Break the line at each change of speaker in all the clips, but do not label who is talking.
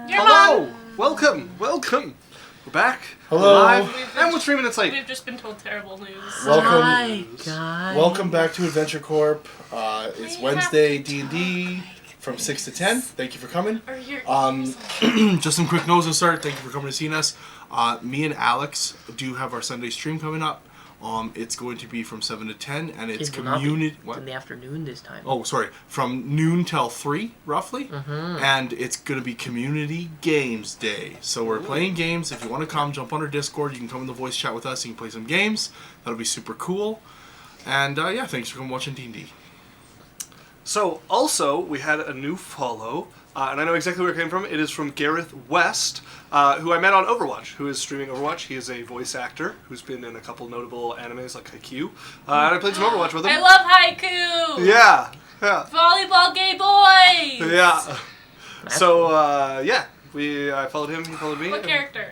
Your
Hello!
mom.
Welcome! We're back.
Hello.
Live. And we're 3 minutes late.
We've just been told terrible news.
Welcome.
Hi, guys.
Welcome back to Adventure Corp. It's Wednesday D&D from 6 to 10. Thank you for coming. Just some quick notes to start. Thank you for coming to see us. Me and Alex do have our Sunday stream coming up. It's going to be from 7 to 10, and it's community.
What? In the afternoon this time.
Oh, sorry. From noon till 3, roughly.
Mm-hmm.
And it's going to be Community Games Day. So we're playing games. If you want to come, jump on our Discord. You can come in the voice chat with us. You can play some games. That'll be super cool. And, yeah, thanks for coming watching D&D.
So, also, we had a new follow, and I know exactly where it came from. It is from Gareth West, who I met on Overwatch, who is streaming Overwatch. He is a voice actor who's been in a couple notable animes like Haikyuu. And I played some Overwatch with him.
I love Haiku!
Yeah.
Volleyball gay boys!
Yeah. So, I followed him, he followed me.
What character?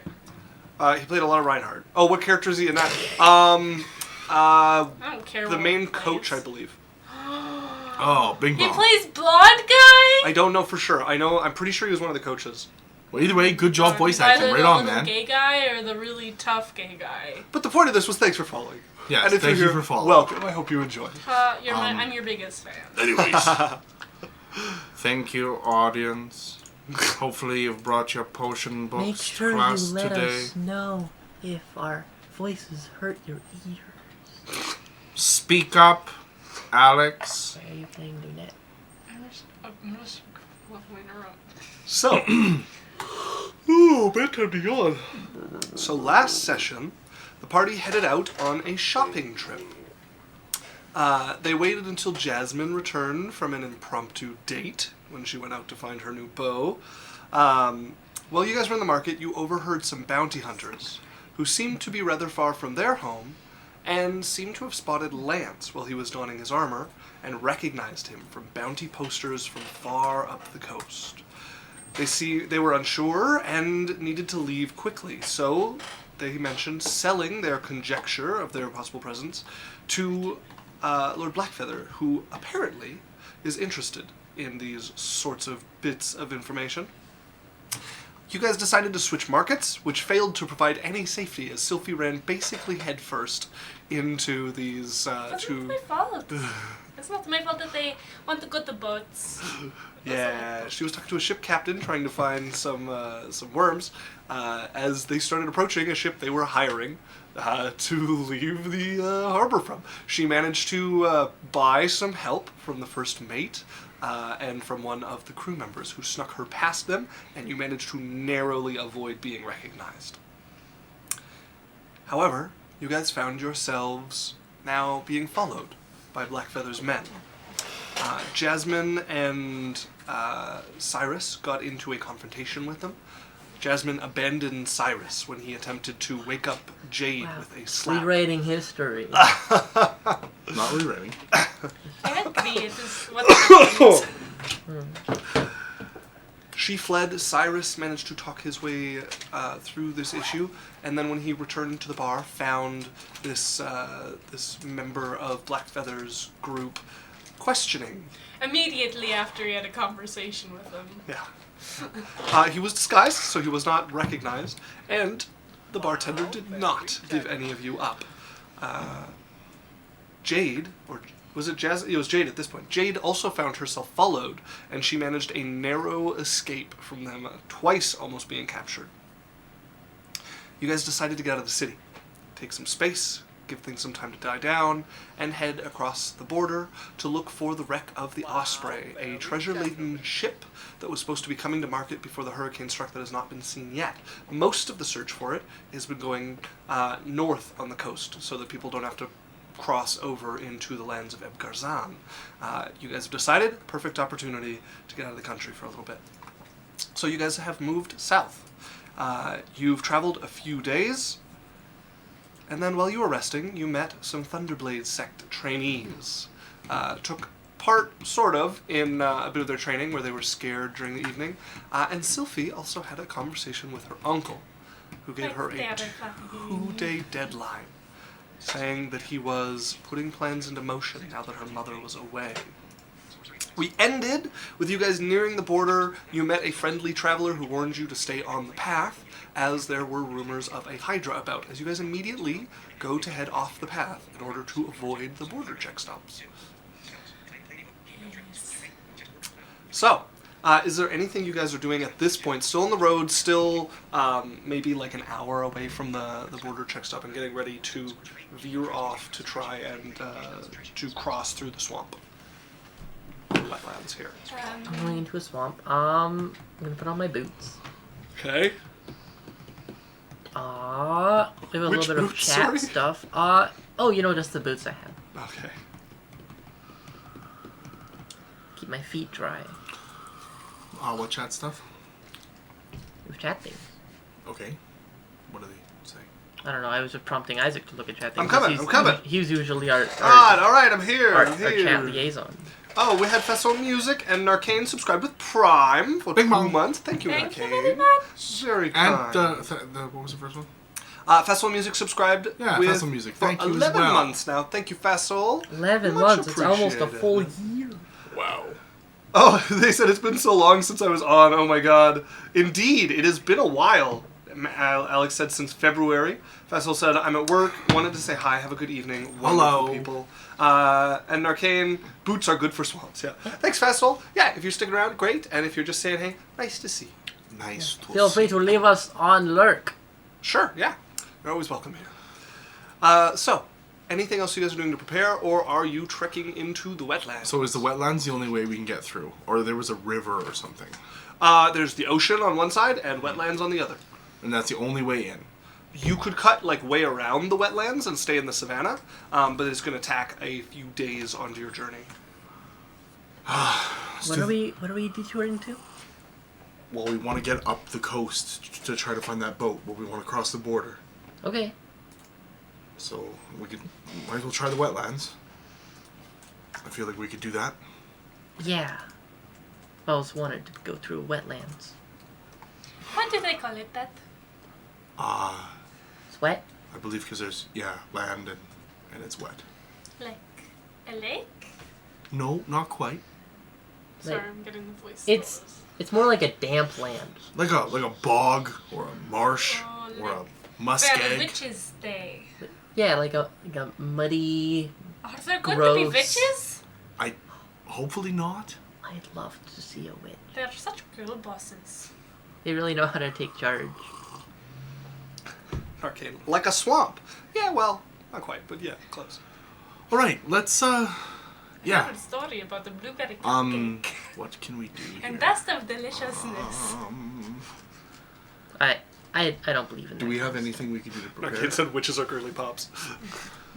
He played a lot of Reinhardt. Oh, what character is he in that?
I don't care
The
what
main
he
coach, I
plays.
believe.
Oh, big
He
bomb.
plays blonde guy?
I don't know for sure. I'm pretty sure he was one of the coaches.
Well, either way, good job voice
Either
acting. Right
the
on,
little
man.
gay guy or the really tough gay guy?
But the point of this was thanks for following.
Yes,
and if
thank
you're
you for following.
Welcome. I hope you enjoy.
I'm your biggest fan.
Anyways. Thank you, audience. Hopefully you've brought your potion books
Make
to
sure you
class
let
today.
us know if our voices hurt your ears.
Speak up, Alex.
Why are you playing Lunette?
I'm just interrupt.
So, ooh, bedtime to yawn. So last session, the party headed out on a shopping trip. They waited until Jasmine returned from an impromptu date when she went out to find her new beau. While you guys were in the market, you overheard some bounty hunters who seemed to be rather far from their home and seemed to have spotted Lance while he was donning his armor and recognized him from bounty posters from far up the coast. They were unsure and needed to leave quickly, so they mentioned selling their conjecture of their possible presence to Lord Blackfeather, who apparently is interested in these sorts of bits of information. You guys decided to switch markets, which failed to provide any safety as Cylph'e ran basically headfirst into these two...
It's my fault. It's not my fault that they want to go to boats.
Yeah, she was talking to a ship captain trying to find some worms. As they started approaching a ship they were hiring to leave the harbor from. She managed to buy some help from the first mate and from one of the crew members who snuck her past them, and you managed to narrowly avoid being recognized. However, you guys found yourselves now being followed by Blackfeather's men. Jasmine and Cyrus got into a confrontation with them. Jasmine abandoned Cyrus when he attempted to wake up Jade with a slap.
Rewriting history.
Not rewriting.
Can't be. It is what happens.
She fled. Cyrus managed to talk his way through this issue, and then when he returned to the bar, found this member of Blackfeather's group questioning.
Immediately after he had a conversation with them.
Yeah. He was disguised, so he was not recognized, and the bartender did not give any of you up. Jade, or was it Jazz? It was Jade at this point. Jade also found herself followed, and she managed a narrow escape from them, twice almost being captured. You guys decided to get out of the city, take some space, give things some time to die down, and head across the border to look for the wreck of the Osprey, a treasure-laden ship that was supposed to be coming to market before the hurricane struck that has not been seen yet. Most of the search for it has been going north on the coast so that people don't have to cross over into the lands of Ebgarzan. You guys have decided, perfect opportunity to get out of the country for a little bit. So you guys have moved south. You've traveled a few days, and then while you were resting, you met some Thunderblade sect trainees. Took part, sort of, in a bit of their training where they were scared during the evening. And Cylph'e also had a conversation with her uncle, who gave her a 2-day deadline, saying that he was putting plans into motion now that her mother was away. We ended with you guys nearing the border. You met a friendly traveler who warned you to stay on the path, as there were rumors of a Hydra about, as you guys immediately go to head off the path in order to avoid the border check stops. So, is there anything you guys are doing at this point? Still on the road, still maybe like an hour away from the border check stop and getting ready to veer off to try and to cross through the swamp. Wetlands here.
I'm going into a swamp. I'm gonna put on my boots.
Okay.
We have a little bit of chat stuff. Oh, just the boots I have.
Okay.
Keep my feet dry.
What chat stuff?
With chat things.
Okay. What do they say?
I don't know. I was just prompting Isaac to look at chat things.
I'm coming.
He's usually our
all right, I'm here.
our chat liaison.
Oh, we had Festival Music and Narcane subscribed with Prime for 2 months. Thank you, Narcane.
Thank you very much.
Very kind.
And what was the first one?
Festival Music subscribed
Yeah,
with
Festival Music. Thank you
11
as well.
months now. Thank you, Festival.
11
Much
months. It's almost a
appreciated.
full year.
Wow.
Oh, they said it's been so long since I was on. Oh my god. Indeed, it has been a while. Alex said since February. Festival said, I'm at work, wanted to say hi, have a good evening. Wonderful
Hello.
people. And Narcane, boots are good for swamps, yeah. Thanks, Festival. Yeah, if you're sticking around, great. And if you're just saying, hey, nice to see you.
Nice to
Feel free to leave us on lurk.
Sure, yeah. You're always welcome here. So, anything else you guys are doing to prepare, or are you trekking into the wetlands?
So is the wetlands the only way we can get through? Or there was a river or something?
There's the ocean on one side and wetlands on the other.
And that's the only way in?
You could cut way around the wetlands and stay in the savannah, but it's going to tack a few days onto your journey.
What are we detouring to?
Well, we want to get up the coast to try to find that boat, but we want to cross the border.
Okay.
So we might as well try the wetlands. I feel like we could do that.
Yeah. I always wanted to go through wetlands.
Why do they call it that?
It's wet?
I believe because there's, land and it's wet.
Like a lake?
No, not quite.
Sorry,
Like,
I'm getting the voice.
It's more like a damp land.
Like a bog or a marsh or a
Where
muskeg.
witches stay.
Yeah, like a muddy.
Are there going to be
Gross.
witches?
Hopefully not.
I'd love to see a witch.
They're such girl bosses.
They really know how to take charge.
Arcane. Like a swamp. Yeah, well, not quite, but yeah, close.
All right, let's
I
yeah.
have a story about the blueberry cupcake.
What can we do here?
And best of deliciousness.
I don't believe in that.
Do we have anything we could do to prepare?
Narcane said witches are girly pops.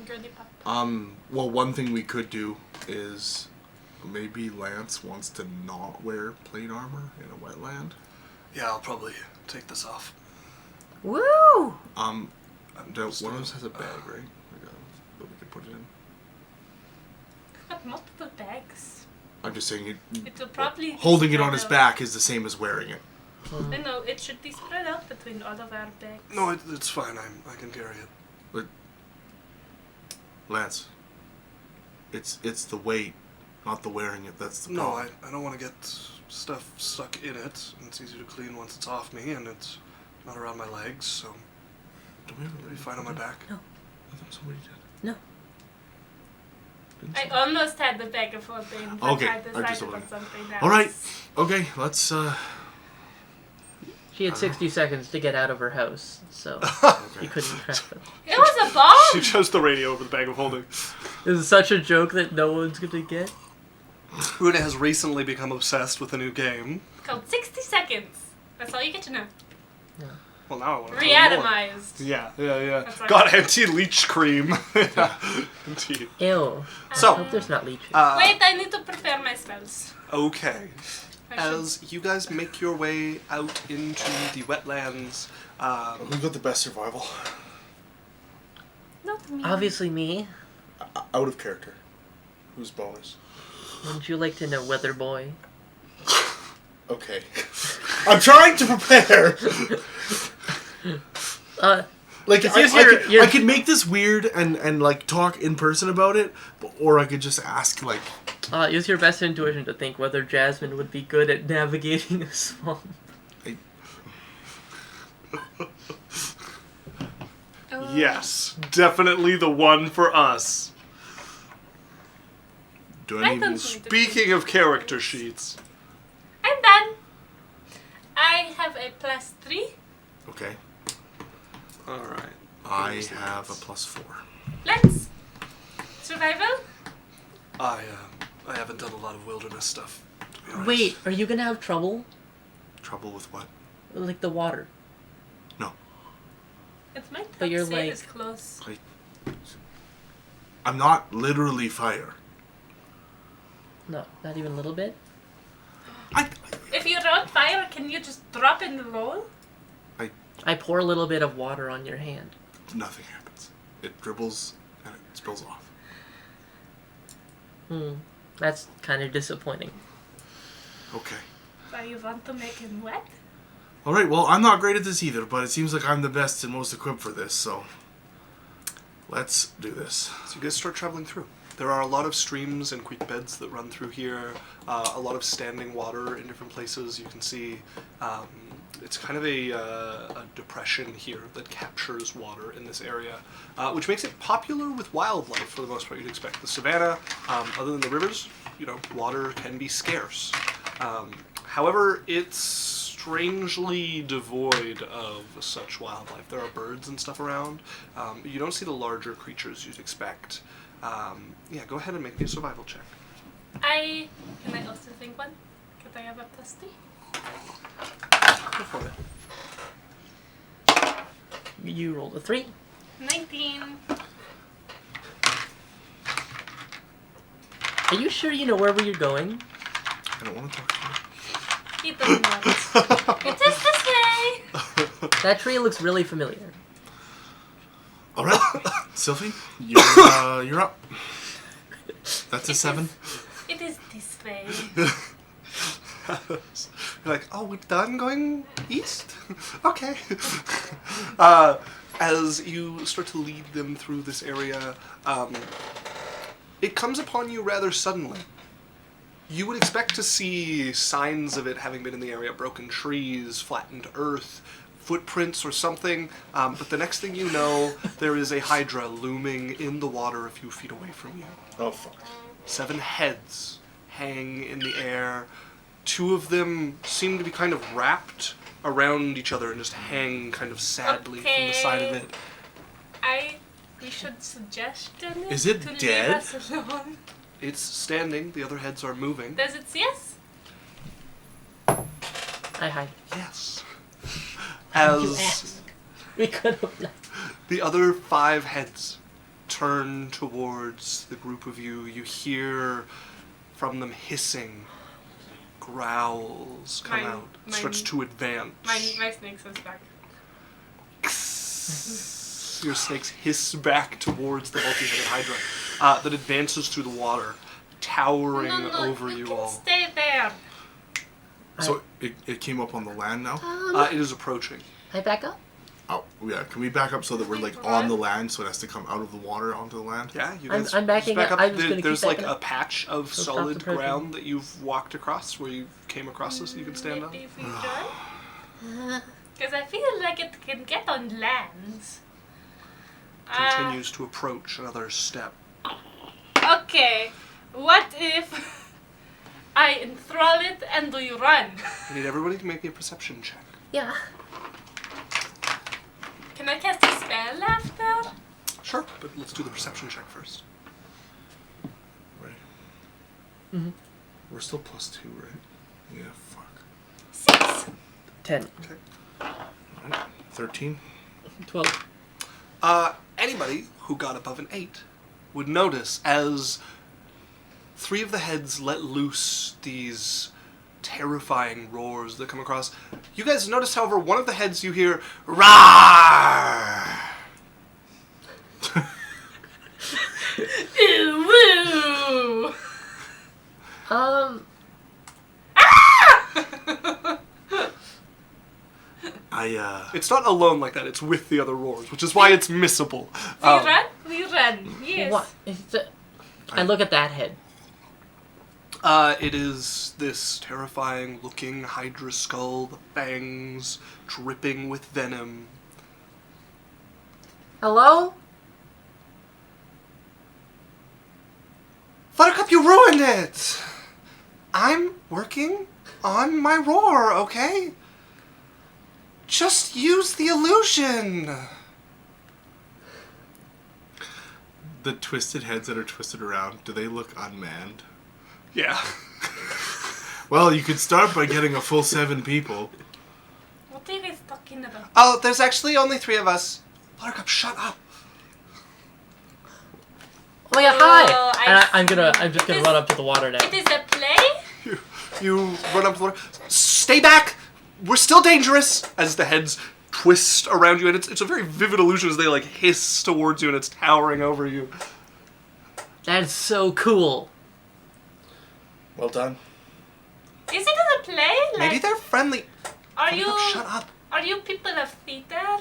Girly pop.
Well, one thing we could do is maybe Lance wants to not wear plate armor in a wetland.
Yeah, I'll probably take this off.
Woo!
One of us has a bag, right? That we could put it in.
We've got multiple bags.
I'm just saying,
It will probably be
holding it on
spread
his
out.
back is the same as wearing it.
No, it should be spread out between all of our bags.
No, it's fine. I can carry it.
But Lance, it's the weight, not the wearing it. That's the
No,
problem.
I don't want to get stuff stuck in it. It's easy to clean once it's off me, and it's not around my legs, so
Do we have
it'll be fine on my back.
No.
I thought somebody did.
No.
Didn't
I
say.
almost had the bag of holding, but
Okay,
I
I just
decided
don't
on
know.
something else.
All right. Okay, let's.
She had 60 seconds to get out of her house, so
Okay.
you couldn't trap it.
It was a bomb!
She chose the radio over the bag of holding.
This is such a joke that no one's gonna get.
Runa has recently become obsessed with a new game.
Called 60 seconds. That's all you get to know.
Well, now I want to know more.
Reatomized.
Yeah.
That's right.
Got anti-leech cream. Indeed.
Ew. I
So,
hope there's not leeches.
Wait, I need to prepare my spells.
okay.
I should-
As you guys make your way out into the wetlands,
Who got the best survival?
Not me.
Obviously me.
Out of character. Who's bonus?
Wouldn't you like to know, Weather Boy?
Okay. I'm trying to prepare. Like,
It's
I could make this weird and like talk in person about it, or I could just ask like.
Use your best intuition to think whether Jasmine would be good at navigating a swamp.
Yes, definitely the one for us.
Do I need
Speaking of character sheets.
I'm done. I have a +3.
Okay.
Alright.
I have a +4.
Let's. Survival?
I haven't done a lot of wilderness stuff, to be honest.
Wait, are you gonna have trouble?
Trouble with what?
Like the water.
No.
It's my top
But you're
save
like-
is close.
I'm not literally fire.
No, not even a little bit?
If you're on fire, can you just drop and roll?
I pour a little bit of water on your hand.
Nothing happens. It dribbles and it spills off.
That's kind of disappointing.
Okay.
So you want to make him wet?
Alright, well, I'm not great at this either, but it seems like I'm the best and most equipped for this, so let's do this.
So you guys start traveling through. There are a lot of streams and creek beds that run through here, a lot of standing water in different places. You can see it's kind of a depression here that captures water in this area, which makes it popular with wildlife for the most part. You'd expect the savanna, other than the rivers, water can be scarce. However, it's strangely devoid of such wildlife. There are birds and stuff around. You don't see the larger creatures you'd expect. Yeah, go ahead and make me a survival check.
Can I also think one? Could I have a +3?
Go for it.
You rolled a 3.
19.
Are you sure you know where you're going?
I don't want to talk to you.
He does not. It is this way.
That tree looks really familiar.
Alright, Cylph'e, you're up. That's a 7.
It is this way.
You're like, oh, we're done going east? Okay. As you start to lead them through this area, it comes upon you rather suddenly. You would expect to see signs of it having been in the area, broken trees, flattened earth, footprints or something, but the next thing you know, there is a hydra looming in the water a few feet away from you.
Oh, fuck.
7 heads hang in the air. 2 of them seem to be kind of wrapped around each other and just hang kind of sadly from the side of it.
We should suggest to
Is it
to
dead?
leave us alone.
It's standing, the other heads are moving.
Does it see us?
I hide.
Yes.
You
As
asked. We could have left.
the other 5 heads turn towards the group of you, you hear from them hissing, growls come out. It starts to advance.
My snake says back.
Your snakes hiss back towards the multi-headed hydra that advances through the water, towering over you all.
Stay there.
So it came up on the land now?
It is approaching.
I back up?
Oh, yeah. Can we back up so that we're like on the land so it has to come out of the water onto the land?
Yeah, you guys
I'm backing
back
up.
up.
I'm just gonna
There's
keep
like
backing
a
up.
patch of
So stop
solid
approaching.
ground that you've walked across where you came across this you can stand on.
Maybe if we join? Because I feel like it can get on land.
Continues to approach another step.
Okay, what if I enthrall it and we run?
I need everybody to make me a perception check.
Yeah.
Can I cast a spell after?
Sure, but let's do the perception check first.
Right.
Mm-hmm.
We're still +2, right? Yeah, fuck.
6.
10.
Okay.
Alright. 13.
12.
Anybody who got above an 8 would notice as 3 of the heads let loose these terrifying roars that come across. You guys notice, however, one of the heads you hear, "Rawr!"
Ew, woo!
It's not alone like that. It's with the other roars, which is why it's missable.
We run. Yes.
What? I look at that head.
It is this terrifying-looking Hydra skull, the fangs dripping with venom.
Hello?
Buttercup, you ruined it! I'm working on my roar, okay? Just use the illusion!
The twisted heads that are twisted around, do they look unmanned?
Yeah.
Well, you could start by getting a full 7 people.
What are you guys talking about?
Oh, there's actually only 3 of us. Buttercup, shut up.
Oh my god, hi! And I'm just gonna run up to the water now.
It is a play?
You run up to the water. Stay back! We're still dangerous! As the heads twist around you, and it's a very vivid illusion as they like hiss towards you and it's towering over you.
That's so cool.
Well done.
Is it a play? Like,
Maybe they're friendly.
Are you?
Shut up.
Are you people of theater?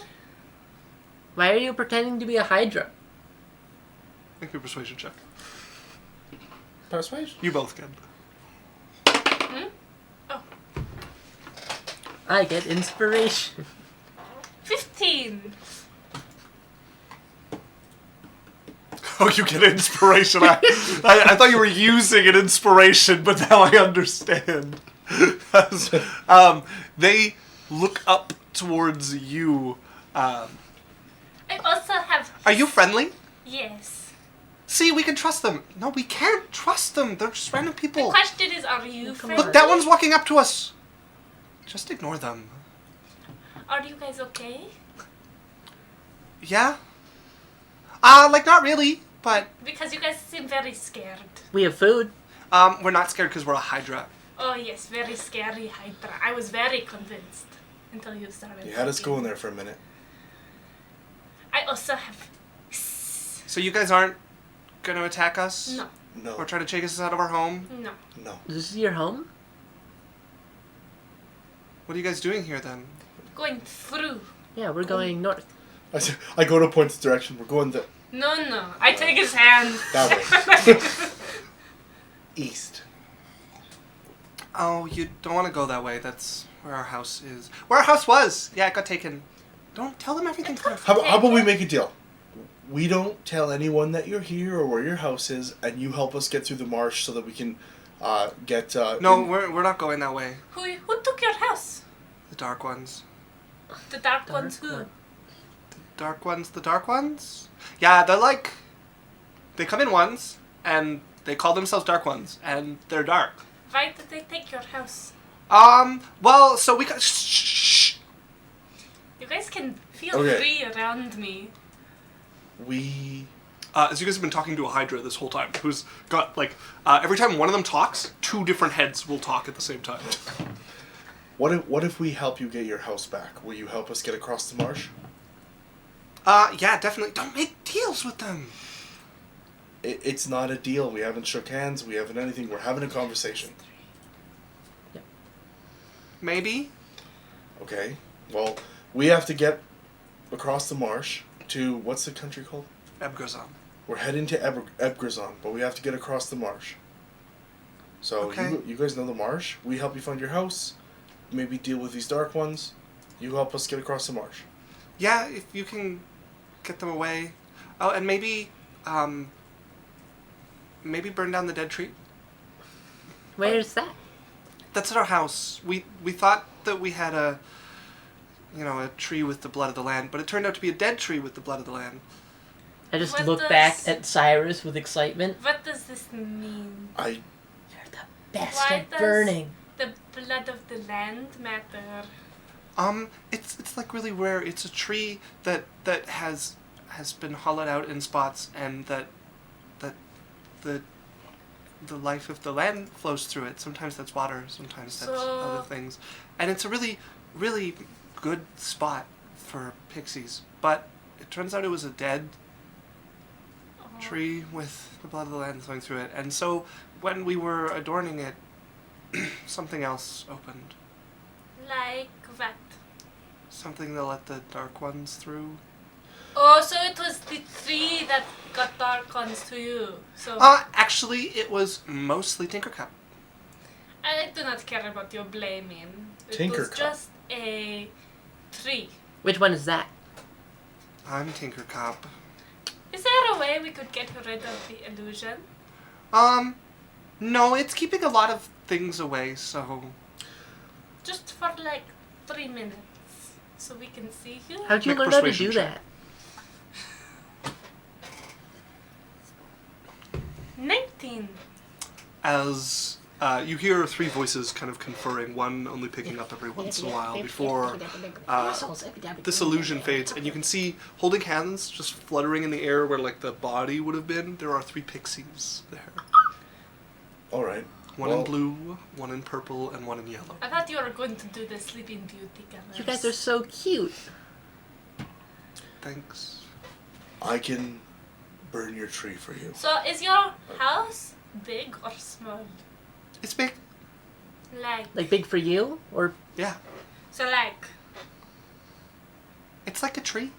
Why are you pretending to be a Hydra?
Make a persuasion check.
Persuasion?
You both can.
Oh.
I get inspiration.
15.
Oh, you get inspiration. I thought you were using an inspiration, but now I understand. They look up towards you.
I also have.
Are you friendly?
Yes.
See, we can trust them. No, we can't trust them. They're just random
The
people.
question is, are you friendly?
Look, that one's walking up to us. Just ignore them.
Are you guys okay?
Yeah? Like, not really, but...
Because you guys seem very scared.
We have food.
We're not scared because we're a Hydra.
Oh yes, very scary Hydra. I was very convinced until you started.
You had us
talking.
going there for a minute.
I also have.
So you guys aren't gonna attack us?
No.
No.
Or try to chase us out of our home?
No.
No.
This is your home?
What are you guys doing here, then?
Going through.
Yeah, we're going north.
I go to point the direction. We're going
No. I take his hand.
that way. East.
Oh, you don't want to go that way. That's where our house is. Where our house was! Yeah, it got taken. Don't tell them everything's gonna...
How about we make a deal? We don't tell anyone that you're here or where your house is, and you help us get through the marsh so that we can get...
No, we're not going that way.
Who took your house?
The dark ones.
The dark ones who?
Dark ones? The dark ones? Yeah, they're like... They come in ones, and they call themselves dark ones, and they're dark.
Why did they take your house?
Well, so we got... Shh.
You guys can feel
Okay.
free around me.
As you guys have been talking to a Hydra this whole time, who's got, like, every time one of them talks, 2 different heads will talk at the same time.
What if we help you get your house back? Will you help us get across the marsh?
Yeah, definitely. Don't make deals with them.
It's not a deal. We haven't shook hands. We haven't anything. We're having a conversation.
Yeah.
Maybe.
Okay. Well, we have to get across the marsh to... What's the country called?
Ebgarzan.
We're heading to Ebgarzan, but we have to get across the marsh. So
Okay.
you guys know the marsh. We help you find your house. Maybe deal with these dark ones. You help us get across the marsh.
Yeah, if you can get them away. Oh, and maybe burn down the dead tree.
Where's that?
That's at our house. We thought that we had a tree with the blood of the land, but it turned out to be a dead tree with the blood of the land.
I just
What
look
does-
back at Cyrus with excitement.
What does this mean?
You're the best
Why
at
does-
burning.
The blood of the land matter.
It's like really rare. It's a tree that has been hollowed out in spots, and that the life of the land flows through it. Sometimes that's water, sometimes that's
So-
other things, and it's a really, really good spot for pixies. But it turns out it was a dead tree with the blood of the land flowing through it, and so when we were adorning it, something else opened.
Like what?
Something to let the dark ones through.
Oh, so it was the tree that got dark ones to you. So
Actually, it was mostly Tinkercap.
I do not care about your blaming. It
Tinker
was
Cup.
just a tree.
Which one is that?
I'm Tinkercap.
Is there a way we could get rid of the illusion?
No, it's keeping a lot of things away, so...
Just for like 3 minutes. So we can see you?
How'd you
Make a
learn how to
persuasion
do
check.
that?
19.
As you hear 3 voices kind of conferring, one only picking up every once in a while before this illusion fades, and you can see, holding hands, just fluttering in the air where like the body would have been, there are 3 pixies there.
Alright.
One in blue, one in purple, and one in yellow.
I thought you were going to do the Sleeping Beauty colors.
You guys are so cute.
Thanks.
I can burn your tree for you.
So is your house big or small?
It's big.
Like big for you? Or
Yeah.
So like...
It's like a tree.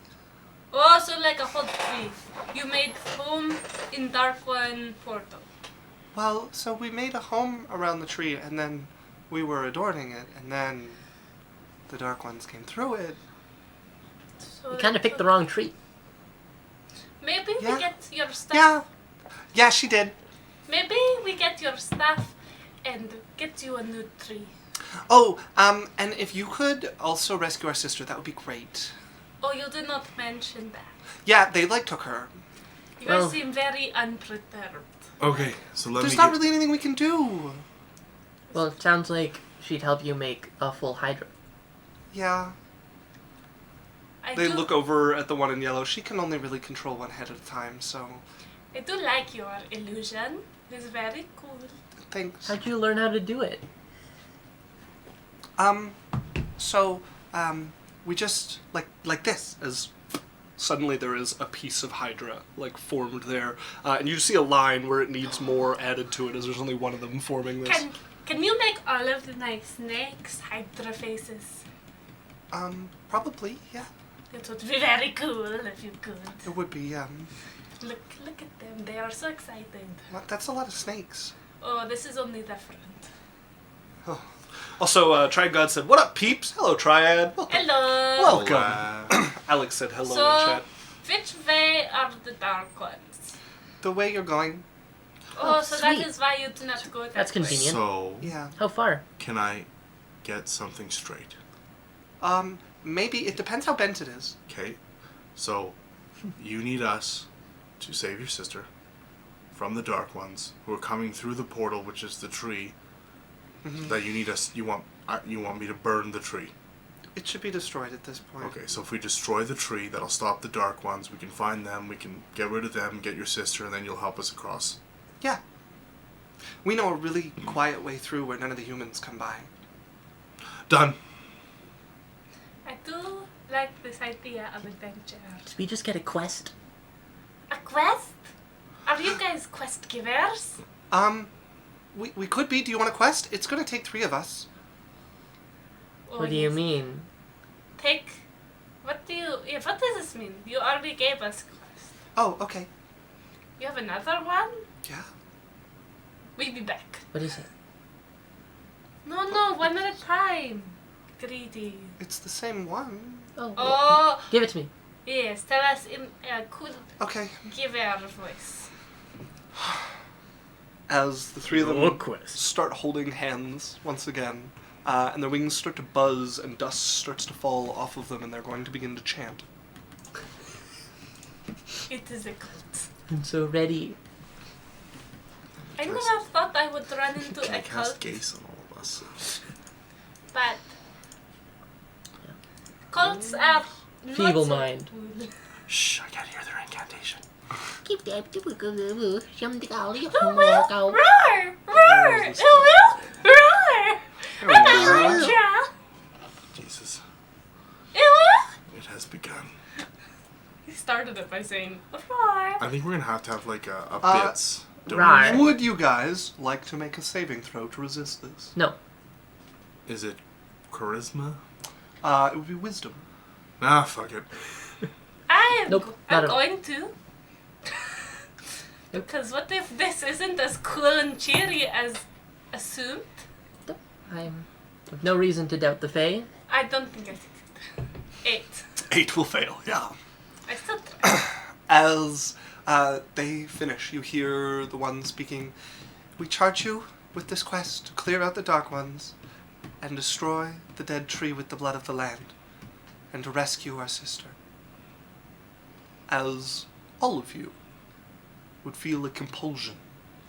Oh, so like a whole tree. You made home in Dark One portal.
Well, so we made a home around the tree, and then we were adorning it, and then the dark ones came through it.
So
you kind of picked the wrong tree.
Maybe
Yeah.
we get your stuff.
Yeah. Yeah, she did.
Maybe we get your stuff and get you a new tree.
Oh, and if you could also rescue our sister, that would be great.
Oh, you did not mention that.
Yeah, they took her.
You guys
Well-
seem very unperturbed.
Okay, so let
There's
me
not
get...
really anything we can do.
Well, it sounds like she'd help you make a full Hydra.
Yeah.
I
They
do,
look over at the one in yellow. She can only really control one head at a time, so
I do like your illusion. It's very cool.
thanks.
How'd you learn how to do it?
We just, like this, as suddenly there is a piece of Hydra, formed there. And you see a line where it needs more added to it, as there's only one of them forming this.
Can you make all of my snakes Hydra faces?
Probably, yeah.
It would be very cool if you could.
It would be,
Look at them. They are so excited.
that's a lot of snakes.
Oh, this is only the front.
Oh. Also, Triad God said, "What up, peeps? Hello, Triad. Welcome."
Hello.
Welcome. Alex said hello in chat.
Which way are the dark ones?
The way you're going.
Oh,
Oh,
so
sweet.
that is why you do not go that
That's
way.
convenient.
So,
Yeah.
How far?
can I get something straight?
Maybe. It depends how bent it is.
Okay, so you need us to save your sister from the dark ones who are coming through the portal, which is the tree. That you need us. You want me to burn the tree.
It should be destroyed at this point.
Okay, so if we destroy the tree, that'll stop the dark ones. We can find them. We can get rid of them. Get your sister, and then you'll help us across.
Yeah. We know a really quiet way through where none of the humans come by.
Done.
I do like this idea of adventure.
Did we just get a quest?
A quest? Are you guys quest givers?
We could be. Do you want a quest? It's going to take 3 of us.
Oh,
What do you
yes.
mean?
What does this mean? You already gave us quest.
Oh, okay.
You have another one?
Yeah.
We'll be back.
What is it?
No, one at a time. Greedy.
It's the same one.
Oh.
Oh,
Give it to me.
yes, tell us in a cool
Okay.
giver voice.
As the 3 of them
Your quest.
start holding hands once again, and their wings start to buzz and dust starts to fall off of them, and they're going to begin to chant.
It is a cult.
I'm so ready.
I never thought I would run into
Can I
a
cast
cult,
Gaze on all of us?
but cults are not
Feeble
so
mind.
cool.
Shh! I can't hear their incantation.
Keep that.
Who will roar? Roar!
Where is this?
Who will roar?
There we
I'm
go.
a Hydra.
Jesus,
Who will?
it has begun.
He started it by saying roar.
I think we're gonna have to have like a bits. don't we?
Right.
Would you guys like to make a saving throw to resist this?
No.
Is it charisma?
It would be wisdom.
Ah, fuck it.
I'm
Nope, not at all.
going to. Because what if this isn't as cool and cheery as assumed?
I have no reason to doubt the Fae.
I don't think I succeeded. 8.
8 will fail, yeah.
I still try.
As they finish, you hear the one speaking, "We charge you with this quest to clear out the Dark Ones and destroy the dead tree with the blood of the land and to rescue our sister." As all of you would feel a compulsion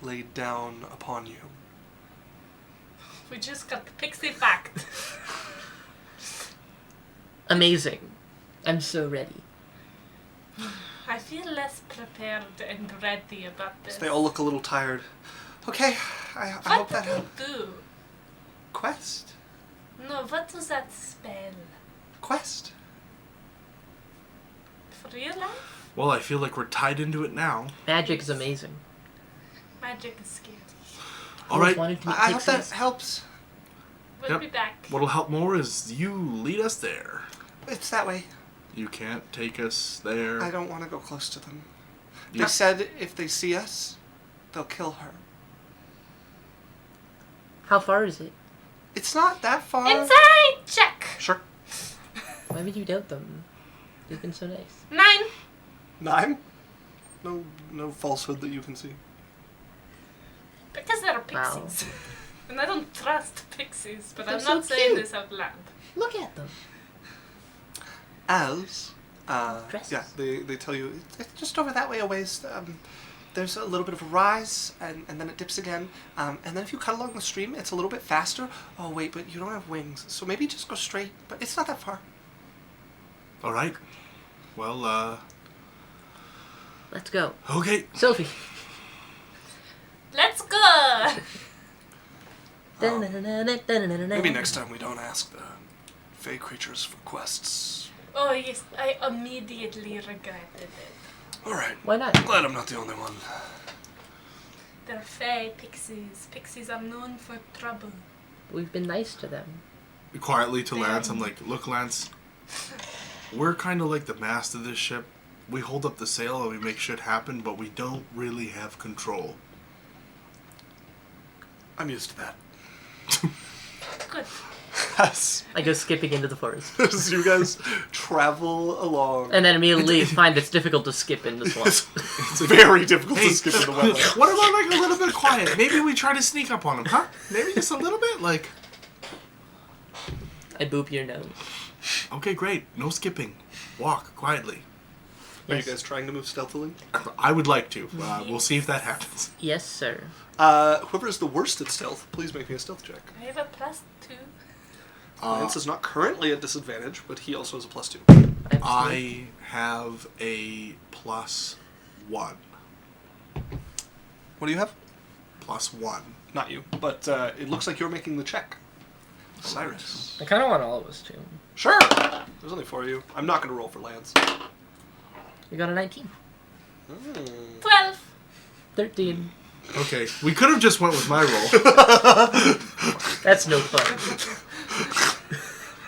laid down upon you.
We just got the pixie fact.
Amazing. I'm so ready.
I feel less prepared and ready about this.
So they all look a little tired. Okay, I hope that helps.
What did you do?
Quest?
No, what was that spell?
Quest?
For real life?
Well, I feel like we're tied into it now.
Magic is amazing.
Magic is scary.
All right.
Wanted to meet
I hope that
pixies.
helps.
We'll
Yep.
be back.
What'll help more is you lead us there.
It's that way.
You can't take us there.
I don't want to go close to them.
You-
They said if they see us, they'll kill her.
How far is it?
It's not that far.
Inside check.
Sure.
Why would you doubt them? They've been so nice.
9.
9? No falsehood that you can see.
Because they're
Wow.
pixies. And I don't trust pixies, but
They're
I'm
so
not saying
cute.
this out loud.
Look at them.
As,
Dresses.
yeah, they tell you, it's just over that way a ways. There's a little bit of a rise, and then it dips again. And then if you cut along the stream, it's a little bit faster. Oh, wait, but you don't have wings, so maybe just go straight. But it's not that far.
All right. Well,
Let's go.
okay.
Cylph'e.
Let's go!
Maybe next time we don't ask the fey creatures for quests.
Oh yes, I immediately regretted it.
Alright.
Why not?
Glad I'm not the only one.
They're fey pixies. Pixies are known for trouble.
We've been nice to them.
Quietly to Lance, I'm like, look, Lance, we're kind of like the mast of this ship. We hold up the sail and we make shit happen, but we don't really have control.
I'm used to that.
Good.
As,
I go skipping into the forest.
as you guys travel along.
And then immediately find it's difficult to skip in this one.
It's very difficult to skip in the wetlands.
What about like a little bit quiet? Maybe we try to sneak up on him, huh? Maybe just a little bit, like.
I boop your nose.
Okay, great. No skipping. Walk quietly.
Are you
Yes.
guys trying to move stealthily?
I would like to. We'll see if that happens.
Yes, sir.
Whoever is the worst at stealth, please make me a stealth check.
I have a +2.
Lance is not currently at disadvantage, but he also has a +2.
I have a +1.
What do you have?
+1.
Not you, but it looks like you're making the check. Cyrus.
I kind of want all of us to.
Sure! There's only 4 of you. I'm not going to roll for Lance.
We got a 19.
12.
13.
Okay, we could have just went with my roll.
That's no fun.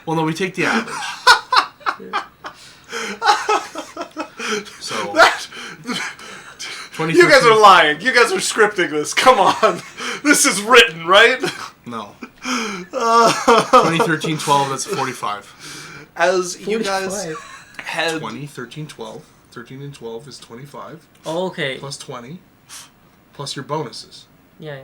Well, no, we take the average. So, 20.
You guys are lying. You guys are scripting this. Come on. This is written, right?
No. 2013, 12, that's 45.
As you guys
45.
head...
20, 13, 12. 13 and 12 is 25.
Oh, okay.
Plus 20. Plus your bonuses.
Yeah.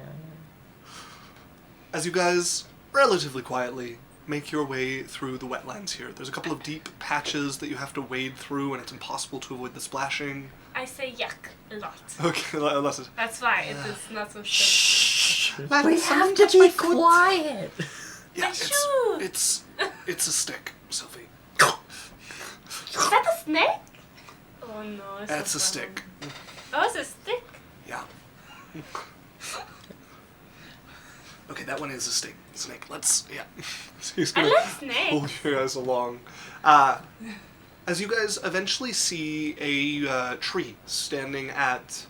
As you guys relatively quietly make your way through the wetlands here. There's a couple of deep patches that you have to wade through, and it's impossible to avoid the splashing.
I say yuck a lot.
Okay, unless it...
That's why it is not so safe.
We have to be quiet.
Yeah,
My shoe!
it's a stick, Cylph'e.
Is that a snake? Oh no. It's
That's a
not
stick.
one. Oh, it's a stick?
Yeah. Okay, that one is a snake. Let's, yeah. So he's
I
gonna
like snakes.
pull you guys along. As you guys eventually see a tree standing at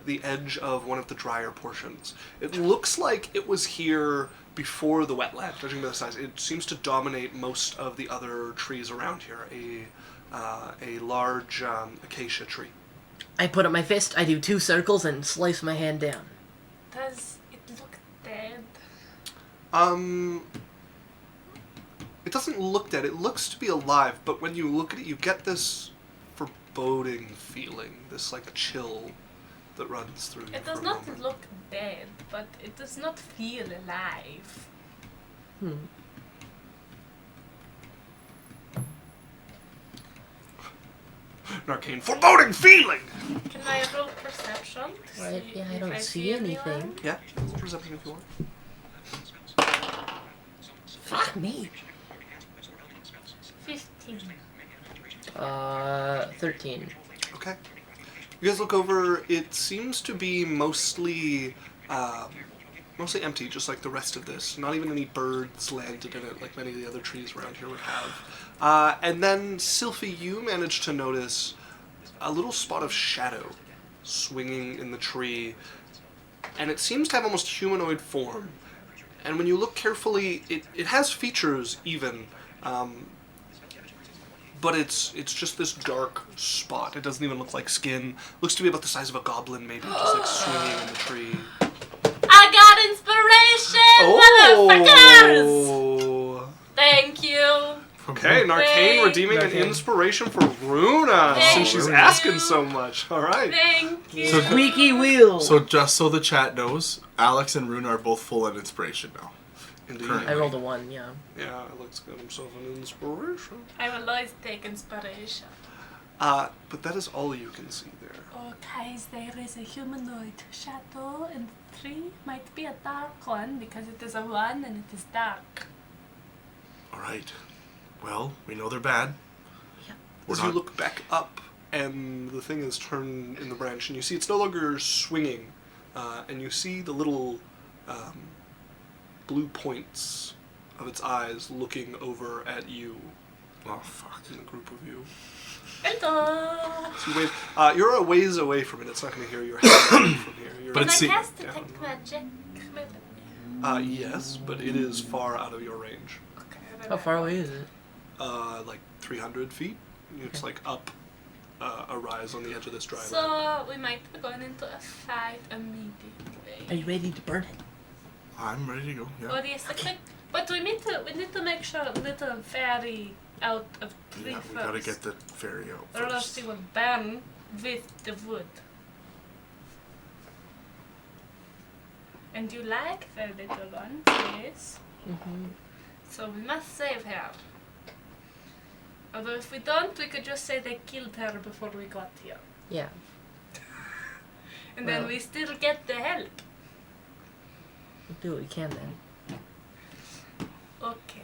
the edge of one of the drier portions. It looks like it was here before the wetland, judging by the size, it seems to dominate most of the other trees around here. A large acacia tree.
I put up my fist, I do 2 circles, and slice my hand down.
Does it look dead?
It doesn't look dead. It looks to be alive, but when you look at it, you get this foreboding feeling, this like chill that runs through you.
It does not look dead, but it does not feel alive.
An arcane foreboding feeling!
Can I roll perception? to
Right,
see
yeah, I
if
don't see anything.
anyone?
Yeah, roll perception if you want.
Fuck me.
15.
13.
Okay. You guys look over, it seems to be mostly empty, just like the rest of this. Not even any birds landed in it like many of the other trees around here would have. And then, Cylph'e, you managed to notice a little spot of shadow swinging in the tree, and it seems to have almost humanoid form. And when you look carefully, it has features even, but it's just this dark spot. It doesn't even look like skin. Looks to be about the size of a goblin, maybe, just like swinging in the tree.
I got inspiration, motherfuckers! Thank you.
Okay, an arcane redeeming an
Arcane.
inspiration for Runa, since she's
Thank
asking
you.
so much. All right.
Thank you.
So
Squeaky wheel!
So just so the chat knows, Alex and Runa are both full on inspiration now.
Indeed.
Currently.
I rolled a 1, yeah.
Yeah, Alex got himself an inspiration.
I will always take inspiration.
But that is all you can see there.
Oh, guys, there is a humanoid shadow, and 3 might be a dark one because it is a 1 and it is dark.
Alright. Well, we know they're bad. We're
As you
not-
look back up, and the thing is turned in the branch, and you see it's no longer swinging, and you see the little blue points of its eyes looking over at you.
Oh, fuck.
In a group of you.
Hello!
So you wave. You're a ways away from it. It's not going to hear your hand from here. You're
But
Can I
it's see-
cast
Yeah.
detect magic?
yes, but it is far out of your range.
Okay, then
How far away is it?
Like 300 feet. It's like up a rise on the edge of this dry land.
So we might be going into a fight immediately.
Are you ready to burn it?
I'm ready to go, yeah.
Oh yes, but we need to make sure little fairy out of tree
Yeah, we
first.
gotta get the fairy out
Or else
first.
she will burn with the wood. And you like the little one, yes?
Mm-hmm.
So we must save her. Although if we don't, we could just say they killed her before we got here.
Yeah.
And then
Well.
we still get the help.
We'll do what we can then.
Okay.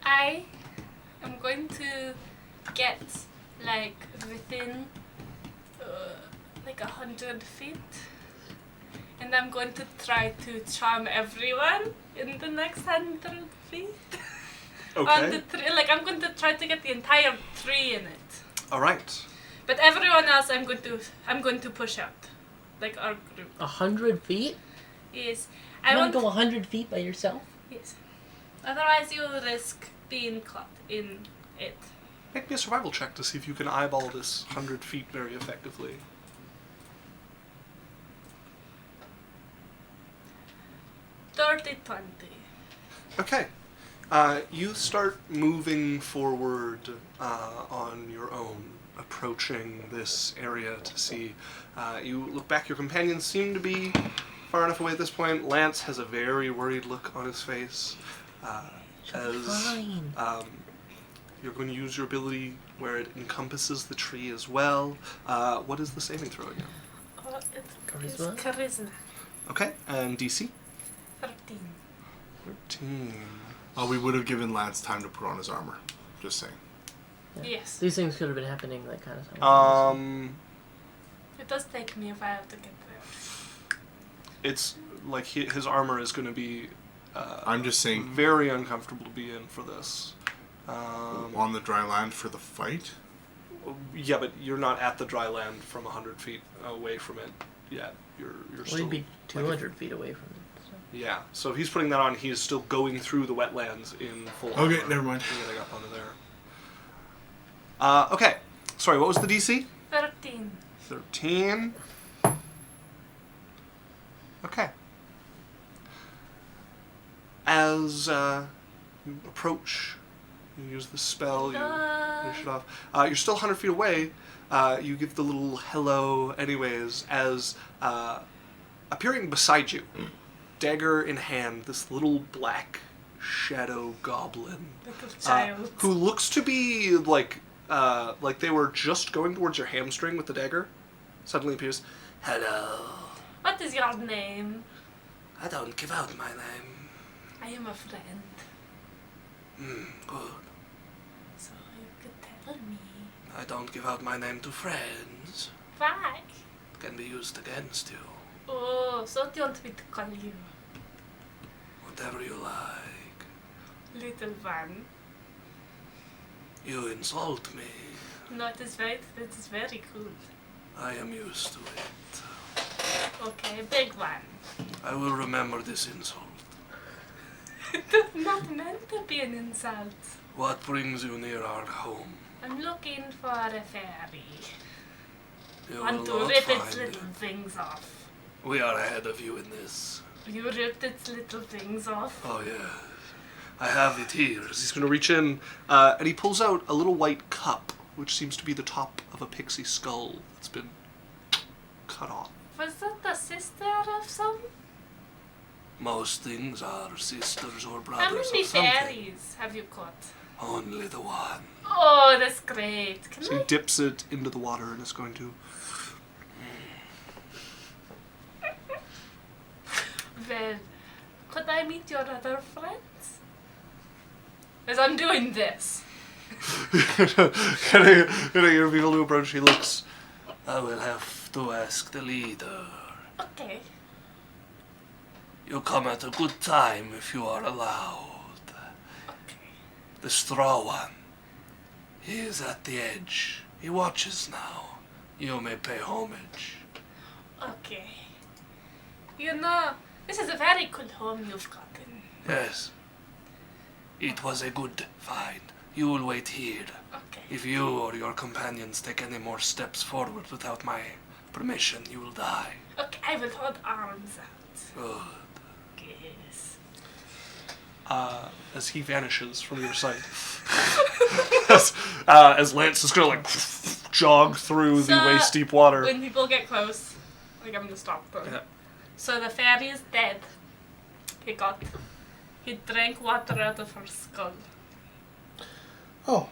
I am going to get like within like 100 feet, and I'm going to try to charm everyone in the next 100 feet. On the
Okay.
tree, like I'm going to try to get the entire tree in it.
All right.
But everyone else, I'm going to push out, like our group.
100 feet?
Yes,
You
I
want
want
to go 100 feet by yourself?
Yes. Otherwise, you will risk being caught in it.
Make me a survival check to see if you can eyeball this 100 feet very effectively.
Dirty 20.
Okay. You start moving forward on your own, approaching this area to see. You look back, your companions seem to be far enough away at this point. Lance has a very worried look on his face.
Fine.
You're going to use your ability where it encompasses the tree as well. What is the saving throw again?
Oh, it's
Charisma?
charisma.
Okay, and DC?
13.
13.
We would have given Lance time to put on his armor. Just saying.
Yes.
These things could have been happening like kind of time.
It does take me a while to get there.
It's like his armor is going to be
I'm just saying,
very uncomfortable to be in for this.
on the dry land for the fight.
Yeah, but you're not at the dry land from 100 feet away from it yet. you're
still. We'd be 200 feet away from it. So.
Yeah. So if he's putting that on, he is still going through the wetlands in full.
Okay,
armor,
never mind.
Getting up onto there. Okay. Sorry, what was the DC?
13.
13. Okay. As you approach, you use the spell, you finish it off. You're still 100 feet away. You give the little hello anyways, as appearing beside you, dagger in hand, this little black shadow goblin.
Little child.
Who looks to be like they were just going towards your hamstring with the dagger, suddenly appears. Hello.
What is your name?
I don't give out my name.
I am a friend.
Good.
So you could tell me.
I don't give out my name to friends.
Why?
It can be used against you.
Oh, so what do you want me to call you?
Whatever you like.
Little one.
You insult me.
No, it is very cool.
I am used to it.
Okay, big one.
I will remember this insult.
It is not meant to be an insult.
What brings you near our home?
I'm looking for a fairy.
You
Want
will
to
not
rip
find
its little
it.
things off.
We are ahead of you in this.
You ripped its little things off.
Oh, yeah. I have it here. He's going to reach in, and he pulls out a little white cup, which seems to be the top of a pixie skull that's been cut off.
Was that the sister of some?
Most things are sisters or brothers
How many
or something.
fairies have you caught?
Only the one.
Oh, that's great. Can
So
I?
he dips it into the water and is going to...
Well, could I meet your other friends? As I'm doing this.
Getting your people to approach, he looks... I will have to ask the leader.
Okay.
You come at a good time if you are allowed.
Okay.
The straw one. He is at the edge. He watches now. You may pay homage.
Okay. You know, this is a very cool home you've gotten.
Yes. It was a good find. You will wait here.
Okay.
If you or your companions take any more steps forward without my permission, you will die.
Okay, I will hold arms out.
Good.
Yes.
As he vanishes from your sight. as Lance is gonna like jog through the waist deep water.
When people get close, like I'm gonna stop them.
Yeah.
So the fairy is dead. He drank water out of her skull.
Oh.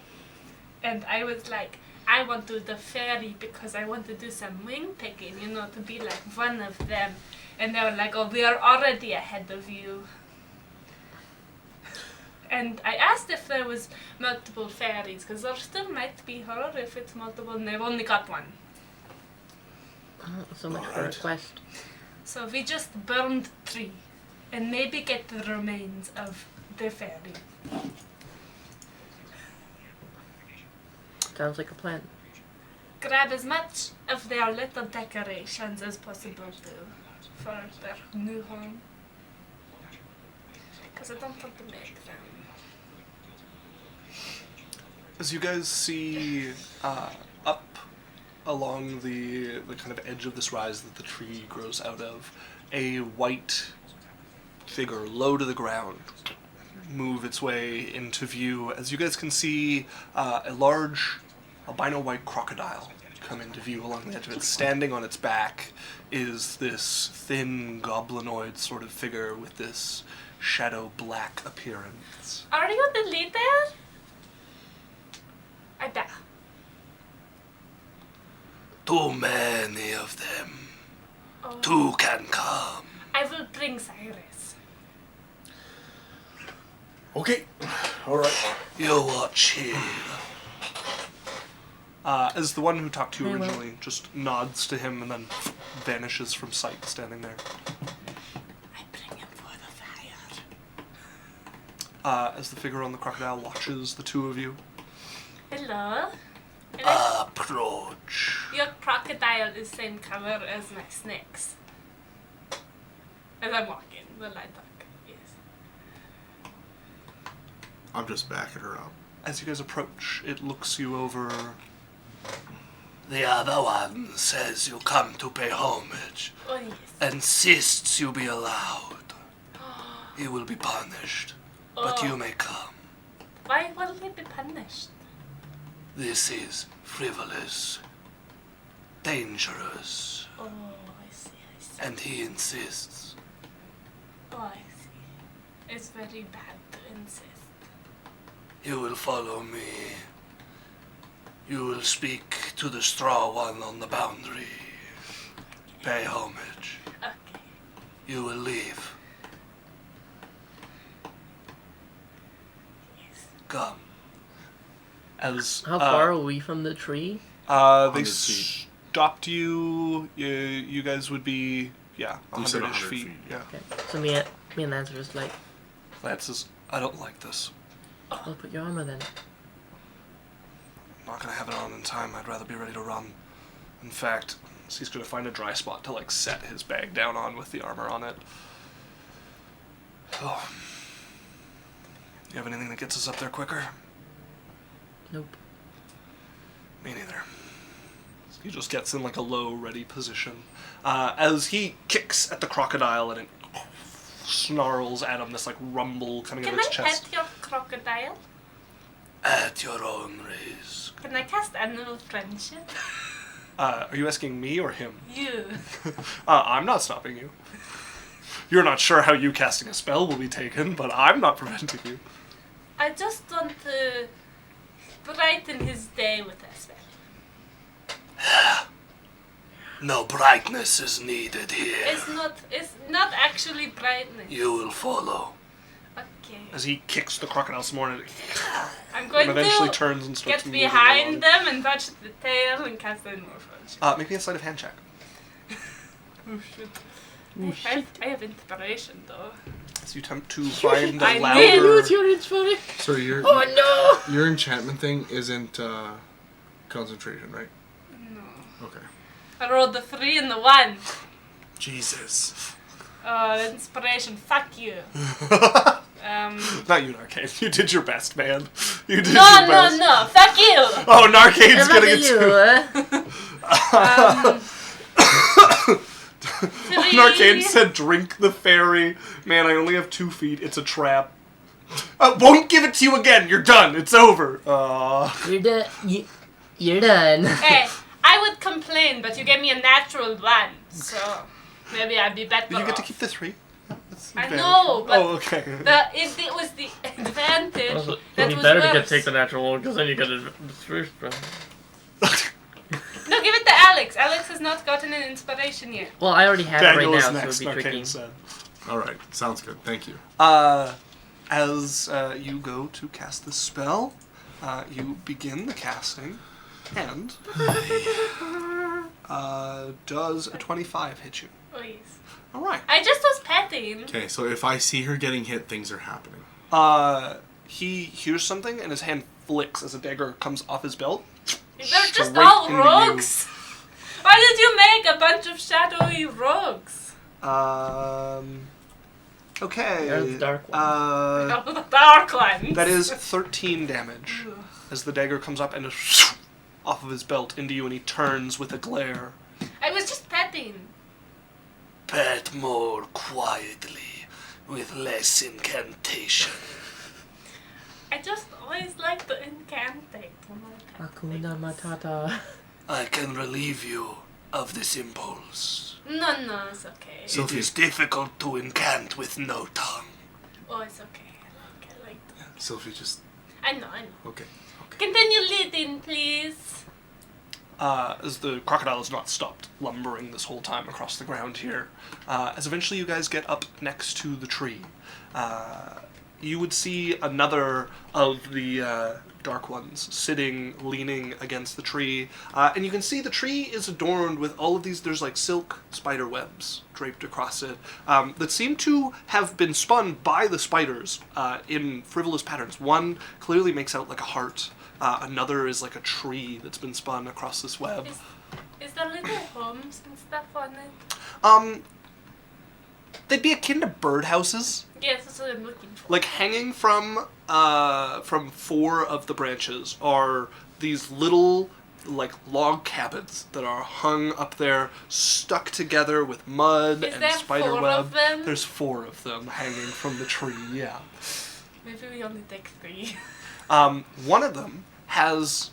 And I was like, I want to do the fairy because I want to do some wing picking, you know, to be like one of them. And they were like, oh, we are already ahead of you. And I asked if there was multiple fairies, because there still might be her if it's multiple, and they've only got one.
Oh, so much for a quest.
So we just burned 3, and maybe get the remains of the fairy.
Sounds like a plan.
Grab as much of their little decorations as possible too, for their new home. Because I don't want to make them.
As you guys see up along the kind of edge of this rise that the tree grows out of, a white figure low to the ground move its way into view. As you guys can see, a large albino white crocodile come into view along the edge of it. Standing on its back is this thin goblinoid sort of figure with this shadow black appearance.
Are you the leader? I bet.
Too many of them.
Oh.
2 can come.
I will bring Cyrus.
Okay. All right.
You watch here. As the one who talked to you
Very well.
originally just nods to him and then vanishes from sight, standing there.
I bring him for the fire.
As the figure on the crocodile watches the two of you.
Hello.
Approach.
Your crocodile is same color as my snakes. As I'm walking, the light talk. Yes.
I'm just backing her up.
As you guys approach, it looks you over.
The other one says you come to pay homage.
Oh, yes.
Insists you be allowed. He will be punished, but you may come.
Why will he be punished?
This is frivolous, dangerous,
Oh, I see.
and he insists.
Oh, I see. It's very bad to insist.
You will follow me. You will speak to the straw one on the boundary. Pay homage.
Okay.
You will leave.
Yes.
Come.
As
How far are we from the tree?
they
100 feet.
stopped you. You guys would be 100-ish
100
feet.
feet.
Yeah.
Okay. So me and Lance are just like,
Lance says, "I don't like this.
oh, put your armor then.
I'm not gonna have it on in time. I'd rather be ready to run." In fact, he's gonna find a dry spot to set his bag down on with the armor on it. Oh. You have anything that gets us up there quicker?
Nope.
Me neither. He just gets in a low, ready position. As he kicks at the crocodile and it snarls at him, this rumble coming out of its chest.
Can I pet your crocodile?
At your own risk.
Can I cast animal friendship?
Are you asking me or him?
You.
I'm not stopping you. You're not sure how you casting a spell will be taken, but I'm not preventing you.
I just want to brighten his day with a spell.
No brightness is needed here.
It's not actually brightness.
You will follow.
Okay.
As he kicks the crocodile some more, and
I'm going
eventually
to
turns and starts
get
moving
behind
along.
them and touch the tail and cast animal friendship.
Make me a sleight of hand check.
Oh shit. I have inspiration though.
As you attempt to find
I
a
knew
louder...
What's your inspiration?
So
Oh
your enchantment thing isn't concentration, right?
No.
Okay.
I rolled the 3 and the 1.
Jesus.
Inspiration. Fuck you.
Not you, Narcane. You did your best, man. You did
No,
your best.
no. Fuck you.
Oh, Narcane's
no!
getting it too. Narcane said, "Drink the fairy." Man, I only have 2 feet. It's a trap. Won't give it to you again. You're done. It's over.
You're done. You're done.
Hey, I would complain, but you gave me a natural 1, so maybe I'd be better
But you get to
off.
keep the 3. That's
I
advantage.
know, but
Oh, okay.
it was the advantage.
Also,
that
it'd be
was
better to
worse.
take the natural one because then you get the first round.
No, give it to Alex. Alex has not gotten an inspiration yet.
Well, I already have
Daniel
it
is
right now,
next,
so it'd be tricky.
Narcane said.
All right. Sounds good. Thank you.
As you go to cast the spell, you begin the casting, and does a 25 hit you?
Oh yes.
All right.
I just was petting.
Okay. So if I see her getting hit, things are happening.
He hears something, and his hand flicks as a dagger comes off his belt.
They're just
straight
all
into
rogues. Why did you make a bunch of shadowy rogues?
Okay.
They're the dark ones.
Oh, the dark ones.
That is 13 damage as the dagger comes up and off of his belt into you, and he turns with a glare.
I was just petting.
Pet more quietly, with less incantation.
I just always like to incantate when I pet
Hakuna
things.
Matata.
I can relieve you of this impulse.
No, it's okay.
So-
It is difficult to incant with no tongue.
Oh, it's okay. I like that.
Sylphie, just
I know.
okay.
Continue leading, please.
As the crocodile has not stopped lumbering this whole time across the ground here. As eventually you guys get up next to the tree, you would see another of the dark ones sitting, leaning against the tree. And you can see the tree is adorned with all of these, there's silk spider webs draped across it that seem to have been spun by the spiders in frivolous patterns. One clearly makes out like a heart. Another is like a tree that's been spun across this web.
Is there little homes and stuff on it?
They'd be akin to birdhouses.
Yes, that's what I'm looking for.
Like hanging from 4 of the branches are these little like log cabins that are hung up there, stuck together with mud
Is
and
there
spider
4
web.
of them?
There's 4 of them hanging from the tree. Yeah.
Maybe we only take 3.
One of them has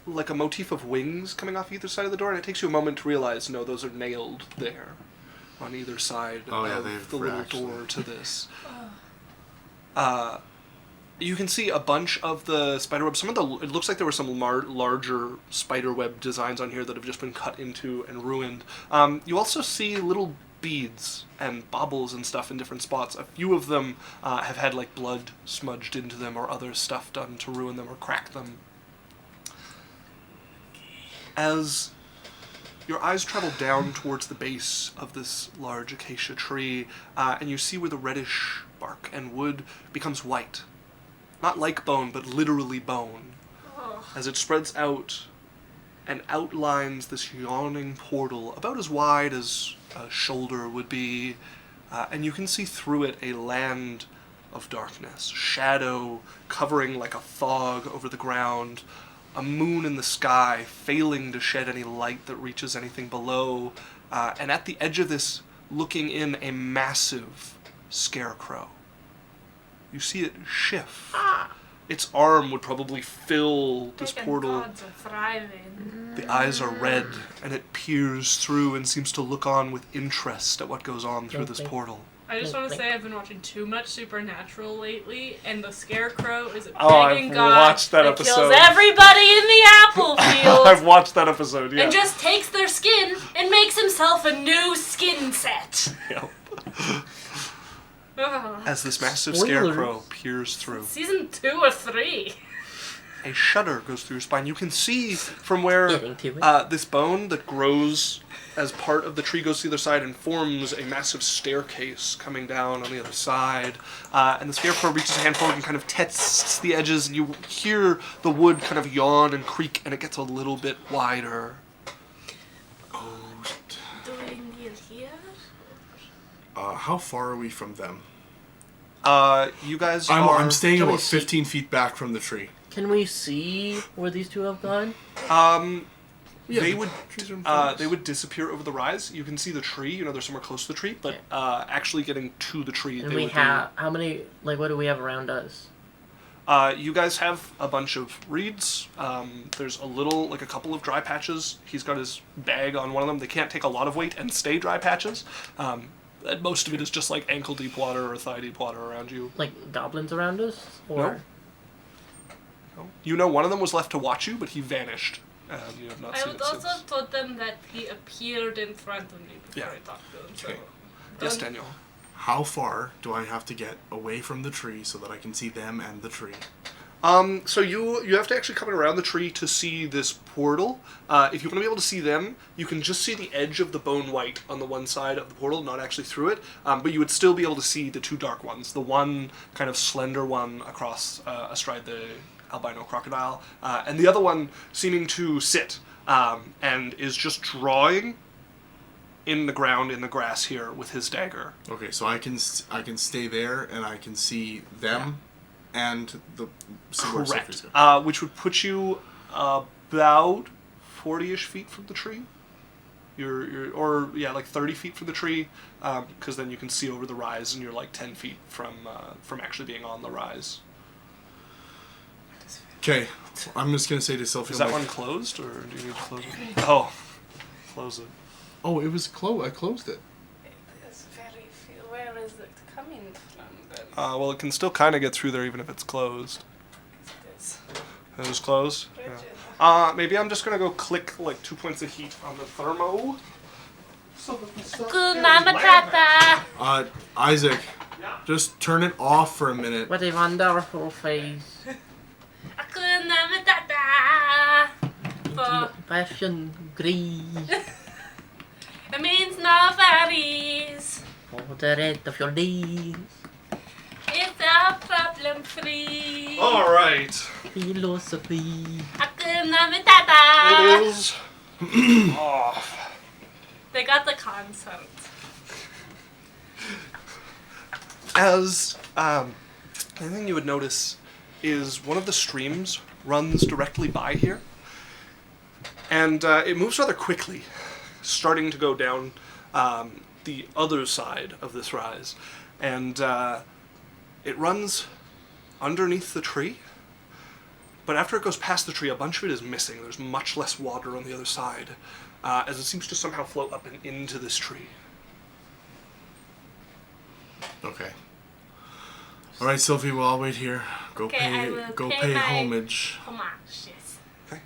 like a motif of wings coming off either side of the door, and it takes you a moment to realize, no, those are nailed there on either side of the little door to this. You can see a bunch of the spiderweb. It looks like there were some larger spiderweb designs on here that have just been cut into and ruined. You also see little beads and baubles and stuff in different spots. A few of them have had like blood smudged into them or other stuff done to ruin them or crack them. As your eyes travel down towards the base of this large acacia tree, and you see where the reddish bark and wood becomes white. Not like bone, but literally bone. As it spreads out and outlines this yawning portal about as wide as a shoulder would be, and you can see through it a land of darkness, shadow covering like a fog over the ground, a moon in the sky failing to shed any light that reaches anything below, and at the edge of this, looking in, a massive scarecrow. You see it shift. Its arm would probably fill this portal.
Gods are thriving.
The eyes are red, and it peers through and seems to look on with interest at what goes on through this portal.
I just want to say I've been watching too much Supernatural lately, and the Scarecrow is a
I've
pagan god
watched that
that
episode.
kills everybody in the apple field
I've watched that episode, yeah.
and just takes their skin and makes himself a new skin set.
Yep.
Ugh.
As this massive
Spoilers.
scarecrow peers through,
Season 2 or 3.
a shudder goes through your spine. You can see from where
Getting to it.
this bone that grows as part of the tree goes to the other side and forms a massive staircase coming down on the other side. And the scarecrow reaches a hand forward and kind of tests the edges, and you hear the wood kind of yawn and creak, and it gets a little bit wider.
Do we need here?
How far are we from them?
You guys are...
I'm staying
Can we
about
see-
15 feet back from the tree.
Can we see where these two have gone?
Yeah,
they
the
would
trees are in front of
they
us.
would disappear over the rise. You can see the tree. You know, they're somewhere close to the tree, but actually getting to the tree,
And
they
we
would
have how many? Like, what do we have around us?
You guys have a bunch of reeds. There's a couple of dry patches. He's got his bag on one of them. They can't take a lot of weight and stay dry patches. And most of it is just like ankle deep water or thigh deep water around you.
Like goblins around us, or
You know, one of them was left to watch you, but he vanished. You have not
I
seen
would
it
also
since.
have told them that he appeared in front of me before
Yeah.
I talked to him. So.
Okay.
Yes, Daniel.
How far do I have to get away from the tree so that I can see them and the tree?
So you have to actually come around the tree to see this portal. If you want to be able to see them, you can just see the edge of the bone white on the one side of the portal, not actually through it. But you would still be able to see the 2 dark ones. The one kind of slender one across astride the albino crocodile, and the other one seeming to sit and is just drawing in the ground, in the grass here with his dagger.
Okay, so I can stay there and I can see them and the see where Cylph'e's
Correct.
going.
Which would put you about 40-ish feet from the tree. Or like 30 feet from the tree, because then you can see over the rise, and you're like 10 feet from actually being on the rise.
Okay, I'm just gonna say to Cylph'e,
Is that one closed, or do you need to close it? Oh, close it.
Oh, it was closed. I closed it.
It is very few. Where is it coming from then?
Well, it can still kind of get through there even if it's closed.
This
It was closed.
rigid.
Yeah. Maybe I'm just gonna go click like 2 points of heat on the thermo. So that we start
Good
getting
mama
land.
tata.
Isaac,
Yeah.
just turn it off for a minute.
what a wonderful face.
Good mama tata. For
Passion grease
it means no fairies.
for the rest of your days.
It's a problem free.
All right.
Philosophy.
Hakuna Matata.
It is off.
They got the concert.
As the thing you would notice is one of the streams runs directly by here, and it moves rather quickly, starting to go down the other side of this rise, and it runs underneath the tree, but after it goes past the tree, a bunch of it is missing. There's much less water on the other side, as it seems to somehow float up and into this tree.
Okay. All right, Cylph'e, well, I'll wait here. Go pay homage.
Homage, yes.
Okay.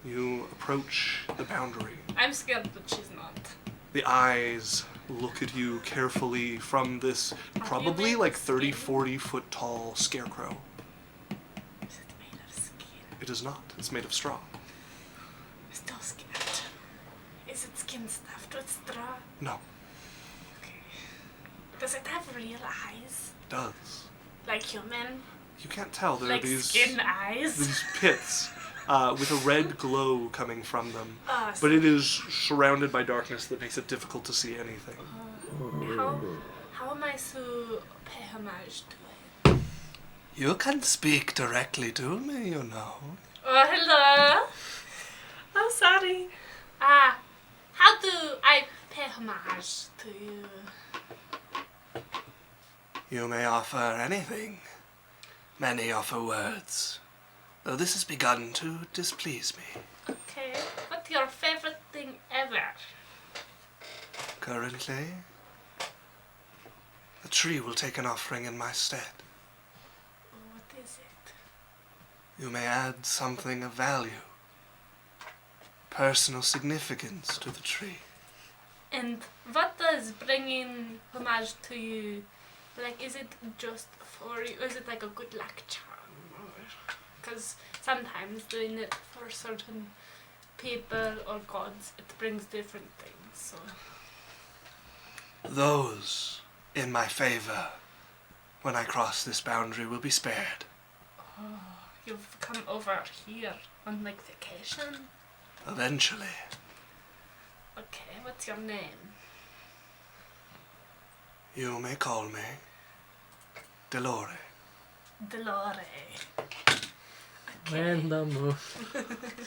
You approach the boundary.
I'm scared, but she's not.
The eyes look at you carefully from this probably like 30, 40 foot tall scarecrow.
Is it made of skin?
It is not. It's made of straw.
I'm still scared. Is it skin stuffed with straw?
No.
Okay. Does it have real eyes?
It does.
Like human?
You can't tell. There
Like
are these
skin eyes?
these pits with a red glow coming from them.
Oh,
But it is surrounded by darkness that makes it difficult to see anything.
how am I to pay homage to it?
You can speak directly to me, you know.
Oh, hello.
I'm sorry.
How do I pay homage to you?
You may offer anything. Many offer words. Though this has begun to displease me.
Okay. What's your favorite thing ever?
Currently, the tree will take an offering in my stead.
What is it?
You may add something of value. Personal significance to the tree.
And what does bringing homage to you, like, is it just for you, or is it like a good luck charm? Because sometimes doing it for certain people or gods, it brings different things, so...
Those in my favor, when I cross this boundary, will be spared.
Oh, you've come over here on, like, vacation?
Eventually.
Okay, what's your name?
You may call me Delore.
Delore. Okay.
Random move.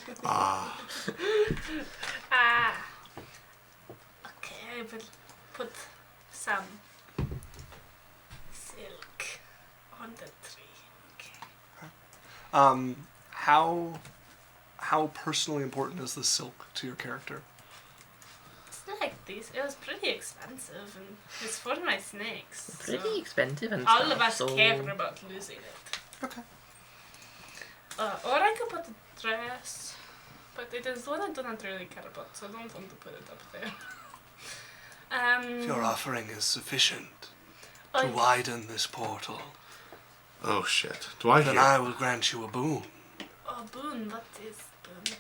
Okay, I will put some silk on the tree. Okay.
How personally important is the silk to your character?
It's like this. It was pretty expensive, and it's for my snakes.
Pretty expensive and
all
stuff.
of us
so...
care about losing it.
Okay.
Or I could put a dress, but it is one I do not really care about, so I don't want to put it up there.
If your offering is sufficient to
yes.
widen this portal,
Oh, shit. Do I
then
hear?
I will grant you a boon.
Oh, boon, what is boon?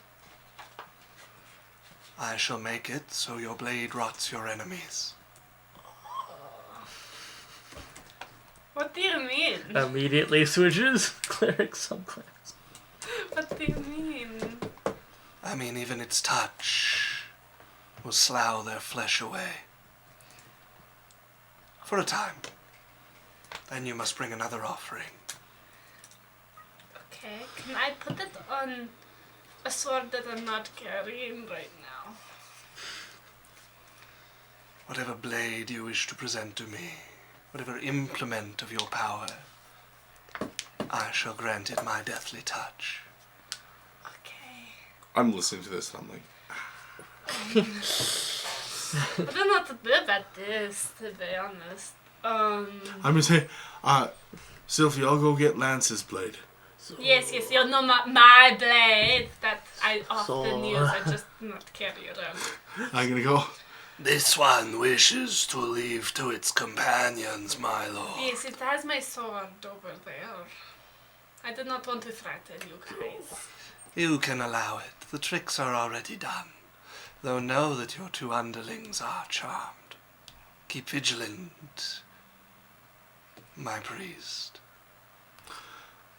I shall make it so your blade rots your enemies.
What do you mean?
Immediately switches. Cleric subclass.
What do you mean?
I mean, even its touch will slough their flesh away. For a time. Then you must bring another offering.
Okay, can I put it on a sword that I'm not carrying right now?
Whatever blade you wish to present to me, whatever implement of your power, I shall grant it my deathly touch.
Okay.
I'm listening to this and I'm like,
I don't know what to do about this, to be honest.
I'm gonna say, Cylph'e, I'll go get Lance's blade.
So,
Yes, you know my blade that I often
So-
use, I just not carry around.
I'm gonna go.
This one wishes to leave to its companions, my lord.
Yes, it has my sword over there. I did not want to threaten you guys.
You can allow it. The tricks are already done. Though know that your two underlings are charmed. Keep vigilant, my priest.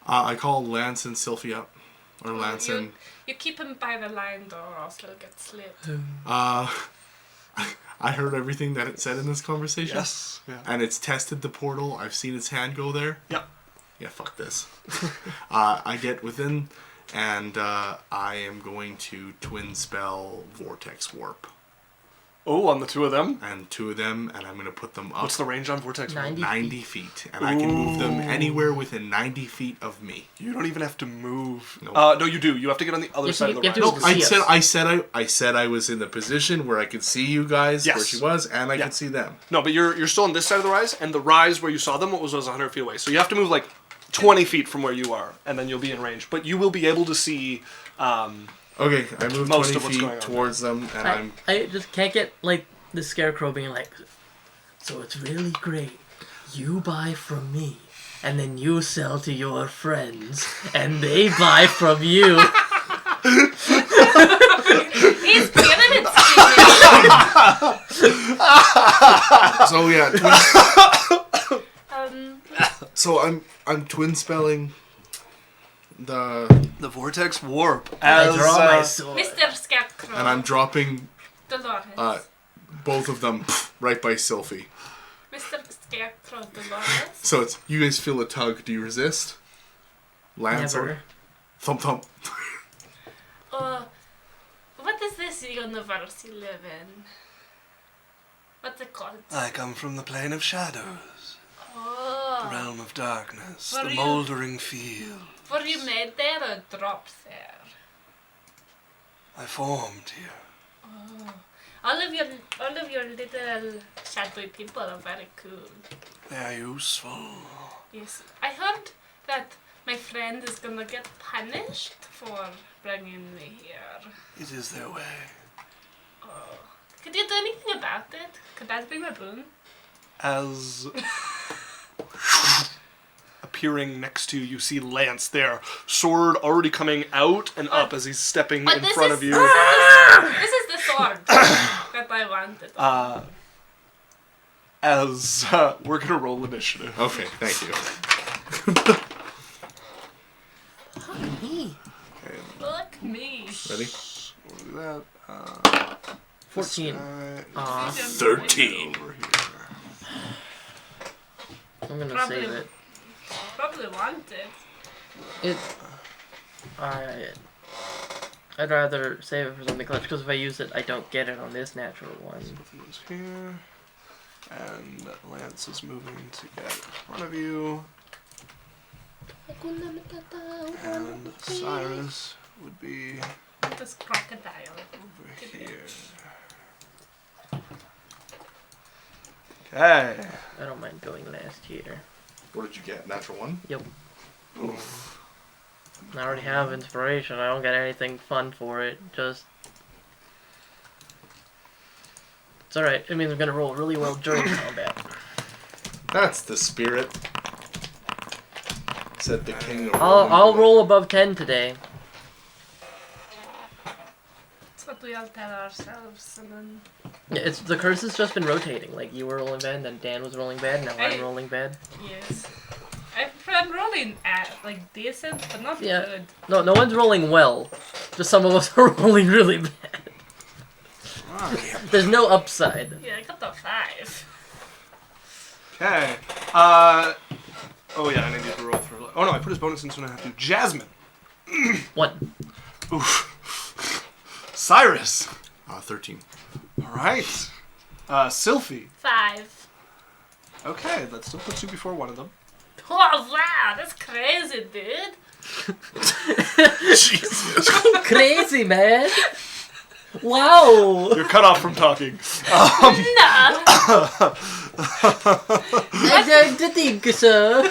I call Lance and Cylph'e up. Or Lance and...
You keep him by the line door or else he'll get slit.
I heard everything that it said in this conversation.
Yes. Yeah.
And it's tested the portal. I've seen its hand go there.
Yep.
Yeah, fuck this. I get within, and I am going to twin spell Vortex Warp.
Oh, on the two of them?
And two of them, and I'm going to put them up.
What's the range on Vortex Warp?
90 feet. And I can move them anywhere within 90 feet of me.
You don't even have to move.
Nope.
No, you do. You have to get on the other side of the rise.
No, I said I was in the position where I could see you guys, where she was, and I could see them.
No, but you're still on this side of the rise, and the rise where you saw them was 100 feet away. So you have to move like 20 feet from where you are, and then you'll be in range. But you will be able to see...
okay, I moved
most
20
of what's
feet
going on
towards them, and
I just can't get, like, the scarecrow being like, so it's really great. You buy from me, and then you sell to your friends, and they buy from you.
He's pyramid scheming.
So yeah, so I'm twin spelling the
Vortex Warp.
I draw my sword.
Mr. Scarecrow.
and I'm dropping
Dolores.
both of them right by Cylph'e.
Mr. Scarecrow Dolores.
So it's you guys feel a tug. Do you resist? Lance or
Never.
thump thump.
What is this universe you live in? What's it called?
I come from the plane of shadows, the
Oh.
realm of darkness,
Were
the
you-
mouldering field.
Were you made there or dropped there?
I formed here.
Oh. All of your little shadowy people are very cool.
They are useful.
Yes. I heard that my friend is gonna get punished for bringing me here.
It is their way.
Oh. Could you do anything about it? Could that be my boon?
As appearing next to you, you see Lance there, sword already coming out and up as he's stepping in front of you.
This is the sword that I wanted.
As we're gonna roll initiative.
Okay, thank you.
Me.
Look me.
Ready?
We'll do that.
14.
Aw.
13.
Over here.
I'm gonna
Probably-
save it.
Probably want it.
I'd rather save it for something clutch, because if I use it, I don't get it on this natural one.
Goes here. And Lance is moving to get in front of you. And Cyrus would be
This crocodile.
over here. Okay.
I don't mind going last here.
What did you get? Natural one?
Yep.
Oof.
I already have inspiration. I don't get anything fun for it. Just... It's alright. It means I'm gonna roll really well during combat.
That's the spirit. Said the king of
I'll roll above 10 today.
That's what we all tell ourselves, and then
Yeah, it's the curse has just been rotating. Like, you were rolling bad, then Dan was rolling bad, now I'm rolling bad.
yes. I'm rolling like decent, but not
Yeah.
good.
No one's rolling well. Just some of us are rolling really bad. There's no upside.
Yeah, I got the 5.
Okay. Oh yeah, I need to roll for. Oh no, I put his bonus in, so I have to. Jasmine.
1.
Oof. Cyrus.
13.
All right. Cylph'e.
5.
Okay, that still puts you before one of them.
Oh wow, that's crazy, dude.
Jesus.
Crazy, man! Wow!
You're cut off from talking.
No.
I don't think so.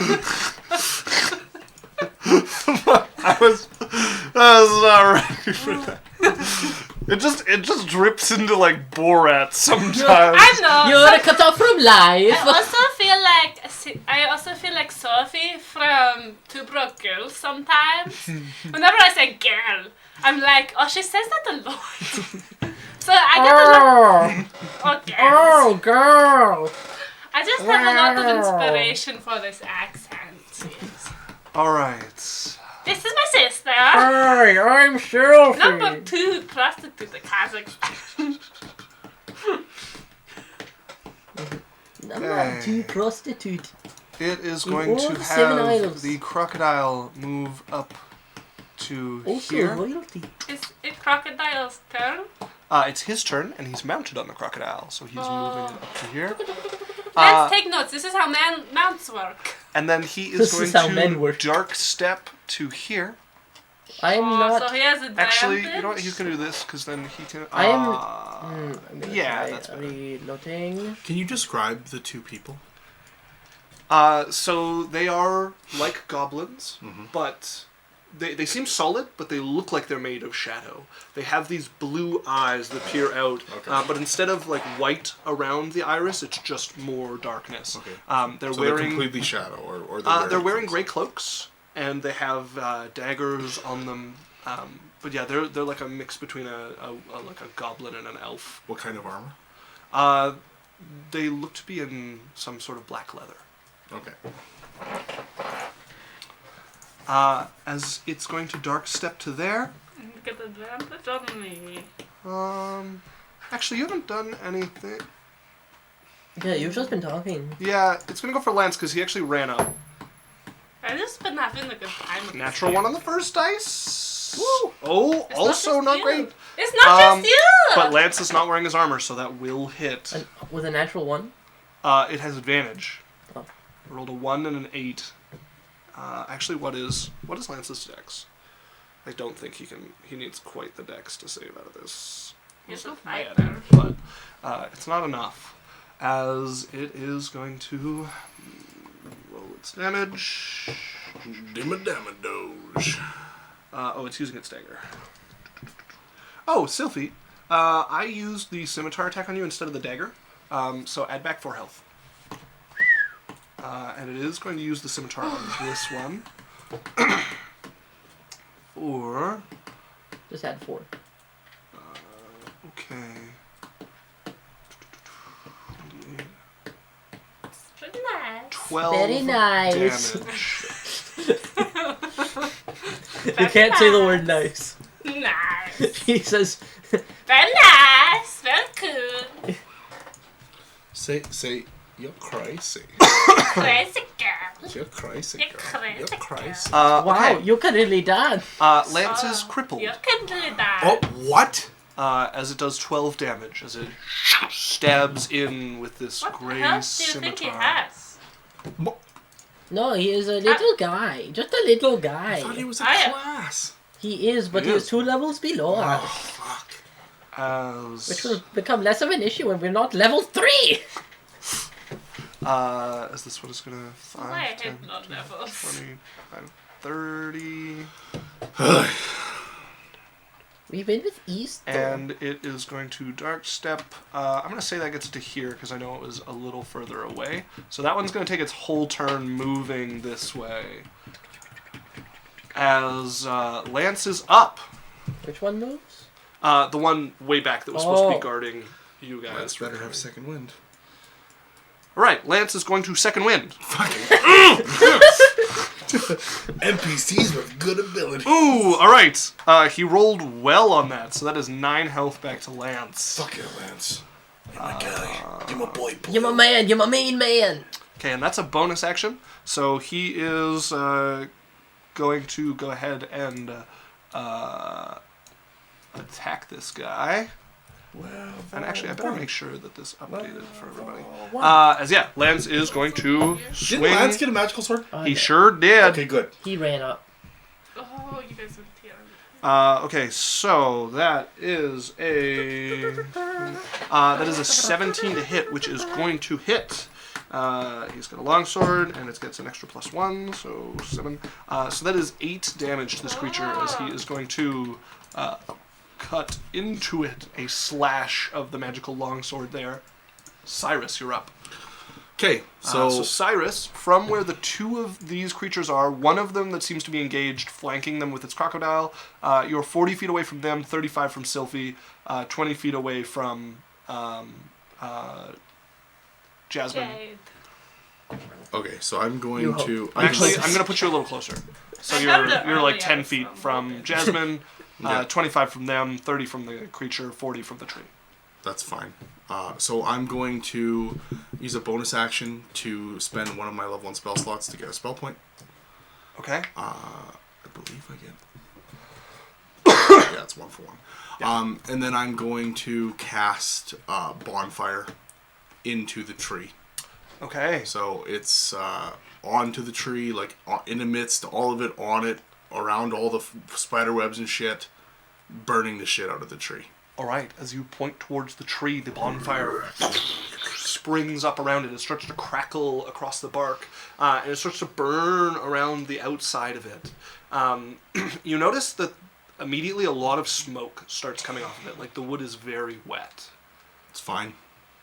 I was not ready for that. It just drips into like Borat sometimes.
I know.
You're cut off from life.
I also feel like Sophie from Two Broke Girls sometimes. Whenever I say girl, I'm like, oh, she says that a lot. So I get a lot. Okay.
Oh, girl!
I just have a lot of inspiration for this accent. Yes.
All right.
This is my sister.
Hi, I'm Cylph'e.
Number 2 prostitute in Kazakhstan.
I'm not too prostitute.
It is
In
going
all
to
the 7
have
isles.
the crocodile move up to
Also
here.
royalty.
Is it Crocodile's turn?
It's his turn, and he's mounted on the crocodile, so he's moving it up to here.
Let's take notes. This is how mounts work.
And then he is
This
going
is how men
to
work.
dark step to here.
I am not.
So he has advantage.
Actually, you know what? He's going to do this, because then he can...
I am.
yeah,
I'm gonna
that's
try
better.
reloading.
Can you describe the two people?
So they are like goblins, but they seem solid, but they look like they're made of shadow. They have these blue eyes that peer out, but instead of like white around the iris, it's just more darkness.
Okay.
They're
So
wearing
they're completely shadow, or
they're wearing
things?
gray cloaks, and they have daggers on them. But yeah, they're like a mix between a goblin and an elf.
What kind of armor?
They look to be in some sort of black leather.
Okay.
As it's going to dark step to there.
Get advantage on me.
Actually, you haven't done anything.
Yeah, you've just been talking.
Yeah, it's gonna go for Lance because he actually ran up.
I've just been having a good time. With
Natural
this
one
game.
on the first dice. Woo! Oh,
It's
also
just
not
you.
great.
It's not just you.
But Lance is not wearing his armor, so that will hit.
With a natural 1?
It has advantage.
Oh.
I rolled a 1 and an 8. Actually, what is Lance's dex? I don't think he needs quite the dex to save out of this.
He's a
Bad,
fighter.
but it's not enough, as it is going to roll its damage.
Dimmadamadoge.
It's using its dagger. Oh, Cylph'e, I used the scimitar attack on you instead of the dagger, so add back 4 health. And it is going to use the scimitar on this one. Or...
Just add 4.
Okay.
Pretty nice.
12
Very nice.
damage.
You can't say the word nice.
Nice.
He says,
Very nice. Very cool.
Say, you're crazy.
Crazy girl.
You're crazy.
You're
girl.
crazy.
You're crazy.
wow,
Okay.
you can really dance.
Lance is crippled.
You can do that.
Oh, what?
As it does 12 damage, as it stabs in with this
What
gray
health do you
scimitar.
think he has?
No, he is a little guy. Just a little guy.
I thought he was a
I-
class.
He is, but
He
he is
is.
2 levels below
Oh,
us.
fuck.
Which will become less of an issue when we're not level 3!
As this one is gonna
Why I
5,
hate
10,
blood levels.
25, 30,
We've been with East, though.
and it is going to dark step. I'm gonna say that gets to here because I know it was a little further away. So that one's gonna take its whole turn moving this way. As Lance is up,
Which one moves?
the one way back that was supposed to
Oh.
be guarding you guys.
Lance better have second wind.
All right, Lance is going to second wind.
NPCs with good ability.
Ooh, all right. He rolled well on that, so that is 9 health back to Lance.
Fuck you, Lance. You're my guy. You're my boy.
You're my man, you're my main man!
Okay, and that's a bonus action. So he is going to go ahead and attack this guy. And actually, I better make sure that this updated for everybody. Lance is going to swing.
Didn't Lance get a magical sword?
He sure did.
Okay, good.
He ran up.
Oh, you guys are tearing.
Okay, so that is a 17 to hit, which is going to hit. He's got a longsword, and it gets an extra +1, so 7. So that is 8 damage to this creature as he is going to cut into it a slash of the magical longsword there. Cyrus, you're up.
Okay,
So
so
Cyrus, from where the 2 of these creatures are, one of them that seems to be engaged, flanking them with its crocodile, you're 40 feet away from them, 35 from Cylph'e, 20 feet away from Jasmine.
Jade.
okay, so I'm going
You
to.
Actually, I'm going to put you a little closer. So
I got it
you're like
early
10
on,
feet
so
from
okay.
Jasmine,
Yeah.
25 from them, 30 from the creature, 40 from the tree.
That's fine. So I'm going to use a bonus action to spend one of my level 1 spell slots to get a spell point.
Okay.
I believe I get... yeah, it's 1 for 1.
Yeah.
And then I'm going to cast Bonfire into the tree.
Okay.
So it's onto the tree, like in the midst, all of it on it, around all the spider webs and shit, burning the shit out of the tree.
All right. As you point towards the tree, the bonfire springs up around it. It starts to crackle across the bark, and it starts to burn around the outside of it. You notice that immediately a lot of smoke starts coming off of it. Like the wood is very wet.
It's fine.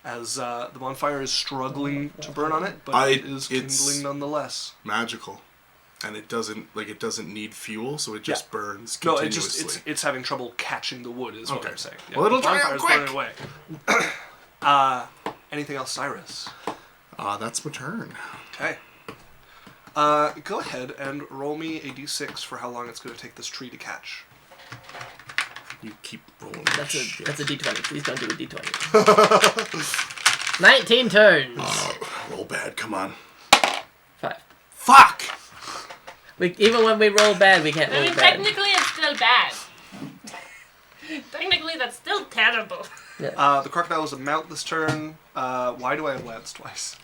As the bonfire is struggling to burn on it, but it is kindling nonetheless.
Magical, and it doesn't need fuel, so it just burns continuously.
No, it's having trouble catching the wood. Is what I'm saying. Yeah,
well, it'll
the
dry
bonfire's
out quick.
burning away. Anything else, Cyrus?
That's my turn.
Okay. Go ahead and roll me a d6 for how long it's going to take this tree to catch.
You keep rolling.
That's a d20. Please don't do a d20. 19 turns.
Roll bad. Come on.
5.
Fuck.
Even when we roll bad, we can't roll bad.
Technically, it's still bad. Technically, that's still terrible.
The crocodile is a mount this turn. Why do I have lance twice?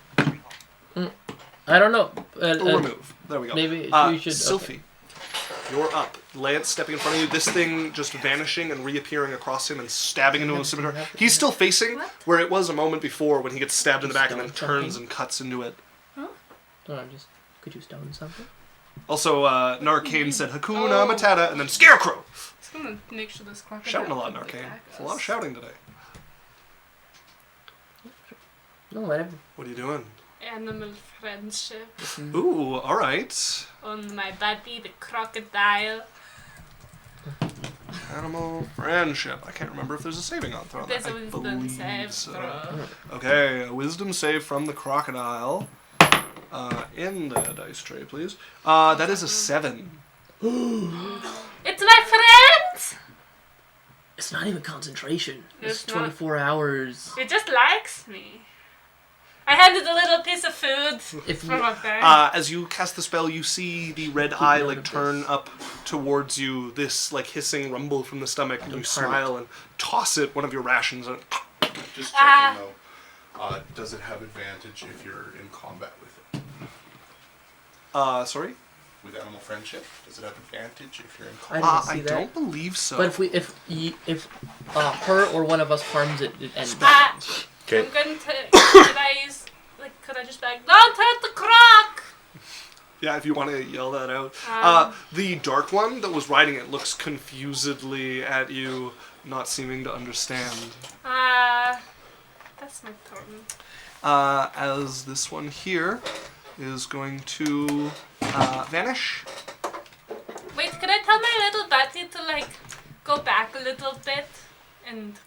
I don't know.
Remove. There we go.
Maybe you should...
Cylph'e, you're up. Lance stepping in front of you. This thing just vanishing and reappearing across him and stabbing into his scimitar. He's still facing where it was a moment before when he gets stabbed in the back and then turns and cuts into it.
Huh? Could you stone something?
Also, Narcane said Hakuna Matata and then Scarecrow.
Just gonna make sure this crocodile.
Shouting a lot, Narcane. It's a lot of shouting today.
No, whatever.
What are you doing?
Animal friendship.
Ooh, alright.
On my buddy, the crocodile.
Animal friendship. I can't remember if there's a saving on throw on that.
There's a wisdom save throw.
Okay, a wisdom save from the crocodile. In the dice tray, please. That is a 7.
It's my friend!
It's not even concentration. It's
It's
24 hours.
It just likes me. I handed a little piece of food from a thing.
As you cast the spell, you see the red eye like turn up towards you, this like hissing rumble from the stomach, and you smile and toss it one of your rations. And
Just checking though. Does it have advantage if you're in combat with it?
Sorry?
With animal friendship, does it have advantage if you're in
I
combat?
didn't see that.
don't believe so.
But if her or one of us harms it, it ends.
Okay.
I'm going to. Could I just be like, don't hurt the croc?
Yeah, if you want to yell that out. The dark one that was riding it looks confusedly at you, not seeming to understand.
That's my turn.
As this one here is going to vanish.
Wait, can I tell my little buddy to go back a little bit and?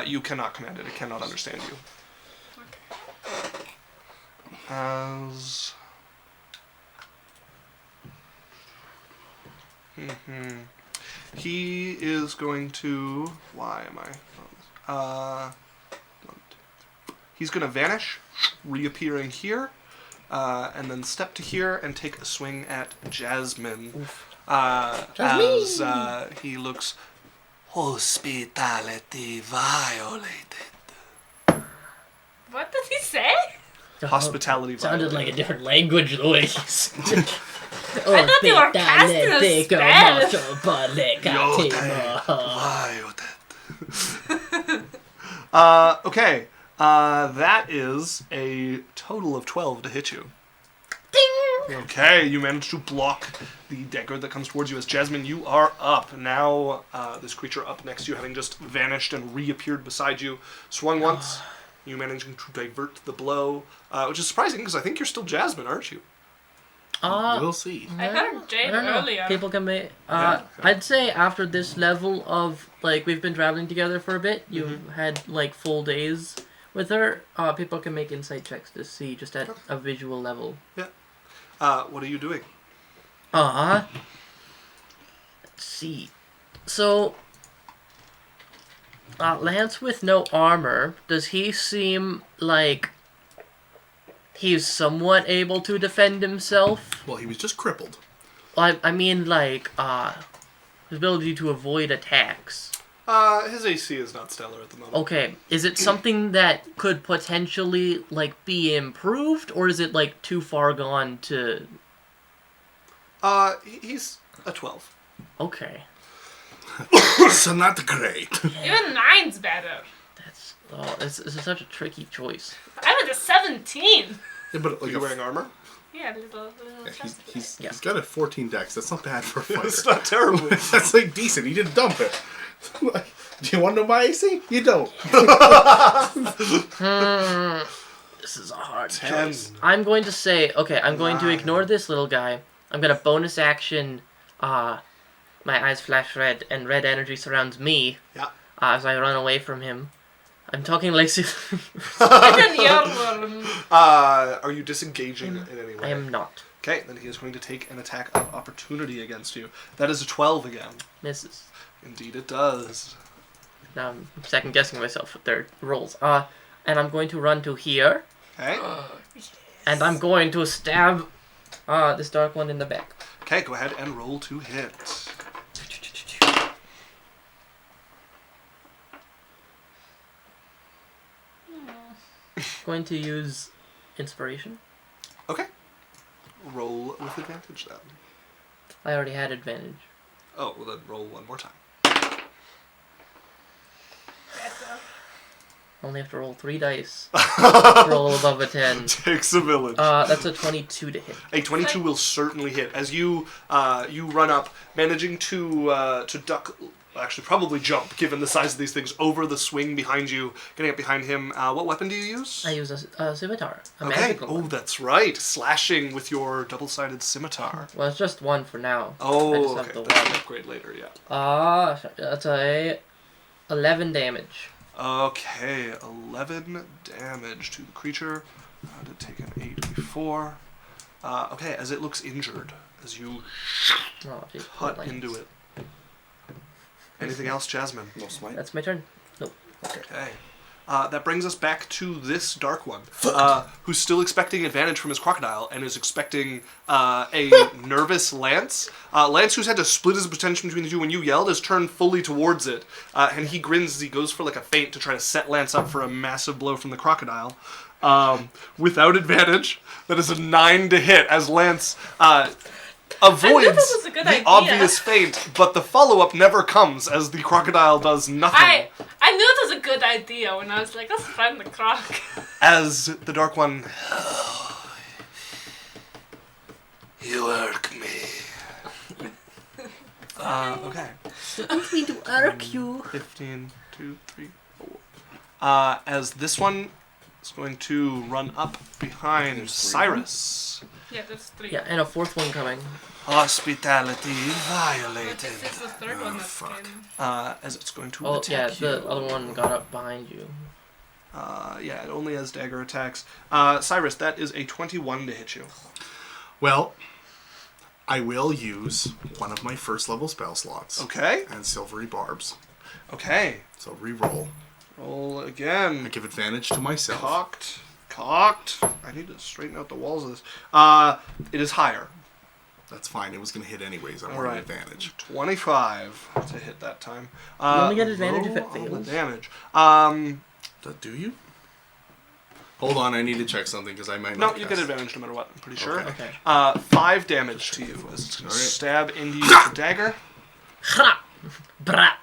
You cannot command it. It cannot understand you.
Okay.
As he is going to. Why am I? He's going to vanish, reappearing here, and then step to here and take a swing at Jasmine. As he looks. Hospitality violated.
What did he say?
Hospitality
Sounded
violated.
like a different language the way he said it.
I thought you were casting
a spell. Okay. That is a total of 12 to hit you. Ding! Okay, you managed to block the dagger that comes towards you. As Jasmine, you are up. Now, this creature up next to you, having just vanished and reappeared beside you, swung once. You managing to divert the blow, which is surprising because I think you're still Jasmine, aren't you?
We'll see.
I heard Jade earlier.
People can make.
Yeah, okay.
I'd say after this level of we've been traveling together for a bit. You've had full days with her. People can make insight checks to see just at a visual level.
Yeah. What are you doing?
Let's see. So Lance with no armor, does he seem like he's somewhat able to defend himself?
Well, he was just crippled.
I mean, like, his ability to avoid attacks.
His AC is not stellar at the moment.
Okay, is it something that could potentially, like, be improved, or is it, like, too far gone to...
He's a 12.
Okay.
So not great.
Even 9's better.
That's... Oh, it's such a tricky choice.
I'm at a 17.
Yeah, but
Are
like
you wearing armor?
Yeah, a little
yeah,
chest.
he's got a 14 dex. That's not bad for a fighter.
It's not terrible.
That's like decent. He didn't dump it. Like, do you want to know my AC? You don't.
This is a hard
10.
choice. I'm going to say, okay, I'm going to ignore this little guy. I'm going to bonus action, my eyes flash red, and red energy surrounds me.
Yeah.
As I run away from him. I'm talking like...
And then your
Are you disengaging in any way?
I am not.
Okay, then he is going to take an attack of opportunity against you. That is a 12 again.
Misses.
Indeed it does.
Now I'm second guessing myself with their rolls. And I'm going to run to here.
Okay.
And I'm going to stab this dark one in the back.
Okay, go ahead and roll to hit.
Going to use inspiration.
Okay. Roll with advantage then.
I already had advantage.
Oh, well then roll one more time.
Only have to roll 3 dice. Roll above a 10.
Takes a village.
That's a 22 to hit.
A 22 will certainly hit. As you run up, managing to duck, actually probably jump, given the size of these things, over the swing behind you, getting up behind him. What weapon do you use?
I use a scimitar. A
Okay.
magical
Oh,
one.
that's right. Slashing with your double-sided scimitar.
Well, it's just one for now. I
Oh,
just have
okay.
the
That's an
one.
upgrade later, yeah.
That's a 11 damage.
Okay, 11 damage to the creature. Did take an 8 before. Okay, as it looks injured, as you
Oh, geez,
cut
lands.
into it. Anything else, Jasmine?
No smite.
That's my turn. Nope.
Okay. That brings us back to this dark one, who's still expecting advantage from his crocodile and is expecting a nervous Lance. Lance, who's had to split his attention between the two when you yelled, has turned fully towards it, and he grins as he goes for like a feint to try to set Lance up for a massive blow from the crocodile. Without advantage, that is a 9 to hit as Lance avoids
this was a good
the
idea.
obvious feint, but the follow-up never comes as the crocodile does nothing.
I knew it was a good idea when I was like, let's find the croc.
As the Dark One...
You irk me.
okay.
Want me to irk you?
15, 2, 3, 4. As this one is going to run up behind
There's 3
Cyrus.
Yeah, there's 3.
Yeah, and a 4th one coming.
Hospitality
But
violated.
this is the 3rd one that's came.
As it's going to
Oh,
attack
yeah,
you.
the other one got up behind you.
Yeah, it only has dagger attacks. Cyrus, that is a 21 to hit you.
Well, I will use one of my first level spell slots.
Okay.
And silvery barbs.
Okay.
So re-roll.
Roll again.
I give advantage to myself.
Cocked. I need to straighten out the walls of this. It is higher.
That's fine. It was going to hit anyways. I
All
wanted
right.
advantage.
25 to hit that time.
You only get advantage if it
roll all the
fails.
damage.
Do you? Hold on. I need to check something because I might
No,
not
you
cast.
get advantage no matter what. I'm pretty sure.
Okay.
Okay.
5 damage to you as it's going to
All right.
stab into you with the dagger.
Ha! Brat!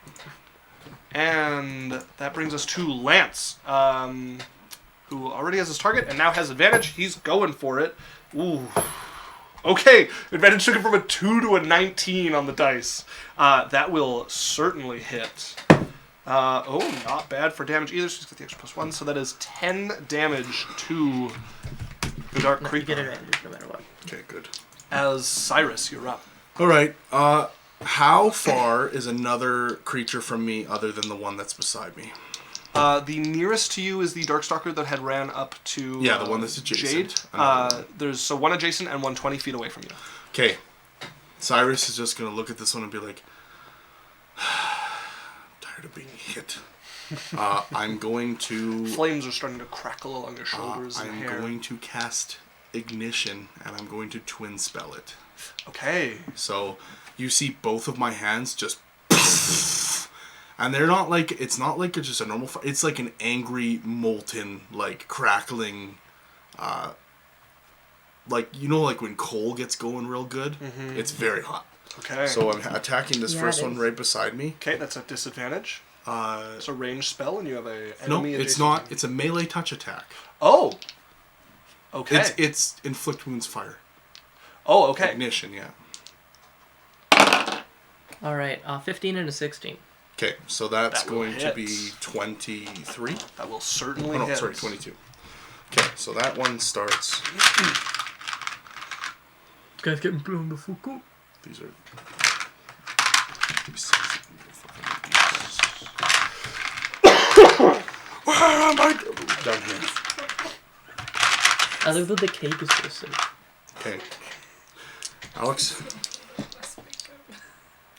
And that brings us to Lance, who already has his target and now has advantage. He's going for it. Ooh. Okay, advantage took him from a 2 to a 19 on the dice. That will certainly hit. Not bad for damage either. She's got the extra +1, so that is 10 damage to the dark
No, you
creeper.
get advantage no matter what.
Okay, good.
As Cyrus, you're up.
All right. How far is another creature from me other than the one that's beside me?
The nearest to you is the Darkstalker that had ran up to
Yeah, the one that's adjacent.
Jade. There's one adjacent and one 20 feet away from you.
Okay. Cyrus is just going to look at this one and be like, tired of being hit. I'm going to...
Flames are starting to crackle along your shoulders and
I'm
hair.
going to cast Ignition, and I'm going to twin spell it.
Okay.
So you see both of my hands just... And they're not like... It's not like it's just a normal fire. It's like an angry, molten, like, crackling... like, you know, like when coal gets going real good? Mm-hmm. It's very hot.
Okay.
So I'm attacking this first one right beside me.
Okay, that's a disadvantage. It's a ranged spell, and you have a
No,
enemy
it's not. It's a melee touch attack.
Oh. Okay.
It's inflict wounds fire.
Oh, okay.
Ignition, yeah.
All right, 15 and a 16.
Okay, so that's
That will
going to
hit.
be 23.
That will certainly
Oh no,
hit.
sorry, 22. Okay, so that one starts.
Guys getting blown the fuck up.
These are. Where am I? Down here.
I love that the cake is so sick.
Okay. Alex?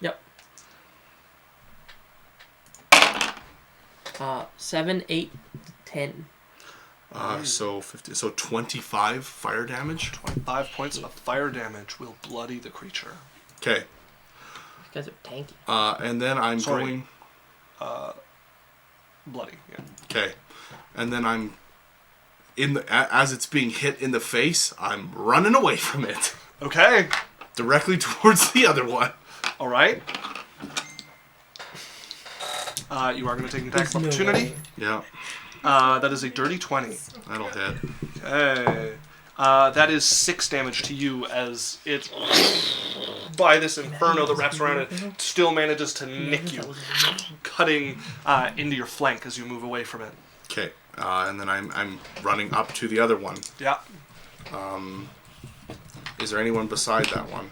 Yep. 7, 8, 10.
So 50. So 25 fire damage.
25 points of fire damage will bloody the creature.
Okay.
You guys are tanky.
And then I'm
Sorry.
going.
Bloody, yeah.
Okay. And then I'm in the as it's being hit in the face, I'm running away from it.
Okay.
Directly towards the other one.
All right. You are going to take an attack of opportunity.
Yeah.
That is a dirty 20.
That'll hit.
Okay. That is 6 damage to you as it, by this inferno that wraps around it, still manages to nick you, cutting into your flank as you move away from it.
Okay. And then I'm running up to the other one.
Yeah.
Is there anyone beside that one?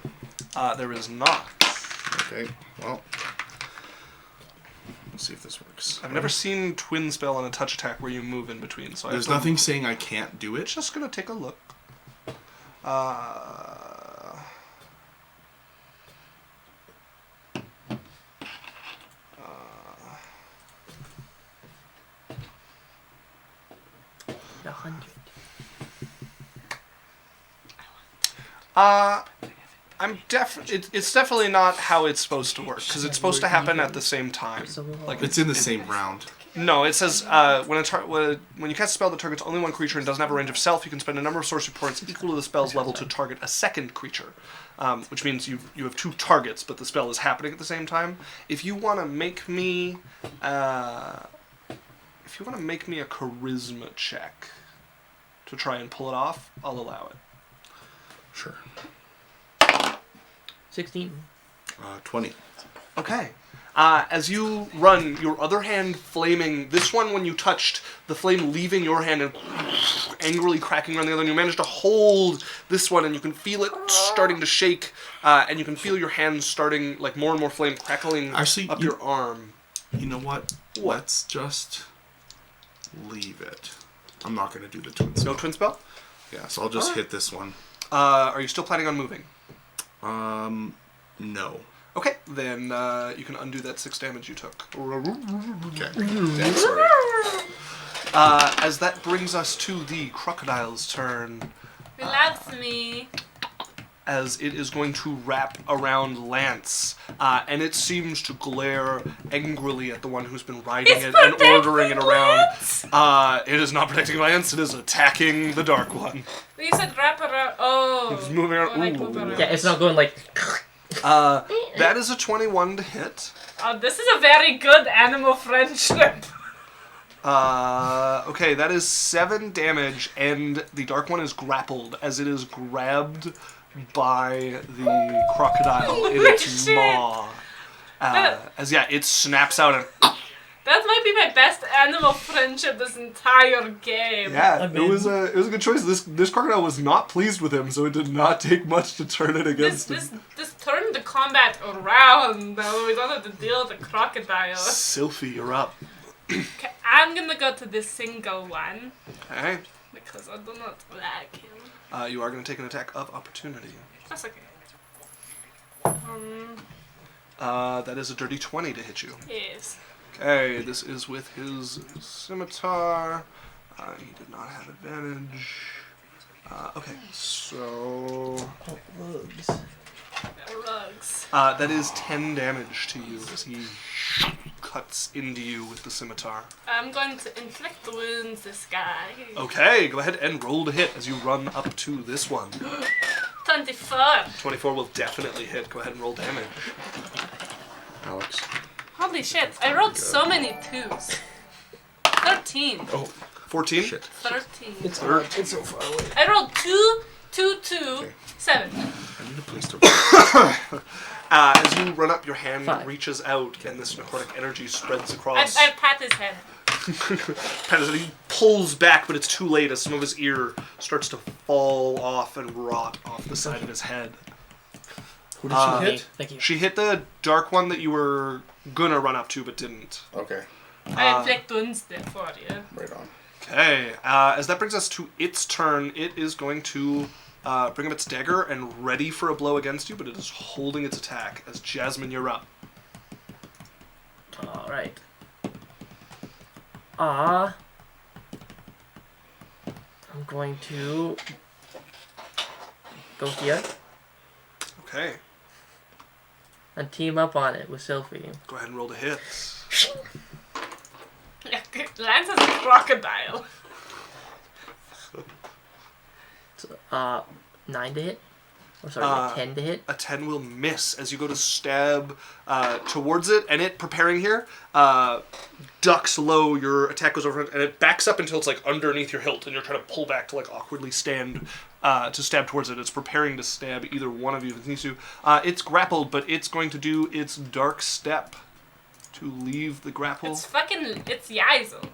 There is not.
Okay. Well. Let's see if this works.
I've never seen twin spell on a touch attack where you move in between. So
There's nothing saying I can't do it.
Just gonna take a look.
A 100.
It's definitely not how it's supposed to work because it's supposed to happen at the same time. Like
It's in the same round.
no, it says when you cast a spell that targets only one creature and doesn't have a range of self, you can spend a number of sorcery points equal to the spell's level to target a second creature, which means you have 2 targets, but the spell is happening at the same time. If you want to make me a charisma check to try and pull it off, I'll allow it.
Sure.
16.
20.
Okay. As you run, your other hand flaming, this one when you touched, the flame leaving your hand and angrily cracking around the other, and you manage to hold this one and you can feel it starting to shake, and you can feel your hand starting, like more and more flame crackling up your arm.
You know what? Let's just leave it. I'm not going to do the twin spell.
No twin spell?
Yeah, so I'll just hit this one.
Are you still planning on moving?
No.
Okay, then you can undo that 6 damage you took.
Okay. Damn, sorry.
As that brings us to the crocodile's turn.
He loves me.
As it is going to wrap around Lance, and it seems to glare angrily at the one who's been riding it and ordering it around. It is not protecting Lance, it is attacking the dark one.
You said wrap around. Oh.
It's moving around.
Like move around.
Yeah, it's not going like...
That is a 21 to hit.
This is a very good animal friendship.
Okay, that is 7 damage, and the dark one is grappled as it is grabbed by the crocodile in its maw. It snaps out and...
That might be my best animal friendship this entire game.
Yeah, it was a good choice. This crocodile was not pleased with him, so it did not take much to turn it against him.
This turned the combat around. Now we don't have to deal with the crocodile.
Cylph'e, you're up.
Okay, I'm gonna go to this single one.
Okay.
Because I do not like him.
You are going to take an attack of opportunity.
That's okay.
That is a dirty 20 to hit you.
Yes.
Okay, this is with his scimitar. He did not have advantage. Okay, so...
Oh, rugs.
Rugs.
that is 10 damage to you as he cuts into you with the scimitar.
I'm going to inflict wounds this guy.
Okay, go ahead and roll to hit as you run up to this one.
24.
24 will definitely hit. Go ahead and roll damage.
Alex.
Holy shit, I rolled so many 2s. 13.
Oh,
14?
shit.
13.
It's so far away.
I rolled 2, 2, 2,
Okay.
7.
I need a place to...
As you run up, your hand
5.
reaches out and this necrotic energy spreads across.
I pat his head.
He pulls back, but it's too late as some of his ear starts to fall off and rot off the side of his head.
Who did she hit?
Thank you.
She hit the dark one that you were gonna run up to, but didn't.
Okay,
I inflict wounds there for you.
right on.
Okay, as that brings us to its turn, it is going to bring up its dagger and ready for a blow against you, but it is holding its attack. As Jasmine, you're up.
Alright. I'm going to go here
Okay,
and team up on it with Cylph'e.
go ahead and roll to hit.
Lance is a crocodile.
So, 9 to hit? Or sorry, 10 to hit?
A 10 will miss as you go to stab towards it, and it, preparing here, ducks low, your attack goes over, and it backs up until it's like underneath your hilt, and you're trying to pull back to like awkwardly stand to stab towards it. It's preparing to stab either one of you if it needs to. It's grappled, but it's going to do its dark step to leave the grapple.
It's Yazel.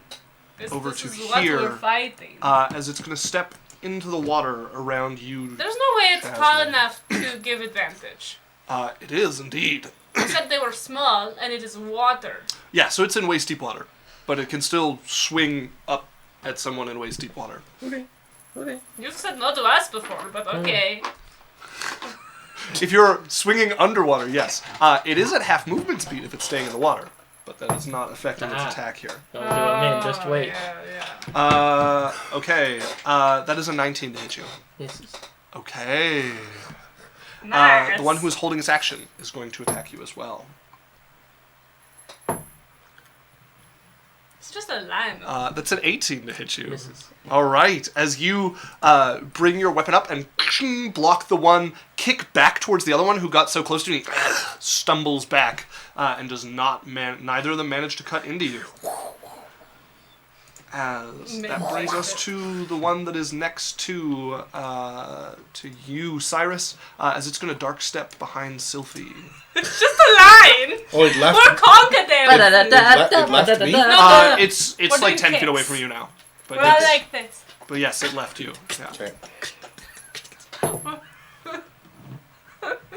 Over
this
to
is what
here.
we're fighting.
As it's going to step into the water around you.
There's no way it's
Jasmine.
tall enough to give advantage.
It is indeed.
You said they were small, and it is water.
Yeah, so it's in waist deep water, but it can still swing up at someone in waist deep water.
Okay.
You've said no to us before, but okay.
If you're swinging underwater, yes. It is at half movement speed if it's staying in the water, but that is not affecting its attack here.
Don't do it, man. Just wait.
Yeah.
Okay. That is a 19 to hit you.
Misses.
Okay.
Nice.
The one who is holding its action is going to attack you as well.
It's just a line.
That's an 18 to hit you.
Misses.
All right. As you bring your weapon up and block the one, kick back towards the other one who got so close to you, stumbles back and does not neither of them manage to cut into you. As that brings us to the one that is next to you, Cyrus, as it's going to dark step behind Cylph'e.
It's just a line.
Oh, it left.
We're conquered
It left me?
No.
It's
We're
like
doing
10 feet
kicks.
away from you now. But,
We're
it's-
like this.
but yes, it left you. Yeah.
Okay.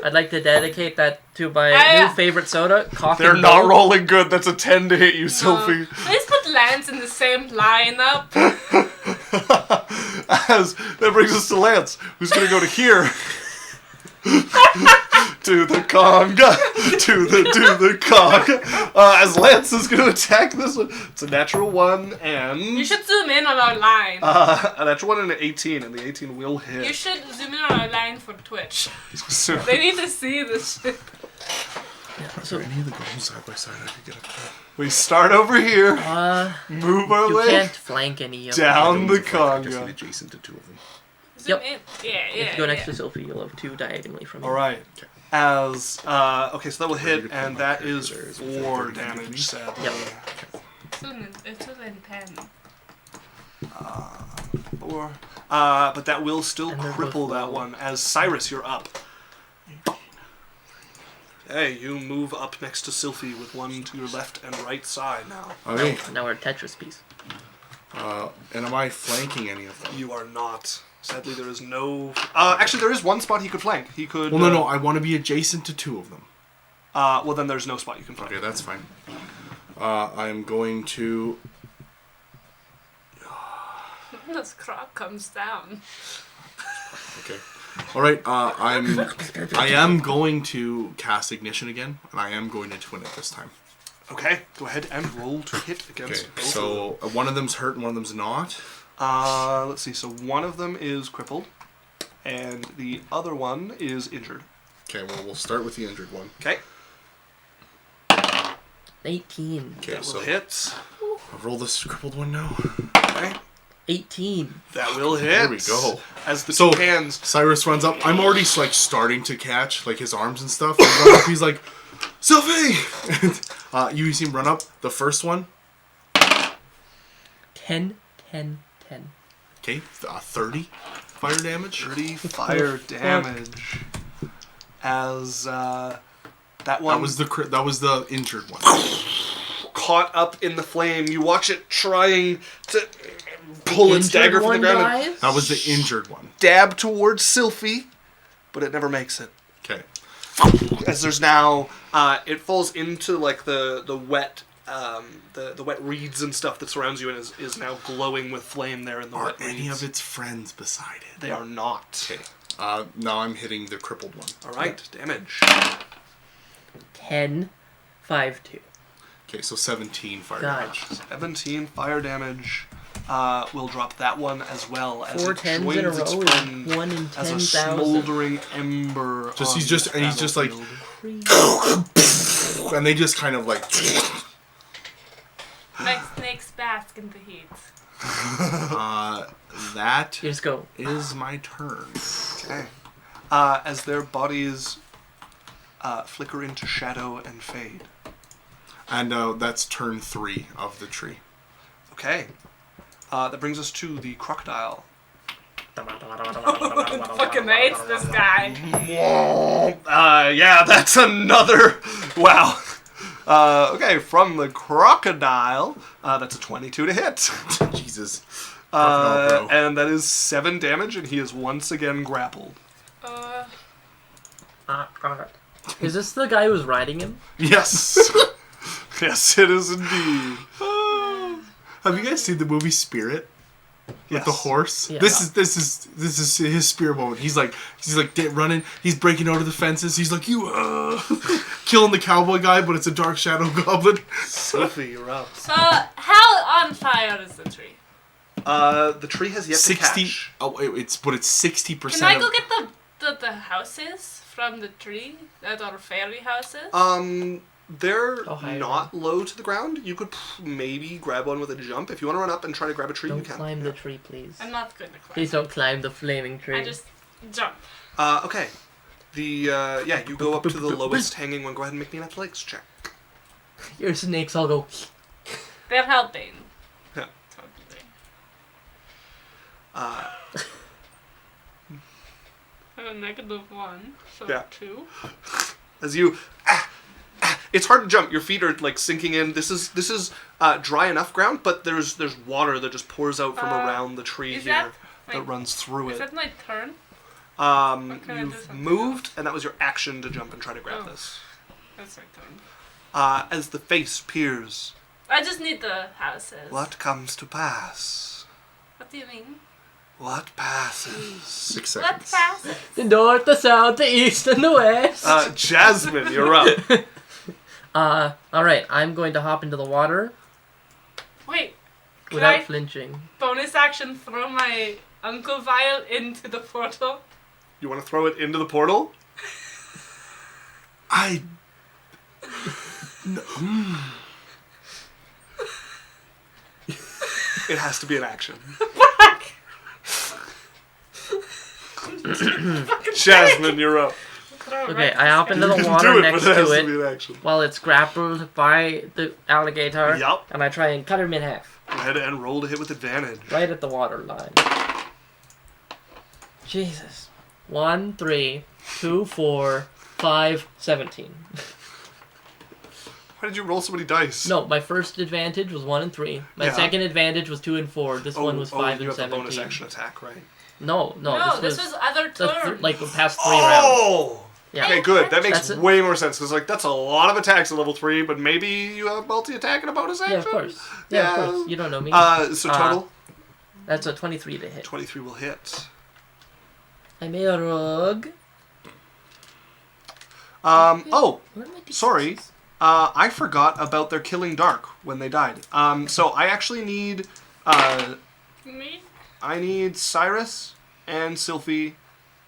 I'd like to dedicate that to my
I,
new favorite soda, coffee.
They're not rolling good. That's a 10 to hit you, Cylph'e.
Please put Lance in the same lineup.
As that brings us to Lance, who's going to go to here. To the conga, to the conga. As Lance is going to attack this one. It's a natural 1 and
You should zoom in on our line.
a natural 1 and an 18, and the 18 will hit.
You should zoom in on our line for Twitch.
So,
They need to see this shit.
So,
Any of the goals side by side, I could get a
we start over here, move our
you
way
can't flank any of them.
down the
just
conga.
adjacent to two of them.
Zoom
Yep.
in. Yeah.
If you go next to Cylph'e, you'll have 2 diagonally from
All
you.
right. As okay, so that will hit,
to put
and
my
that
character
is
there? Is it
4
30
damage,
degrees?
sadly.
Yep.
It's 2 and 10.
4. But that will still
And they're
cripple
both
that
low.
one. As Cyrus, you're up. Hey, you move up next to Cylph'e with one to your left and right side now.
Okay.
Now we're a Tetris piece.
And am I flanking any of them?
You are not. Sadly, there is no... actually, there is one spot he could flank. He could...
Well, no. I want to be adjacent to two of them.
well, then there's no spot you can flank.
Okay, that's fine. I'm going to...
This croc comes down.
Okay. All right. I am going to cast ignition again, and I am going to twin it this time.
Okay, go ahead and roll to hit against
Okay,
both
so
of them.
one of them's hurt and one of them's not.
Let's see. So one of them is crippled, and the other one is injured.
Okay, well, we'll start with the injured one.
Okay,
18.
Okay,
that will
so
hit.
I'll roll this crippled one now.
Okay,
18.
that will hit.
There we go.
As the
So
two hands.
Cyrus runs up. I'm already like starting to catch like his arms and stuff. He runs up, he's like, Cylph'e! You see him run up. The first one.
10, 10, 10.
Okay, 30 fire damage.
30 fire damage. As that one
That was the injured one.
caught up in the flame. You watch it trying to pull its
Injured
dagger from the
one
ground and
dies?
That was the injured one.
dab towards Cylph'e, but it never makes it.
Okay.
As there's now, it falls into like the wet, the wet reeds and stuff that surrounds you, and is now glowing with flame there in the
Are
wet reeds.
any of its friends beside it?
They are not.
Okay. Now I'm hitting the crippled one.
All right, damage.
10, 5, 2.
Okay, so 17 fire
God.
damage.
17 fire damage. We'll drop that one as well as
4
it
10s
joins
in a
its
row
friend
is 1 in
as a
10,000.
smoldering ember.
Just-
on
he's just-
this
and he's just like-
battlefield.
And they just kind of like...
Like snakes bask in the heat.
That
You just go.
is my turn.
Okay. As their bodies flicker into shadow and fade.
And that's turn 3 of the tree.
Okay. That brings us to the crocodile.
Fucking hates this guy.
Yeah, that's another... Wow. Okay, from the crocodile, that's a 22 to hit.
Jesus. Crocodile, bro.
And that is 7 damage, and he is once again grappled.
Is this the guy who's riding him?
Yes. Yes, it is indeed.
Have you guys seen the movie Spirit? With the
Yes.
horse?
Yeah.
This is his spirit moment. He's like running, he's breaking out of the fences, he's like, you killing the cowboy guy, but it's a dark shadow goblin.
Cylph'e, you're up.
So, how on fire is the tree?
The tree has yet
60
to catch.
Oh, it's 60%.
Can I go get the houses from the tree that are fairy houses?
They're
Oh, hi,
not low to the ground. You could maybe grab one with a jump. If you want to run up and try to grab a tree,
Don't
you can.
climb the tree, please.
I'm not going to climb.
Please don't climb the flaming tree.
I just jump.
Okay. You go up to the lowest hanging one. Go ahead and make me an athletics check.
Your snakes all go.
They're helping.
Yeah.
Totally.
Uh,
I have a -1, so
Yeah.
2.
as you, it's hard to jump. Your feet are like sinking in. This is dry enough ground, but there's water that just pours out from around the tree
Is
here
that
that runs through
Is
it.
that my turn? can I do
You've
something
moved, and that was your action to jump and try to grab
Oh.
this.
That's my turn.
As the face peers,
I just need the houses.
What comes to pass?
What do you mean?
What passes?
6
What
seconds.
passes?
The north, the south, the east, and the west.
Jasmine, you're up.
Alright, I'm going to hop into the water
Wait. Can
without
I
flinching.
bonus action throw my Uncle Vial into the portal?
You want to throw it into the portal?
I...
It has to be an action. Jasmine, you're up.
Throw it
Okay,
right
I hop into
You
the
can
water
do it,
next
but it has
to
to be
it
an action.
while it's grappled by the alligator.
Yup.
And I try and cut him in half.
Go ahead and roll to hit with advantage.
Right at the water line. Jesus. 1, 3, 2, 4, 5, 17.
Why did you roll so many dice?
No, my first advantage was 1 and 3. My
Yeah.
second advantage was 2 and 4. This one was 5
you
and
have the
17.
bonus action attack, right?
No,
No, this was other
the
turn.
like the past 3 rounds.
Oh!
Yeah.
Okay, good. That makes
That's it.
way more sense. Because, like, that's a lot of attacks at level 3, but maybe you have multi-attack and a bonus action?
Yeah, of course. Yeah, of course. You don't know me.
So total?
That's a 23 to hit.
23 will hit.
I made a rogue.
Oh,
Where are my d6s?
sorry. I forgot about their killing dark when they died. So I actually need...
Me?
I need Cyrus and Cylph'e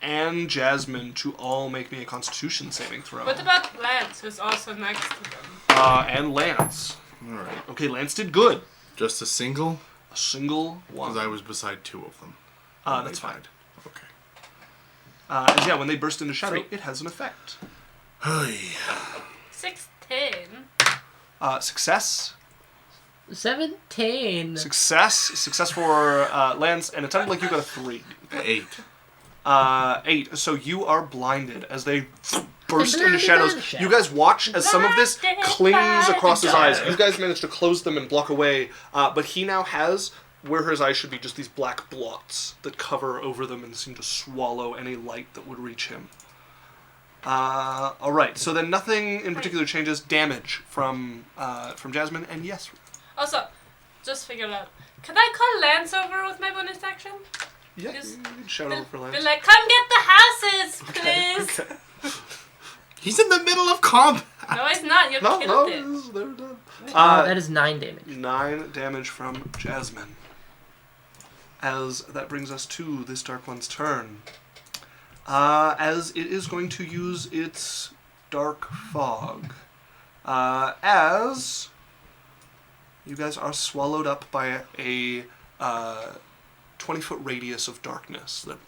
and Jasmine to all make me a Constitution saving throw.
What about Lance, who's also next to them?
And Lance.
All right.
Okay, Lance did good.
Just a single?
A single one.
Because I was beside two of them.
That's fine.
Okay.
And yeah, when they burst into shadow, it has an effect.
16.
Success.
17.
Success for Lance, and it sounded like you got a 3.
8.
8. So you are blinded as they burst into shadows. You guys watch as some of this clings across his eyes. You guys manage to close them and block away, but he now has, where his eyes should be, just these black blots that cover over them and seem to swallow any light that would reach him. Alright, so then nothing in particular changes. Damage from Jasmine, and yes.
Also, just figured out. Can I call Lance over with my bonus action?
Yeah,
Just
you can shout over for Lance.
Be like, come get the houses, please!
Okay.
He's in the middle of combat.
No, he's not. You killed it.
They're done.
That is 9 damage.
9 damage from Jasmine. As that brings us to this Dark One's turn. As it is going to use its Dark Fog. As you guys are swallowed up by a 20-foot radius of darkness that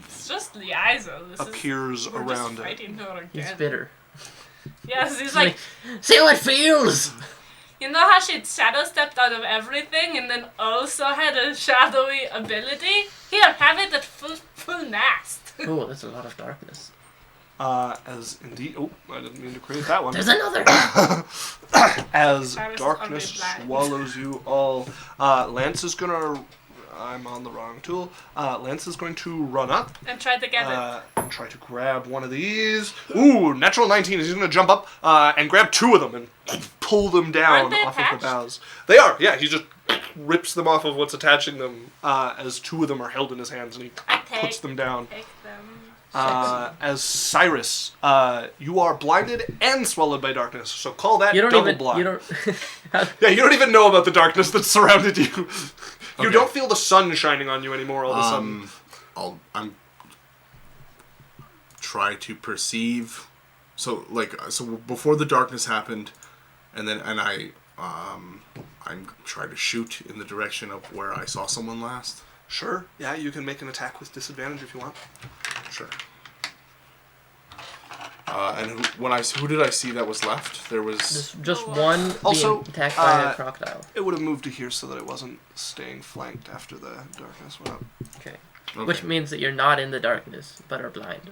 It's just the eyes, though.
appears
We're
around
just
it.
fighting her again.
He's bitter.
Yes, he's like,
see how it feels!
you know how she shadow stepped out of everything and then also had a shadowy ability? Here, have it at full mast.
Oh, that's a lot of darkness.
As indeed... Oh, I didn't mean to create that one.
There's another!
As
Cyrus
darkness
is already blind.
swallows you all, Lance is gonna... I'm on the wrong tool. Lance is going to run up.
And try to get it.
And try to grab one of these. Ooh, natural 19. He's going to jump up and grab 2 of them and pull them down
Aren't they
off of
attached?
the boughs. They are, yeah. He just rips them off of what's attaching them as 2 of them are held in his hands, and he puts them down.
Take them.
As Cyrus, you are blinded and swallowed by darkness, so call that
You don't
double
even.
blind.
You don't.
Yeah, you don't even know about the darkness that surrounded you. You
Okay.
don't feel the sun shining on you anymore all of a sudden.
I'm try to perceive. So before the darkness happened, I'm trying to shoot in the direction of where I saw someone last.
Sure. Yeah, you can make an attack with disadvantage if you want.
Sure. And who did I see that was left? There was...
There's just one
Also,
being attacked by a crocodile.
It would have moved to here so that it wasn't staying flanked after the darkness went up.
Okay.
Okay.
Which means that you're not in the darkness, but are blind.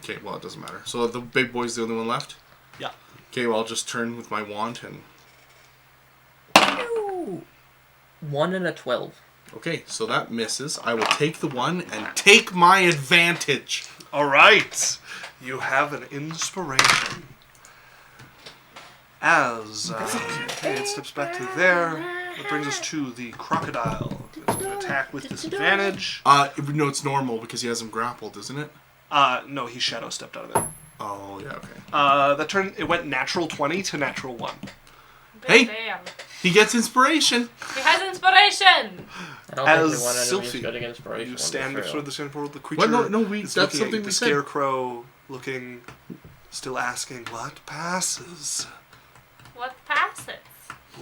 Okay, well, it doesn't matter. So the big boy's the only one left?
Yeah.
Okay, well, I'll just turn with my wand and...
Ooh. 1 and a 12.
Okay, so that misses. I will take the 1 and take my advantage.
All right. You have an inspiration. As it steps back to there, that brings us to the crocodile. It's going to attack with disadvantage.
No, it's normal because he has him grappled, isn't it?
No, he shadow stepped out of it.
Oh, yeah, okay.
That turn, it went natural 20 to natural 1.
Hey!
Damn.
He gets inspiration.
He has inspiration!
I don't
As
think we want enemies
Cylph'e,
getting inspiration.
You
on
stand
this
before
trail.
the center portal. The creature
What? No,
is
that's
looking
something
at
we
the
said.
scarecrow, looking, still asking, what passes?
What passes?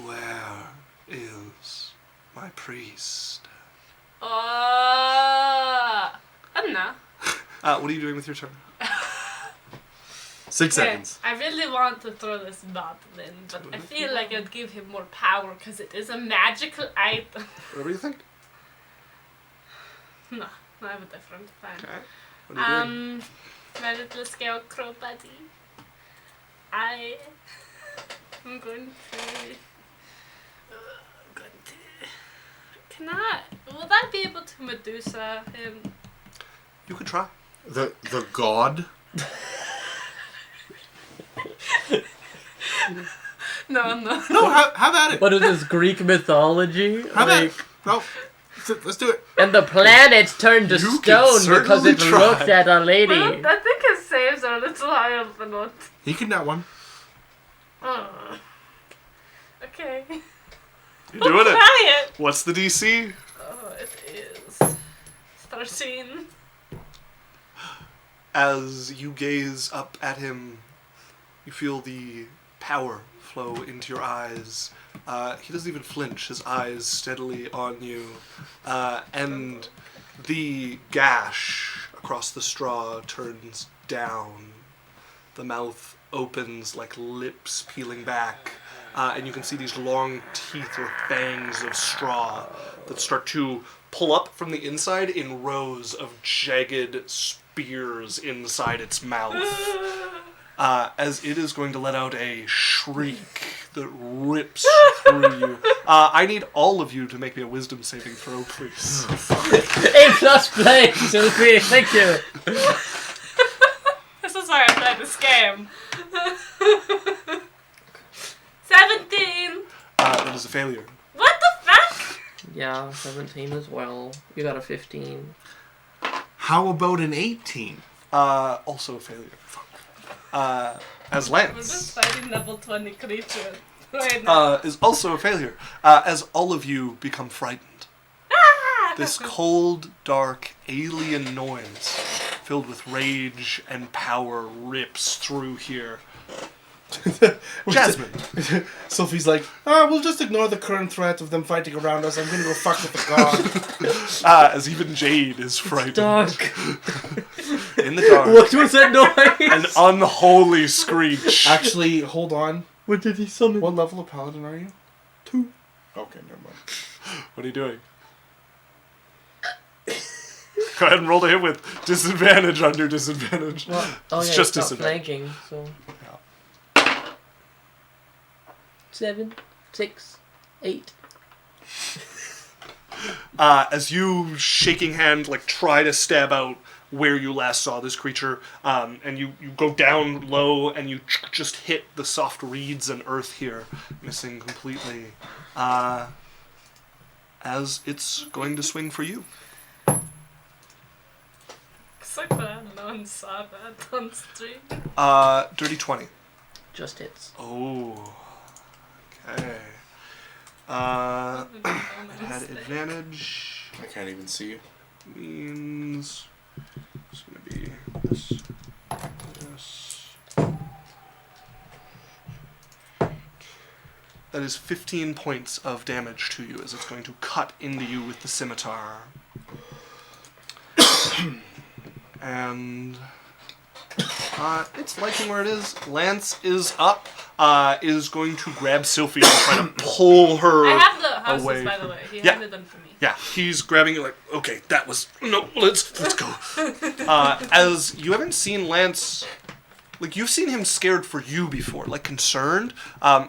Where is my priest?
I don't know.
What are you doing with your turn?
6
Okay,
seconds.
I really want to throw this bottle in, but I feel like it'd give him more power because it is a magical item.
Whatever you think.
No, I have a different plan.
Okay. What are you doing?
My little scarecrow buddy. I'm going to. Can I? Will I be able to Medusa him?
You could try.
The god?
No.
No, have at it.
What is this, Greek mythology?
Have at it. No, let's do it.
And the planet turned to
You can
stone because
certainly
it
try.
looked at a lady.
Well, I think his saves are a little higher than what.
He can that one.
You're doing it.
Try it.
What's the DC?
Oh, it is 13.
As you gaze up at him, you feel the power flow into your eyes. He doesn't even flinch, his eyes steadily on you. And the gash across the straw turns down. The mouth opens like lips peeling back. And you can see these long teeth or fangs of straw that start to pull up from the inside in rows of jagged spears inside its mouth. As it is going to let out a shriek that rips through you. I need all of you to make me a wisdom saving throw, please.
A+ play, Cylph'e. Thank you.
This is why I played this game. 17.
That is a failure.
What the fuck?
Yeah, 17 as well. You got a 15.
How about an 18?
Also a failure. As
We're
Lance
just fighting level 20 creatures. Right now.
is also a failure. As all of you become frightened. This cold, dark, alien noise filled with rage and power rips through here. Jasmine.
Sophie's like, we'll just ignore the current threat of them fighting around us. I'm gonna go fuck with the god.
As even Jade is frightened.
Dark.
In the dark.
What was that noise?
An unholy screech.
Actually, hold on.
What did he summon?
What level of paladin are you?
2.
Okay, never mind.
What are you doing? Go ahead and roll to hit with disadvantage on your disadvantage.
Well,
It's just
it's not
disadvantage.
flanking, so... 7, 6, 8.
As you, shaking hand, like try to stab out where you last saw this creature, and you go down low and you just hit the soft reeds and earth here, missing completely. As it's going to swing for you.
So glad no one saw that on stream.
Dirty 20.
Just hits.
Oh. Okay. It had advantage.
I can't even see you.
Means it's gonna be this. That is 15 points of damage to you as it's going to cut into you with the scimitar. And it's liking where it is. Lance is up. Is going to grab Cylph'e and try to pull her
I have the houses,
away.
by the way. He
Yeah.
handed them to me.
Yeah, he's grabbing you like, okay, that was no. Let's go. As you haven't seen Lance, like you've seen him scared for you before, like concerned.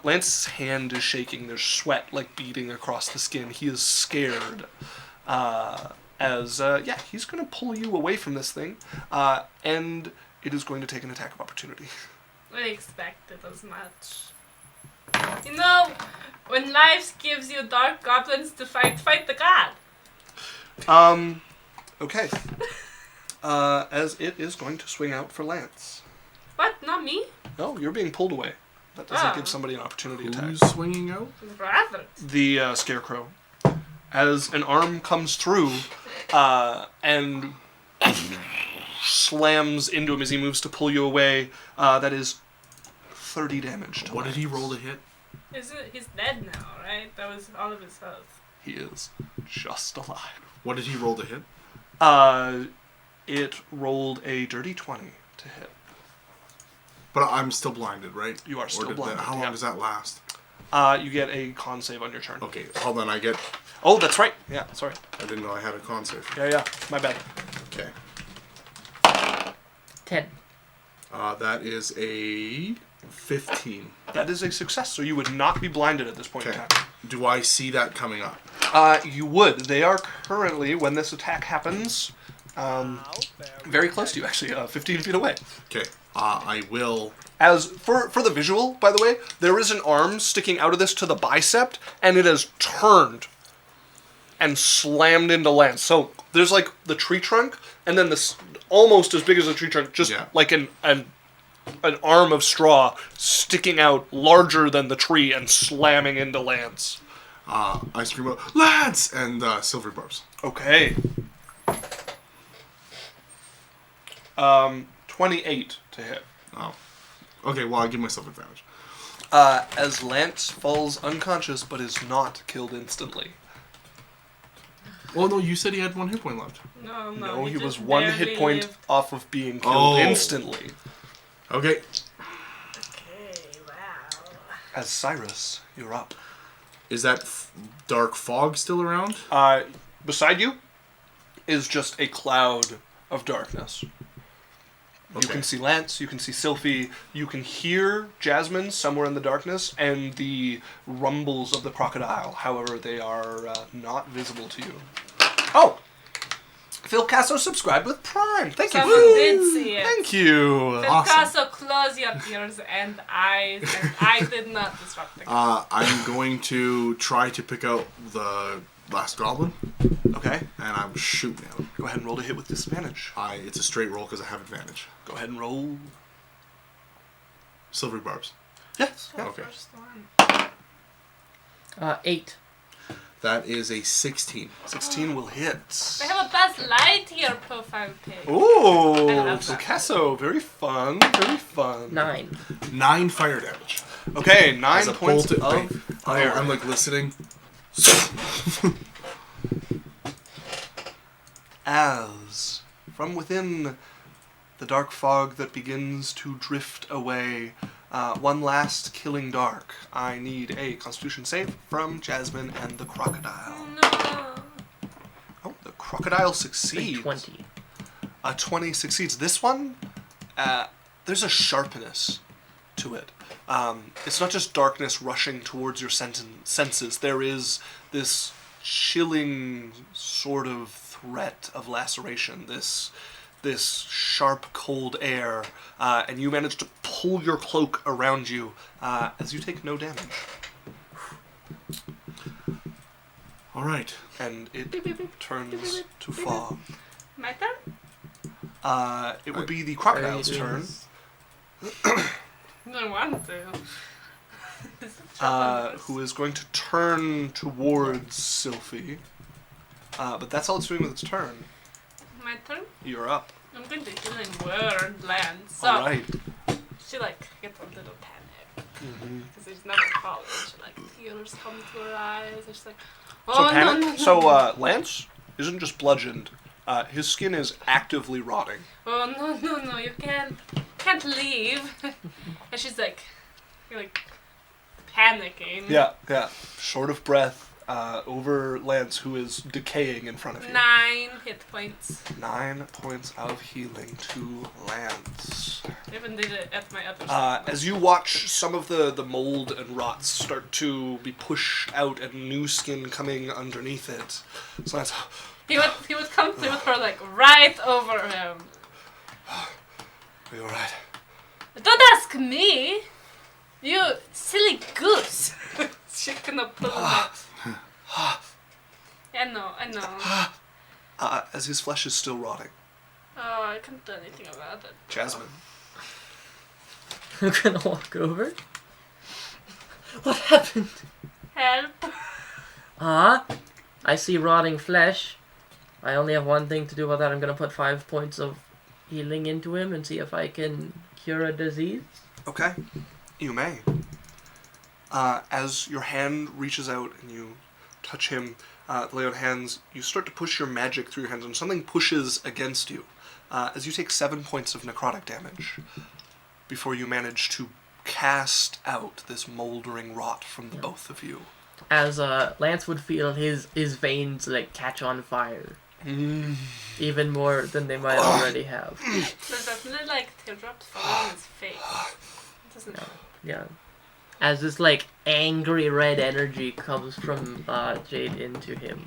Lance's hand is shaking. There's sweat like beading across the skin. He is scared. He's gonna pull you away from this thing, and it is going to take an attack of opportunity.
I expected as much. You know, when life gives you dark goblins to fight the god.
Okay. As it is going to swing out for Lance.
What? Not me?
No, you're being pulled away. That doesn't
Oh.
give somebody an opportunity attack.
Who's swinging out?
Rather.
The scarecrow. As an arm comes through, and slams into him as he moves to pull you away. That is 30 damage to
What did he
Lance.
roll to hit?
He's dead now, right? That was all of his health.
He is just alive.
What did he roll to hit?
It rolled a dirty 20 to hit.
But I'm still blinded, right?
You are still
Or
blinded,
how long
yeah.
does that last?
You get a con save on your turn.
Okay, hold on. I
Oh, that's right. Yeah, sorry.
didn't know I had a con save.
Yeah, my bad.
Okay.
10.
That is a 15.
That is a success, so you would not be blinded at this point in
Okay.
time.
Do I see that coming up?
You would. They are currently, when this attack happens, very close to you, actually, 15 feet away.
Okay. I will.
As for the visual, by the way, there is an arm sticking out of this to the bicep, and it has turned and slammed into Lance. So there's like the tree trunk, and then this almost as big as a tree trunk, just like an arm of straw sticking out larger than the tree and slamming into Lance.
I scream out, Lance! And silvery barbs.
Okay. 28 to hit.
Oh. Okay, well, I give myself advantage.
As Lance falls unconscious but is not killed instantly.
Well, no, you said he had 1 hit point left.
No, he was
just
1
barely
hit point
lived.
off of being killed
Oh.
instantly.
Okay.
Okay, wow.
As Cyrus, you're up.
Is that dark fog still around?
Beside you is just a cloud of darkness. You
Okay.
can see Lance, you can see Cylph'e, you can hear Jasmine somewhere in the darkness, and the rumbles of the crocodile. However, they are not visible to you. Oh! Phil Casso subscribed with Prime. Thank you,
Someone
Phil.
did see it.
Thank you.
Picasso, close your ears and eyes, and I did not disrupt the game.
I'm going to try to pick out the last goblin,
Okay,
and I'm shooting at him.
go ahead and roll to hit with disadvantage.
It's a straight roll because I have advantage.
Go ahead and roll.
Silvery barbs.
Yes.
The
Okay.
first one.
8.
That is a 16.
16 will hit.
I have a Buzz Lightyear profile pic. I
Ooh,
love that.
Picasso, very fun, very fun.
9.
9 fire damage.
Okay, 9
As a
points
bolt
of
of
fire.
I'm like listening.
As from within the dark fog that begins to drift away, one last killing dark. I need a Constitution save from Jasmine and the crocodile.
No.
Oh, the crocodile
A
succeeds.
20.
A 20 succeeds. This one, there's a sharpness to it. It's not just darkness rushing towards your senses. There is this chilling sort of threat of laceration. This sharp, cold air, and you manage to pull your cloak around you as you take no damage.
All right.
And it turns to fog.
My turn?
It would be the crocodile's
Are you doing
turn.
this?
I don't want to. It's a trouble.
Who is going to turn towards Cylph'e. But that's all it's doing with its turn.
My turn?
You're up.
I'm going to heal in word land. So
Alright.
she gets a little panic.
Mm-hmm.
Because there's never college. Tears come to her eyes. And she's like, oh
So,
no,
panic.
no, no.
So Lance isn't just bludgeoned. His skin is actively rotting.
Oh no, you can't leave. And she's you're panicking.
Yeah. Short of breath over Lance, who is decaying in front of you.
9 hit points.
9 points of healing to Lance.
I even did it at my other side.
As you watch some of the mold and rots start to be pushed out and new skin coming underneath it. So Lance,
He would come through with her right over him.
are you alright?
Don't ask me! You silly goose! She's gonna pull him out. I know.
As his flesh is still rotting.
Oh, I can't do anything about it.
Jasmine.
I'm gonna walk over. What happened?
Help!
I see rotting flesh. I only have one thing to do about that. I'm gonna put 5 points of healing into him and see if I can cure a disease.
Okay, you may. As your hand reaches out and you touch him, lay on hands, you start to push your magic through your hands, and something pushes against you. As you take 7 points of necrotic damage, before you manage to cast out this mouldering rot from the both of you.
As Lance would feel his veins catch on fire. Even more than they might already have.
There's definitely teardrops falling on his face. It doesn't
Yeah. As this angry red energy comes from Jade into him.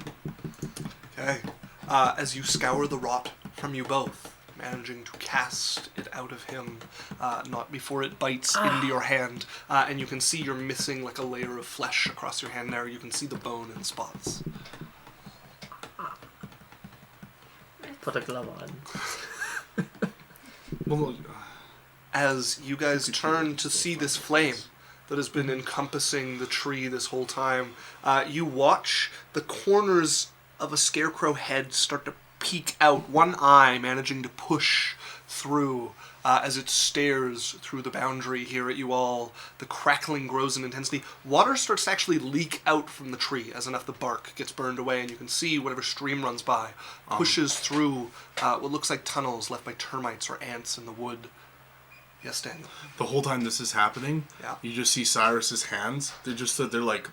Okay. As you scour the rot from you both, managing to cast it out of him, not before it bites into your hand, and you can see you're missing a layer of flesh across your hand there. You can see the bone in spots.
Put a glove on.
Well,
As you guys turn to see this flame, that has been encompassing the tree this whole time. You watch the corners of a scarecrow head start to peek out, one eye managing to push through as it stares through the boundary here at you all. The crackling grows in intensity. Water starts to actually leak out from the tree as enough the bark gets burned away, and you can see whatever stream runs by pushes through what looks like tunnels left by termites or ants in the wood. Yes, Daniel.
The whole time this is happening, you just see Cyrus's hands. They're like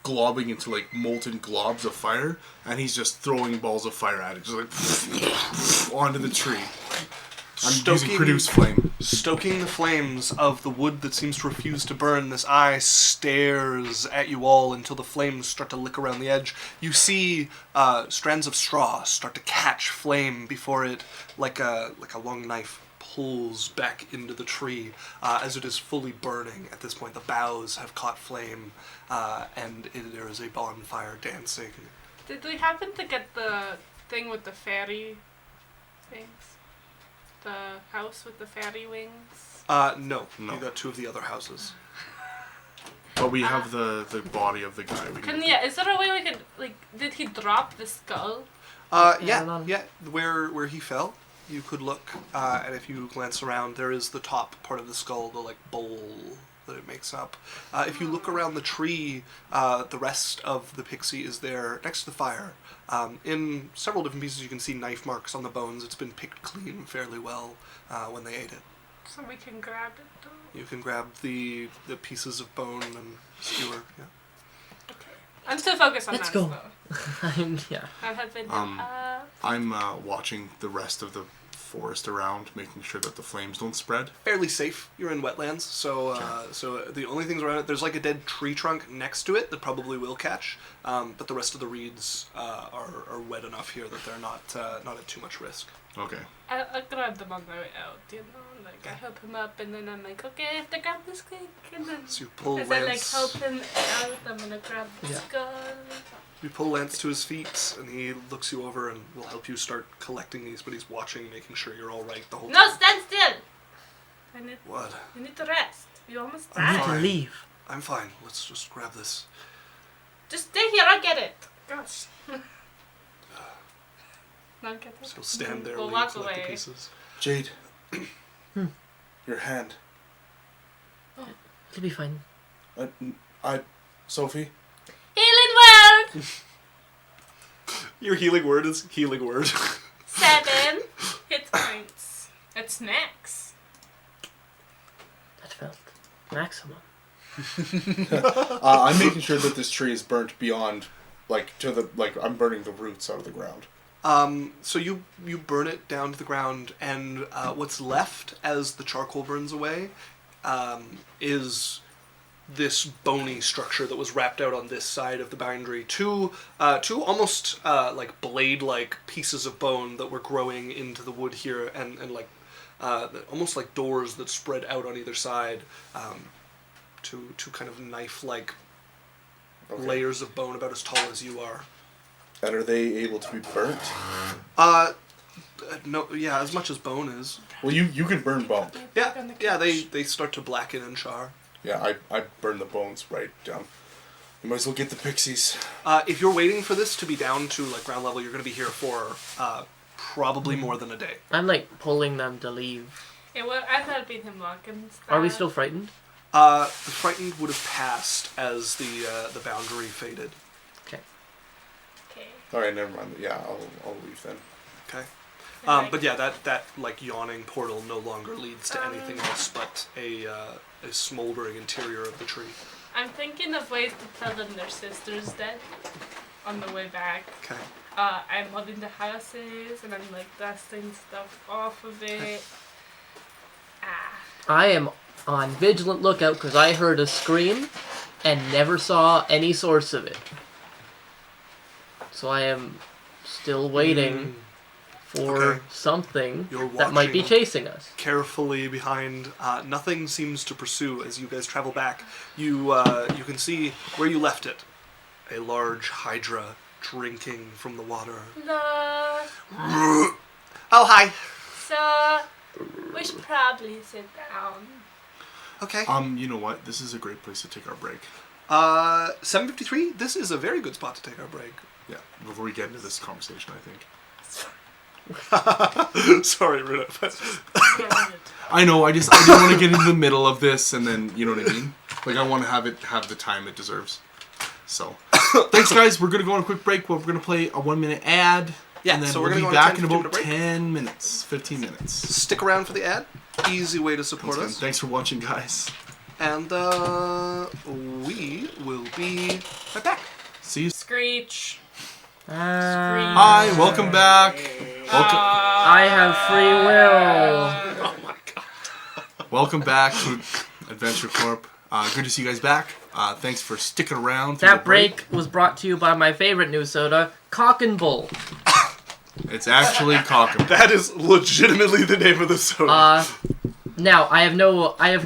globbing into like molten globs of fire, and he's just throwing balls of fire at it, just like onto the tree. I'm using produce flame.
Stoking the flames of the wood that seems to refuse to burn, this eye stares at you all until the flames start to lick around the edge. You see strands of straw start to catch flame before it, like a long knife, pulls back into the tree as it is fully burning. At this point, the boughs have caught flame, and there is a bonfire dancing.
Did we happen to get the thing with the fairy things? The house with the fairy wings?
No. You got two of the other houses.
But we have the body of the guy.
Is there a way we could, like, did he drop the skull?
Yeah. Where he fell, you could look, and if you glance around, there is the top part of the skull, the like bowl that it makes up. If you look around the tree, the rest of the pixie is there next to the fire. In several different pieces, you can see knife marks on the bones. It's been picked clean fairly well when they ate it.
So we can grab it too?
You can grab the pieces of bone and skewer. Yeah.
Okay. I'm still focused on
Let's
that.
go.
Though.
I'm watching the rest of the forest around, making sure that the flames don't spread.
Fairly safe. You're in wetlands, so the only things around it, there's like a dead tree trunk next to it that probably will catch, but the rest of the reeds are wet enough here that they're not at too much risk.
Okay.
I'll grab them on my way out, you know, like I help him up and then I'm like, okay, I have to grab this quick, and then
So you pull
as I like
Lance.
help him out, I'm gonna grab the skull.
You pull Lance to his feet, and he looks you over and will help you start collecting these, but he's watching, making sure you're all right the whole time.
No, stand still!
What?
You need to rest. You almost
I need
died.
to leave.
I'm fine. Let's just grab this.
Just stay here, I'll get it. Gosh. Not get it.
So stand there
We'll
while you
walk
collect the
away.
pieces.
Jade. Your hand.
It'll be fine.
Sophie.
Healing word!
Your healing word is healing word.
7 hit points. It's max.
That felt maximum.
I'm making sure that this tree is burnt beyond, I'm burning the roots out of the ground.
So you burn it down to the ground, and what's left as the charcoal burns away is this bony structure that was wrapped out on this side of the boundary. Two almost like blade-like pieces of bone that were growing into the wood here, and like almost like doors that spread out on either side. Two kind of knife-like layers of bone about as tall as you are.
And are they able to be burnt?
No, yeah, as much as bone is.
Well, you can burn bone.
Yeah, they start to blacken and char.
Yeah, I burn the bones right down. You might as well get the pixies.
If you're waiting for this to be down to like ground level, you're going to be here for probably more than a day.
I'm like pulling them to leave.
Yeah, well, I'm helping him walk and stuff.
Are we still frightened?
The frightened would have passed as the boundary faded.
Okay.
Okay.
Alright, never mind. Yeah, I'll leave then.
Okay. But yeah, that like yawning portal no longer leads to anything else but a smoldering interior of the tree.
I'm thinking of ways to tell them their sister's dead on the way back.
Okay.
I'm holding the houses and I'm like dusting stuff off of it.
I am on vigilant lookout because I heard a scream and never saw any source of it. So I am still waiting for something that might be chasing us.
Carefully behind. Nothing seems to pursue as you guys travel back. You can see where you left it. A large hydra drinking from the water.
No.
Oh, hi.
So, we should probably sit down.
Okay.
You know what? This is a great place to take our break.
7:53. This is a very good spot to take our break.
Yeah, before we get into this conversation, I think.
Sorry, Rita.
I know. I didn't want to get into the middle of this, and then you know what I mean. Like I want to have it have the time it deserves. So, thanks, guys. We're gonna go on a quick break. We're gonna play a 1-minute ad.
Yeah,
and then
so we're
we'll
gonna
be
go on a
back in
10-15
about 10 minutes, 15 minutes.
Stick around for the ad. Easy way to support us.
Thanks for watching, guys.
And we will be right back.
See you.
Screech.
Hi, welcome back.
I have free will.
Oh my god.
Welcome back to Adventure Corp. Good to see you guys back. Thanks for sticking around.
That break was brought to you by my favorite new soda, Cock and Bull.
It's actually Cock and Bull.
That is legitimately the name of the soda.
Now I have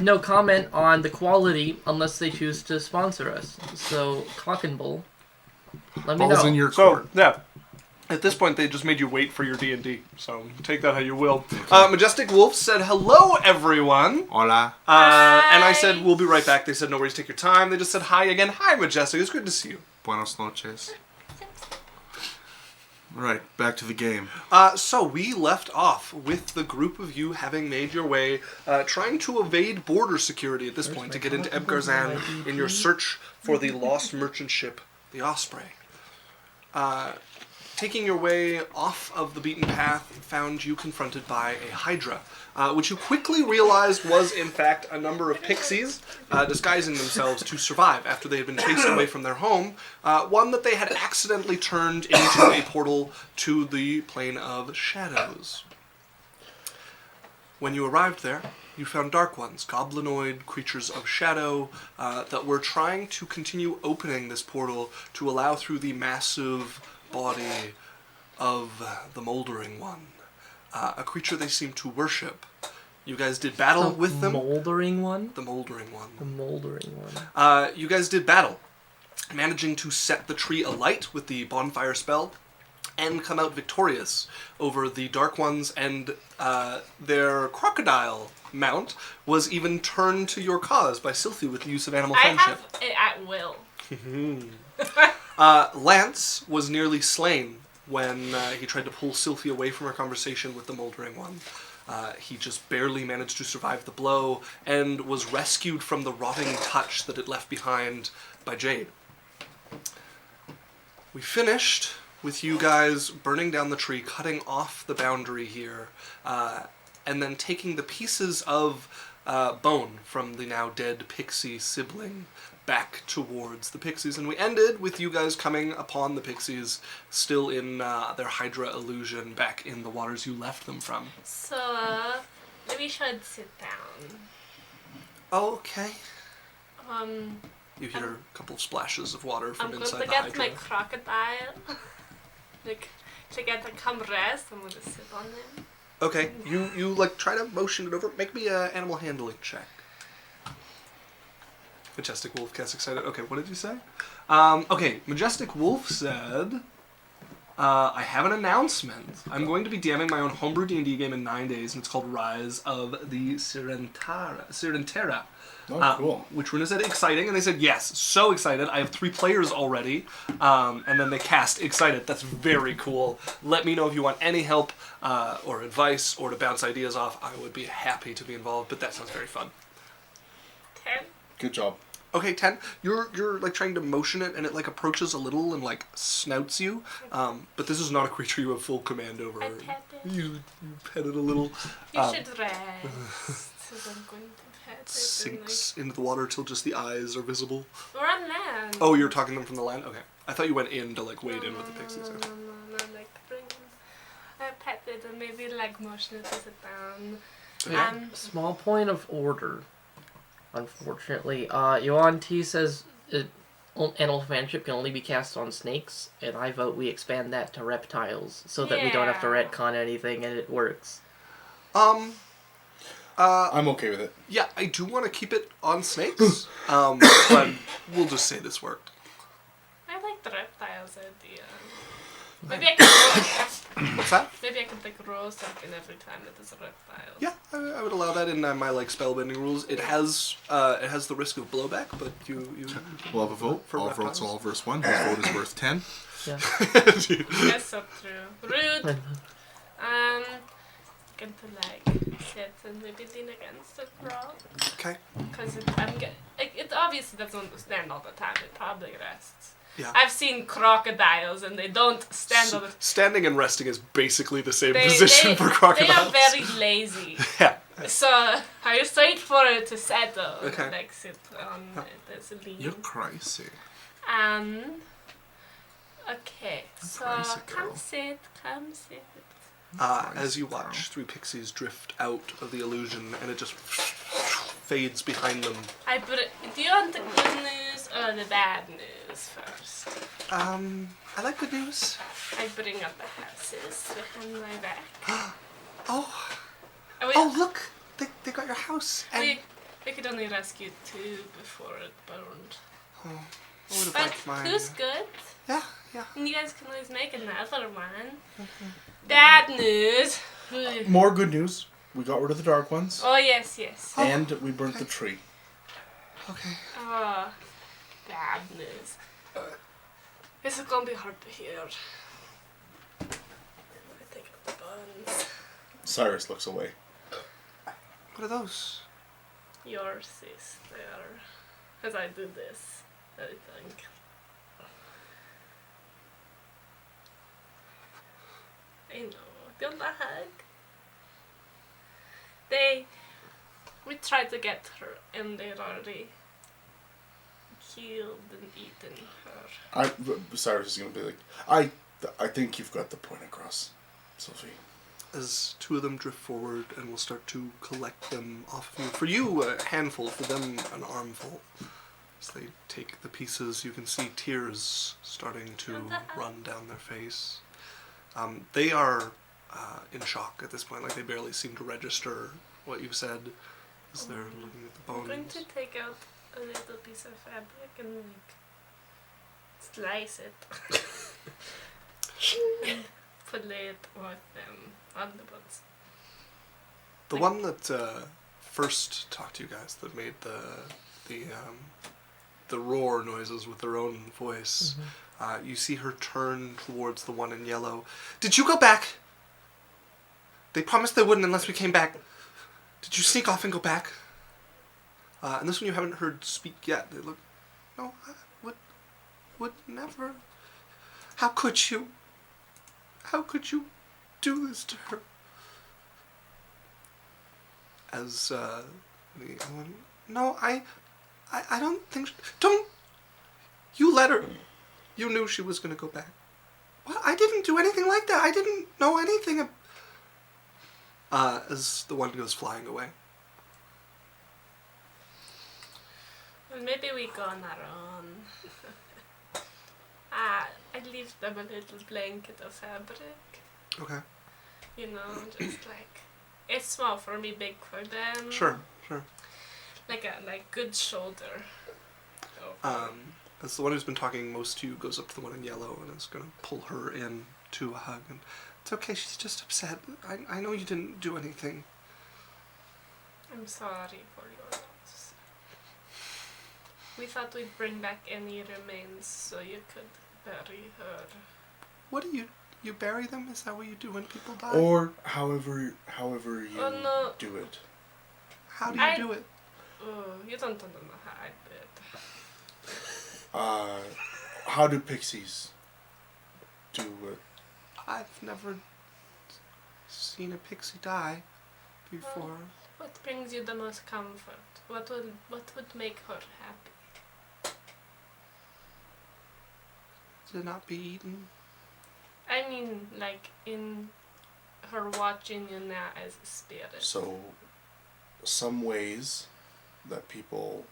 no comment on the quality unless they choose to sponsor us. So Cock and Bull, let me
Balls
know.
in your
So,
court.
yeah. At this point, they just made you wait for your D&D. So, take that how you will. Majestic Wolf said, hello, everyone.
Hola.
And I said, we'll be right back. They said, no worries, take your time. They just said, hi again. Hi, Majestic. It's good to see you.
Buenos noches. Right, back to the game.
So, we left off with the group of you having made your way, trying to evade border security at this point to get into Ebgarzan in your search for the lost merchant ship, the Osprey. Taking your way off of the beaten path, found you confronted by a Hydra, which you quickly realized was, in fact, a number of pixies disguising themselves to survive after they had been chased away from their home, one that they had accidentally turned into a portal to the plane of shadows. When you arrived there, you found dark ones, goblinoid creatures of shadow, that were trying to continue opening this portal to allow through the massive body of the Mouldering one, a creature they seem to worship. You guys did battle with them.
Mouldering one?
The Mouldering one.
The Mouldering one.
You guys did battle, managing to set the tree alight with the bonfire spell, and come out victorious over the Dark Ones, and their crocodile mount was even turned to your cause by Cylph'e with the use of animal friendship.
I have it at will.
Lance was nearly slain when he tried to pull Cylph'e away from her conversation with the Mouldering one. He just barely managed to survive the blow and was rescued from the rotting touch that it left behind by Jade. We finished with you guys burning down the tree, cutting off the boundary here, and then taking the pieces of bone from the now dead pixie sibling back towards the pixies, and we ended with you guys coming upon the pixies still in their Hydra illusion back in the waters you left them from.
So, maybe we should sit down.
Okay.
Um,
You hear a couple of splashes of water from
I'm going
inside
to
the
get
Hydra.
my crocodile. Like, to get to come rest, I'm going to sit on him.
Okay, you like try to motion it over. Make me an animal handling check. Majestic Wolf gets excited. Okay, what did you say? Okay, Majestic Wolf said, I have an announcement. I'm going to be DMing my own homebrew D&D game in 9 days, and it's called Rise of the Sirentera.
Oh, cool.
Which Runa said exciting, and they said yes, so excited. I have 3 players already, and then they cast excited. That's very cool. Let me know if you want any help or advice or to bounce ideas off. I would be happy to be involved, but that sounds very fun.
10.
Good job.
Okay, 10. You're like trying to motion it, and it like approaches a little and like snouts you. But this is not a creature you have full command over.
I pet it.
You pet it a little.
You should rest. So I'm going to pet it.
Sinks into the water till just the eyes are visible.
We're on land.
Oh, you're talking them from the land? Okay. I thought you went in to like wade in with the pixies.
No, like bring I pet it and maybe like motion it to sit down.
Okay.
Small point of order. Unfortunately, Yuan T says animal friendship can only be cast on snakes, and I vote we expand that to reptiles so that we don't have to retcon anything and it works.
I'm okay with it.
Yeah, I do want to keep it on snakes, but we'll just say this worked.
I like the reptiles idea. Maybe I can
What's that?
Maybe I could like roll something every time it is a reptile.
Yeah, I would allow that in my spellbending rules. It has the risk of blowback, but you
We'll have a vote.
for
All
reptiles.
votes all versus 1. His vote is worth 10.
Yeah.
Yes, so true. Rude. Going to like sit and maybe lean against the rock.
Okay.
Because it obviously doesn't stand all the time. It probably rests.
Yeah.
I've seen crocodiles and they don't stand all the time.
Standing and resting is basically the same position for crocodiles.
They are very lazy.
Yeah.
So I just wait for it to settle.
Okay.
And, like sit on it as a lean.
You're crazy.
Okay, so
Crazy girl.
come sit.
As you watch 3 pixies drift out of the illusion, and it just fades behind them.
Do you want the good news or the bad news first?
I like good news.
I bring up the houses behind my back.
Oh, look! They got your house. And
we could only rescue 2 before it burned.
I would have
But
liked mine.
2's good.
Yeah.
And you guys can always make another one. Bad news.
More good news. We got rid of the dark ones.
Oh, yes.
And we burnt the tree.
Okay.
Oh, bad news. This is gonna be hard to hear. I take out the buns.
Cyrus looks away.
What are those?
Yours is there. As I do this, I think. I know. Don't lag. We tried to get her and they'd already killed and eaten her.
Cyrus is going to be like, I think you've got the point across, Cylph'e.
As 2 of them drift forward, and we'll start to collect them off of you. For you, a handful. For them, an armful. As they take the pieces, you can see tears starting to run down their face. They are in shock at this point. Like, they barely seem to register what you've said as they're looking at the bones.
I'm going to take out a little piece of fabric and like slice it and put it with them on the bones.
The one that first talked to you guys, that made the roar noises with their own voice, you see her turn towards the one in yellow. Did you go back? They promised they wouldn't unless we came back. Did you sneak off and go back? And this one you haven't heard speak yet. They look, no, I would never. How could you? How could you do this to her? As the other one, no, I don't think. Don't. You let her. You knew she was going to go back. What? I didn't do anything like that. I didn't know anything. As the one goes flying away.
Well, maybe we go on our own. I leave them a little blanket of fabric.
Okay.
You know, just like it's small for me, big for them.
Sure.
Like good shoulder.
As the one who's been talking most to you goes up to the one in yellow and is going to pull her in to a hug. And it's okay, she's just upset. I know you didn't do anything.
I'm sorry for your loss. We thought we'd bring back any remains so you could bury her.
What do you bury them? Is that what you do when people die?
Or however you
no.
do it.
How do you do it?
Oh, you don't know how I do it.
How do pixies do it?
I've never seen a pixie die before.
What brings you the most comfort? What would make her happy?
To not be eaten?
I mean, like in her watching you now as a spirit.
So, some ways that people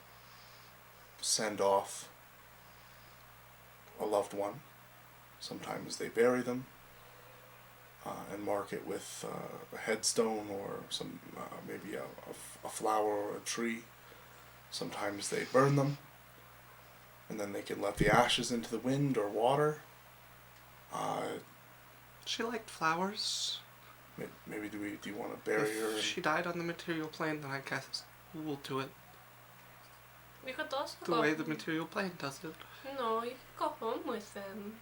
send off a loved one, sometimes they bury them and mark it with a headstone or some maybe a flower or a tree. Sometimes they burn them, and then they can let the ashes into the wind or water.
She liked flowers.
Maybe do you want to bury her?
If she died on the material plane, then I guess we'll do it
You could also
the
go
way the material plane does it.
No, you could go home with them.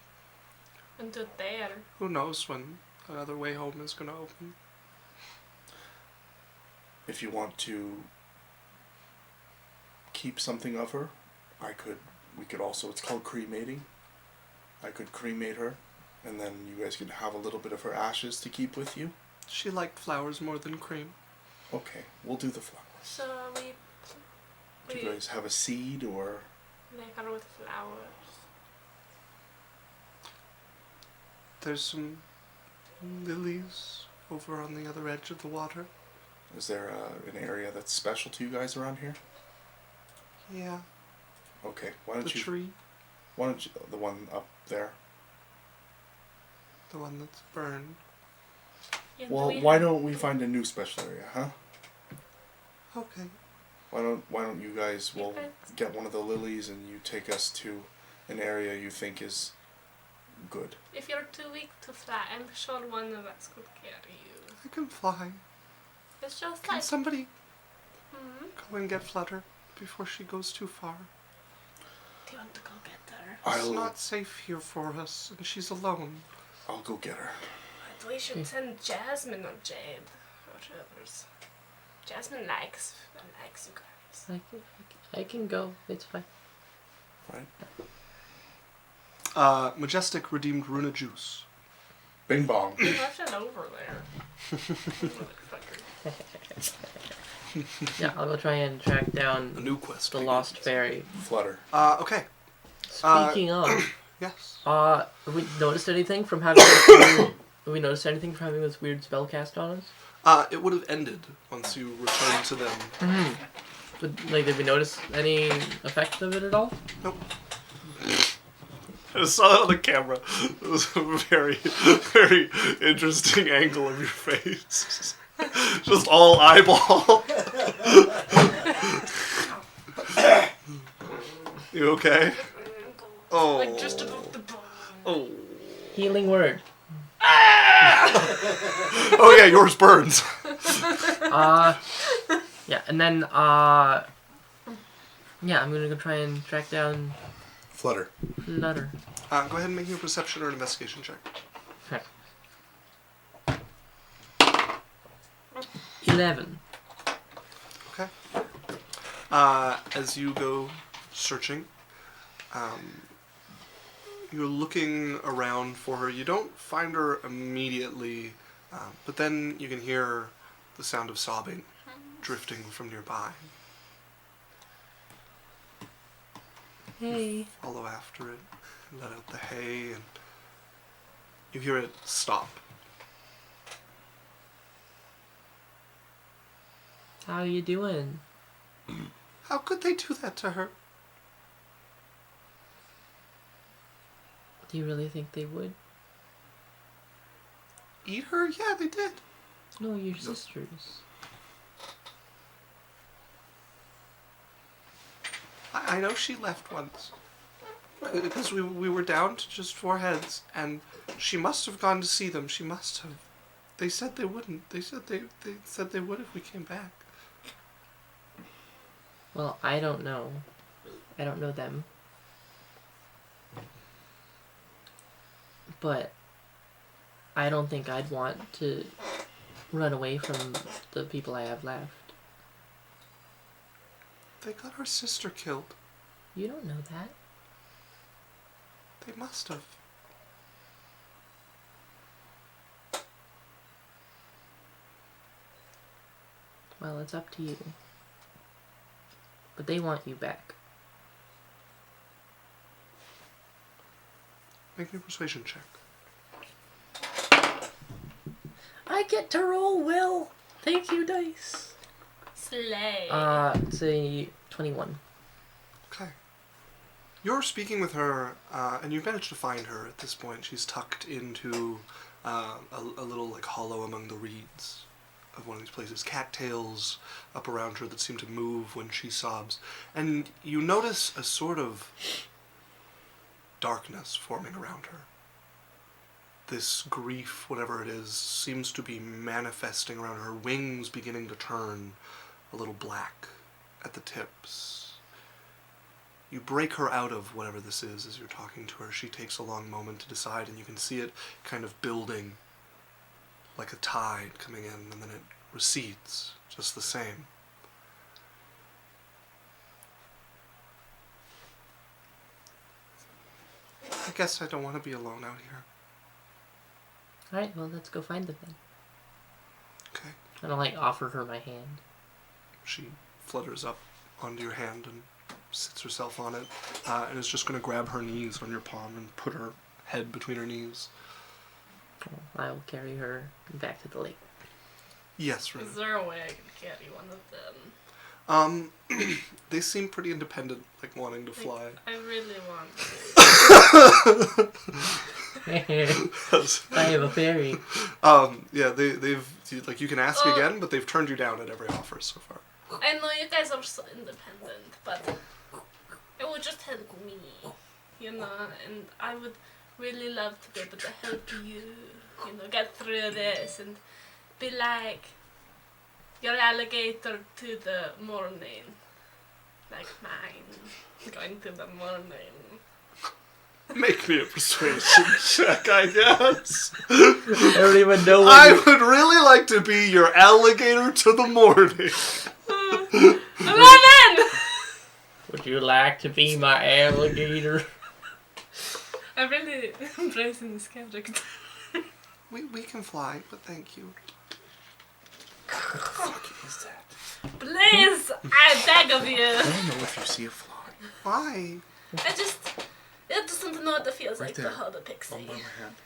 And do it there.
Who knows when another way home is going to open.
If you want to keep something of her, we could also, it's called cremating. I could cremate her, and then you guys could have a little bit of her ashes to keep with you.
She liked flowers more than cream.
Okay, we'll do the flowers.
So
Do you guys have a seed or?
make her with flowers.
There's some lilies over on the other edge of the water.
Is there an area that's special to you guys around here?
Yeah.
Okay,
The tree.
Why don't you, the one up there?
The one that's burned.
Yeah,
Well, why don't we find a new special area, huh?
Okay.
Why don't you guys, we'll get one of the lilies and you take us to an area you think is good.
If you're too weak to fly, I'm sure one of us could carry you.
I can fly.
It's just
Can
like...
somebody
Hmm?
go and get Flutter before she goes too far?
Do you want to go get her?
It's not safe here for us, and she's alone.
I'll go get her.
But we should send Jasmine or Jade or others. Jasmine likes you guys.
I can go. It's fine.
Right.
Majestic redeemed Runa juice.
Bing bong.
You left it over there. Motherfucker.
Yeah, I'll go try and track
A
down
new quest.
the lost fairy.
Flutter.
Okay.
Speaking of,
Yes.
have we noticed anything from having this weird, have we noticed anything from having this weird spell cast on us?
It would have ended once you returned to them.
But, like, did we notice any effect of it at all?
Nope. I saw that on the camera. It was a very, very interesting angle of your face. Just all eyeball. You okay? Oh.
Like just above the bone.
Oh.
Healing word.
Oh yeah, yours burns.
Yeah, and then, yeah, I'm gonna go try and track down
Flutter.
Flutter.
Go ahead and make me a perception or an investigation check.
Okay. 11.
Okay. As you go searching, you're looking around for her. You don't find her immediately, but then you can hear the sound of sobbing drifting from nearby.
Hey.
Follow after it, let out the hay, and you hear it stop.
How you doing?
How could they do that to her?
Do you really think they would?
Eat her? Yeah, they did.
No, your sisters.
I know she left once. Because we were down to just 4 heads, and she must have gone to see them. She must have. They said they wouldn't. They said they said they would if we came back.
Well, I don't know. I don't know them. But I don't think I'd want to run away from the people I have left.
They got our sister killed.
You don't know that.
They must have.
Well, it's up to you. But they want you back.
Make me a persuasion check.
I get to roll well. Thank you, dice.
Slay.
It's a 21.
Okay. You're speaking with her, and you've managed to find her at this point. She's tucked into a little like hollow among the reeds of one of these places. Cattails up around her that seem to move when she sobs. And you notice a sort of darkness forming around her. this grief, whatever it is, seems to be manifesting around her wings, beginning to turn a little black at the tips. You break her out of whatever this is as you're talking to her. She takes a long moment to decide, and you can see it kind of building like a tide coming in, and then it recedes just the same. I guess I don't want to be alone out here.
Alright, well, let's go find them then.
Okay.
And I'll, like, offer her my hand.
She flutters up onto your hand and sits herself on it, and is just going to grab her knees on your palm and put her head between her knees.
I will carry her back to the lake.
Yes, Runa.
Is there a way I can carry one of them?
They seem pretty independent, like wanting to fly.
I really want to.
I have a fairy.
Yeah, they've like, you can ask again, but they've turned you down at every offer so far.
I know you guys are so independent, but it would just help me, you know, and I would really love to be able to help you, you know, get through this and be like your alligator to the mourning, like mine, going to the mourning.
Make me a persuasion check, I guess.
I don't even know what
I would really like to be your alligator to the morning.
11!
Would you like to be my alligator?
I'm really embracing this character.
We can fly, but thank you.
What the fuck is that?
Please, I beg of you.
I don't know if you see a fly.
Why?
I just want to know what it feels
Right
like
there.
to hold a pixie.
One by my hand.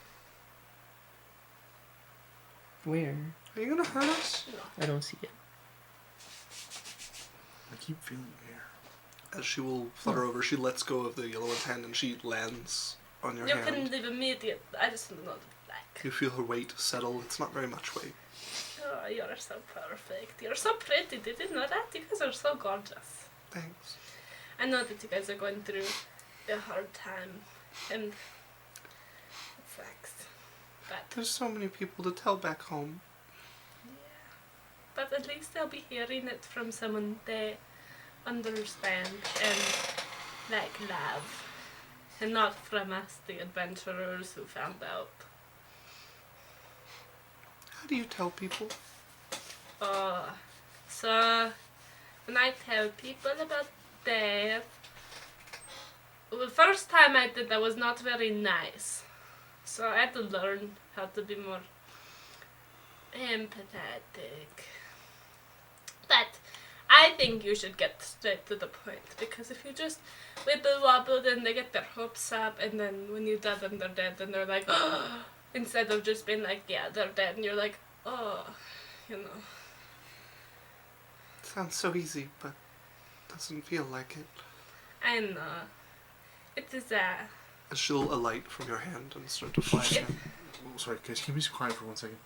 Where?
Are you gonna hurt us?
I don't see it.
I keep feeling air.
As she will flutter over, she lets go of the yellow hand and she lands on your
You
hand.
can leave immediate. I just want to know what it's like.
You feel her weight settle. It's not very much weight.
Oh, you're so perfect. You're so pretty. Did you know that? You guys are so gorgeous.
Thanks.
I know that you guys are going through a hard time, and it sucks. But
There's so many people to tell back home.
yeah, but at least they'll be hearing it from someone they understand and like love, and not from us, the adventurers who found out.
How do you tell people?
So when I tell people about death, the first time I did that was not very nice. So I had to learn how to be more empathetic. But I think you should get straight to the point, because if you just wibble wobble, then they get their hopes up, and then when you tell them they're dead, then they're like, oh, instead of just being like, yeah, they're dead, and you're like, oh, you know.
Sounds so easy, but doesn't feel like it.
I know. It is
As she'll alight from your hand and start to fly again.
Oh, sorry, guys, can you be quiet for 1 second?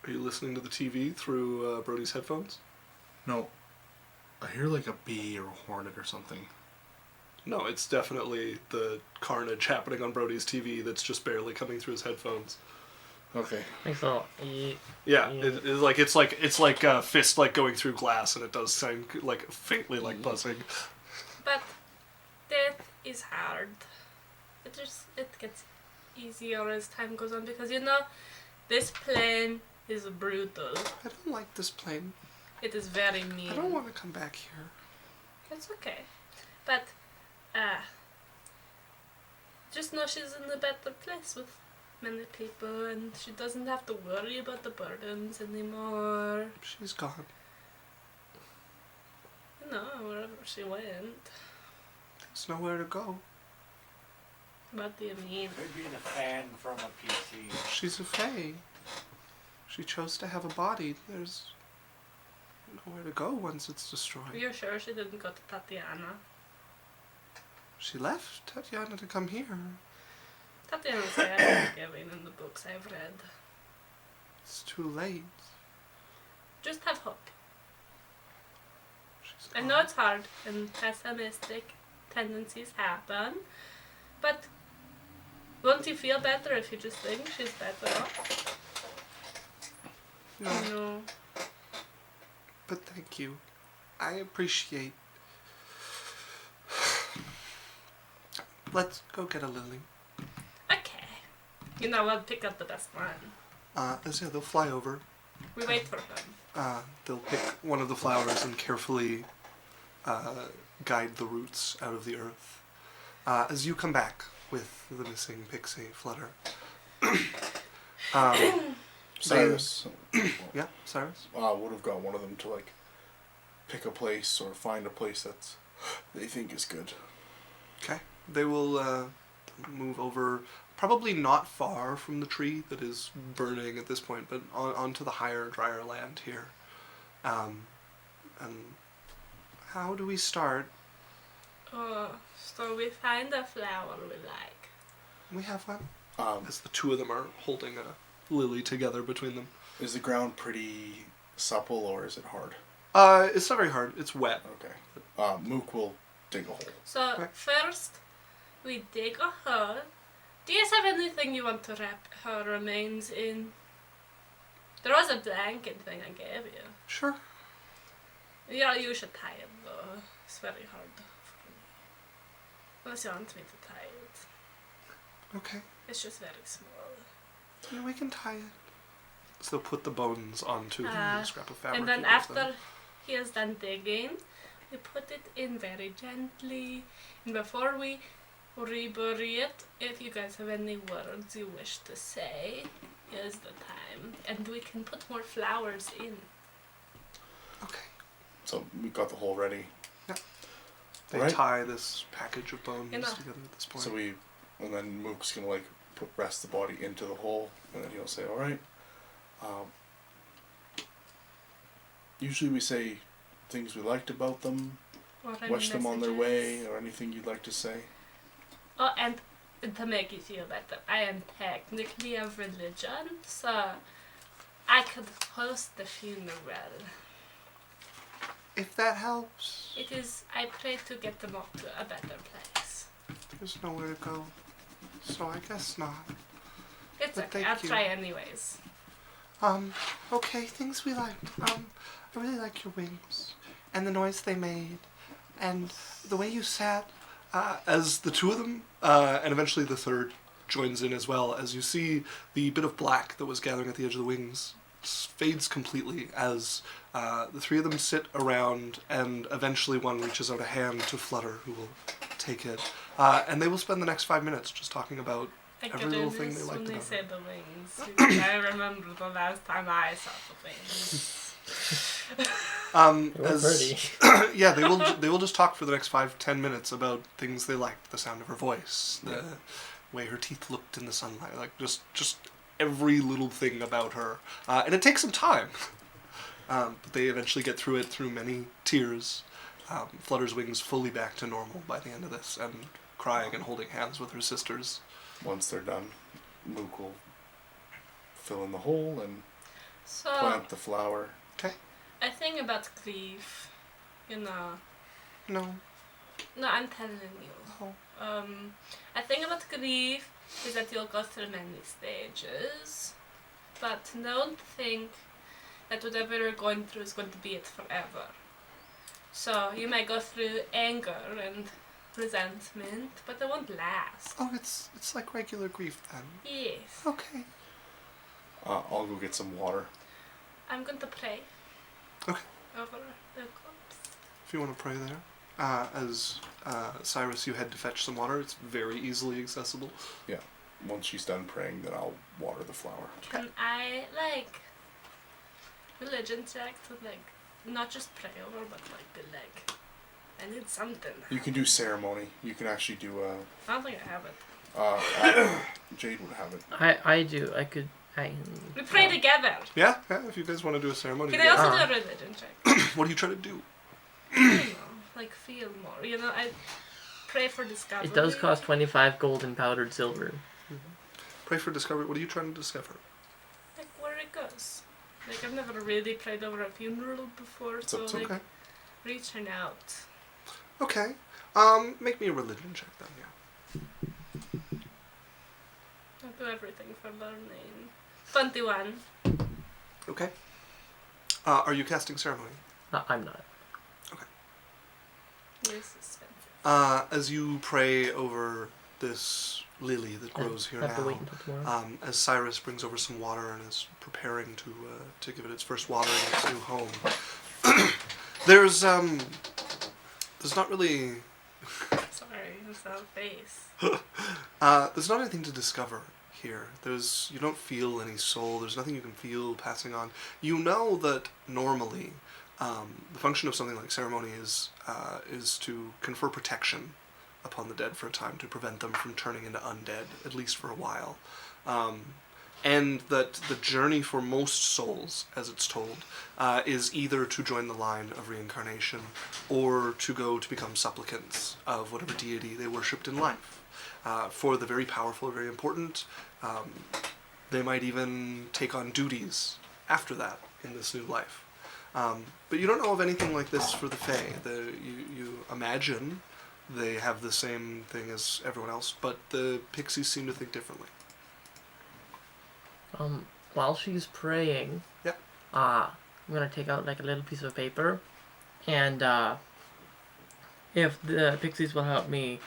Are you listening to the TV through Brody's headphones?
No. I hear like a bee or a hornet or something.
No, it's definitely the carnage happening on Brody's TV that's just barely coming through his headphones.
Okay.
I thought.
Yeah, it's like a fist like going through glass, and it does sound like faintly like buzzing.
but death is hard. It gets easier as time goes on, because you know, this plane is brutal.
I don't like this plane.
It is very mean.
I don't want to come back here.
It's okay. But just know she's in a better place with many people, and she doesn't have to worry about the burdens anymore.
She's gone.
You know, wherever she went.
There's nowhere to go.
What do you mean?
Could be the fan from a PC.
She's a fae. She chose to have a body. There's nowhere to go once it's destroyed.
Are you sure she didn't go to Tatiana?
She left Tatiana to come here.
Tatiana said giving in the books I've read.
It's too late.
Just have hope.
She's
I
gone.
know it's hard and pessimistic tendencies happen, but Won't you feel better if you just think she's better off?
No.
No.
But thank you. I appreciate... Let's go get a lily.
Okay. You know, I'll pick up the best one.
They'll fly over.
We wait for them.
They'll pick one of the flowers and carefully guide the roots out of the earth. As you come back with the missing pixie Flutter.
Cyrus.
Yeah, Cyrus?
Would have got one of them to like pick a place or find a place that they think is good.
Okay. They will move over, probably not far from the tree that is burning at this point, but onto the higher, drier land here. And how do we start?
So we find a flower we like.
We have one. As the two of them are holding a lily together between them.
Is the ground pretty supple or is it hard?
It's not very hard. It's wet.
Okay. Mook will dig a hole.
So
Okay.
first, we dig a hole. Do you guys have anything you want to wrap her remains in? There was a blanket thing I gave you.
Sure.
Yeah, you should tie it though. It's very hard for me. Unless you want me to tie it.
Okay.
It's just very small.
Yeah, we can tie it. So they'll put the bones onto the scrap of fabric.
And then
you gave them.
after he is done digging, we put it in very gently. And before we rebury it, if you guys have any words you wish to say, here's the time. And we can put more flowers in.
Okay.
So we got the hole ready.
They
Right.
tie this package of bones
Enough.
together at this point.
So and then Mook's gonna like rest the body into the hole, and then he'll say, "All right." Usually we say things we liked about them,
Or any
wish them on their way,
messages.
or anything you'd like to say.
Oh, and to make you feel better, I am technically of religion, so I could host the funeral.
If that helps.
It is, I pray to get them off to a better place.
There's nowhere to go. So I guess not.
It's
But
okay,
thank
I'll
you.
try anyways.
Okay, things we liked. I really like your wings. And the noise they made. And the way you sat. As the two of them, and eventually the third joins in as well, as you see the bit of black that was gathering at the edge of the wings fades completely as the three of them sit around, and eventually one reaches out a hand to Flutter, who will take it. And they will spend the next 5 minutes just talking about
Thank
every little
goodness
thing they liked
when they
about
said
her.
the wings, because I remember the last time I saw the wings.
They were pretty.
Yeah, they will just talk for the next 5-10 minutes about things they liked, the sound of her voice, the way her teeth looked in the sunlight, like just every little thing about her. And it takes some time. But they eventually get through it through many tears. Flutter's wings fully back to normal by the end of this, and crying and holding hands with her sisters.
Once they're done, Mook will fill in the hole and
So,
plant the flower.
Okay?
I think about grief, you know.
No.
No, I'm telling you.
Oh.
I think about grief is that you'll go through many stages, but don't think that whatever you're going through is going to be it forever. So you may go through anger and resentment, but they won't last.
Oh, it's like regular grief then.
Yes.
Okay.
I'll go get some water.
I'm going to pray.
Okay.
Over the corpse.
If you want to pray there. As Cyrus, you head to fetch some water. It's very easily accessible.
Yeah. Once she's done praying, then I'll water the flower.
Can I, religion check to, not just pray over, but, be like, I need something.
You can do ceremony. You can actually do
I don't think I have it.
Jade would have it.
I do. I can.
We pray together.
Yeah, if you guys want to do a ceremony.
Can I
together.
also do a religion check?
What do you try to do?
I don't know, feel more. You know, I pray for discovery.
It does cost 25 gold and powdered silver.
Pray for discovery. What are you trying to discover?
Where it goes. I've never really prayed over a funeral before,
It's
so
up to
Okay.
reaching out.
Okay. Make me a religion check then, yeah.
do everything for learning. 21.
Okay. Are you casting ceremony?
I'm not.
Yes, expensive.
As you pray over this lily that grows here
have to wait
now,
until tomorrow.
as Cyrus brings over some water and is preparing to give it its first watering in its new home, there's not really
Sorry, it's not face.
there's not anything to discover here. You don't feel any soul. There's nothing you can feel passing on. You know that normally the function of something like ceremony is to confer protection upon the dead for a time, to prevent them from turning into undead, at least for a while. And that the journey for most souls, as it's told, is either to join the line of reincarnation or to go to become supplicants of whatever deity they worshipped in life. For the very powerful or very important, they might even take on duties after that in this new life. But you don't know of anything like this for the Fae. You imagine they have the same thing as everyone else, but the pixies seem to think differently.
While she's praying,
Yep.
I'm gonna take out like a little piece of paper, and if the pixies will help me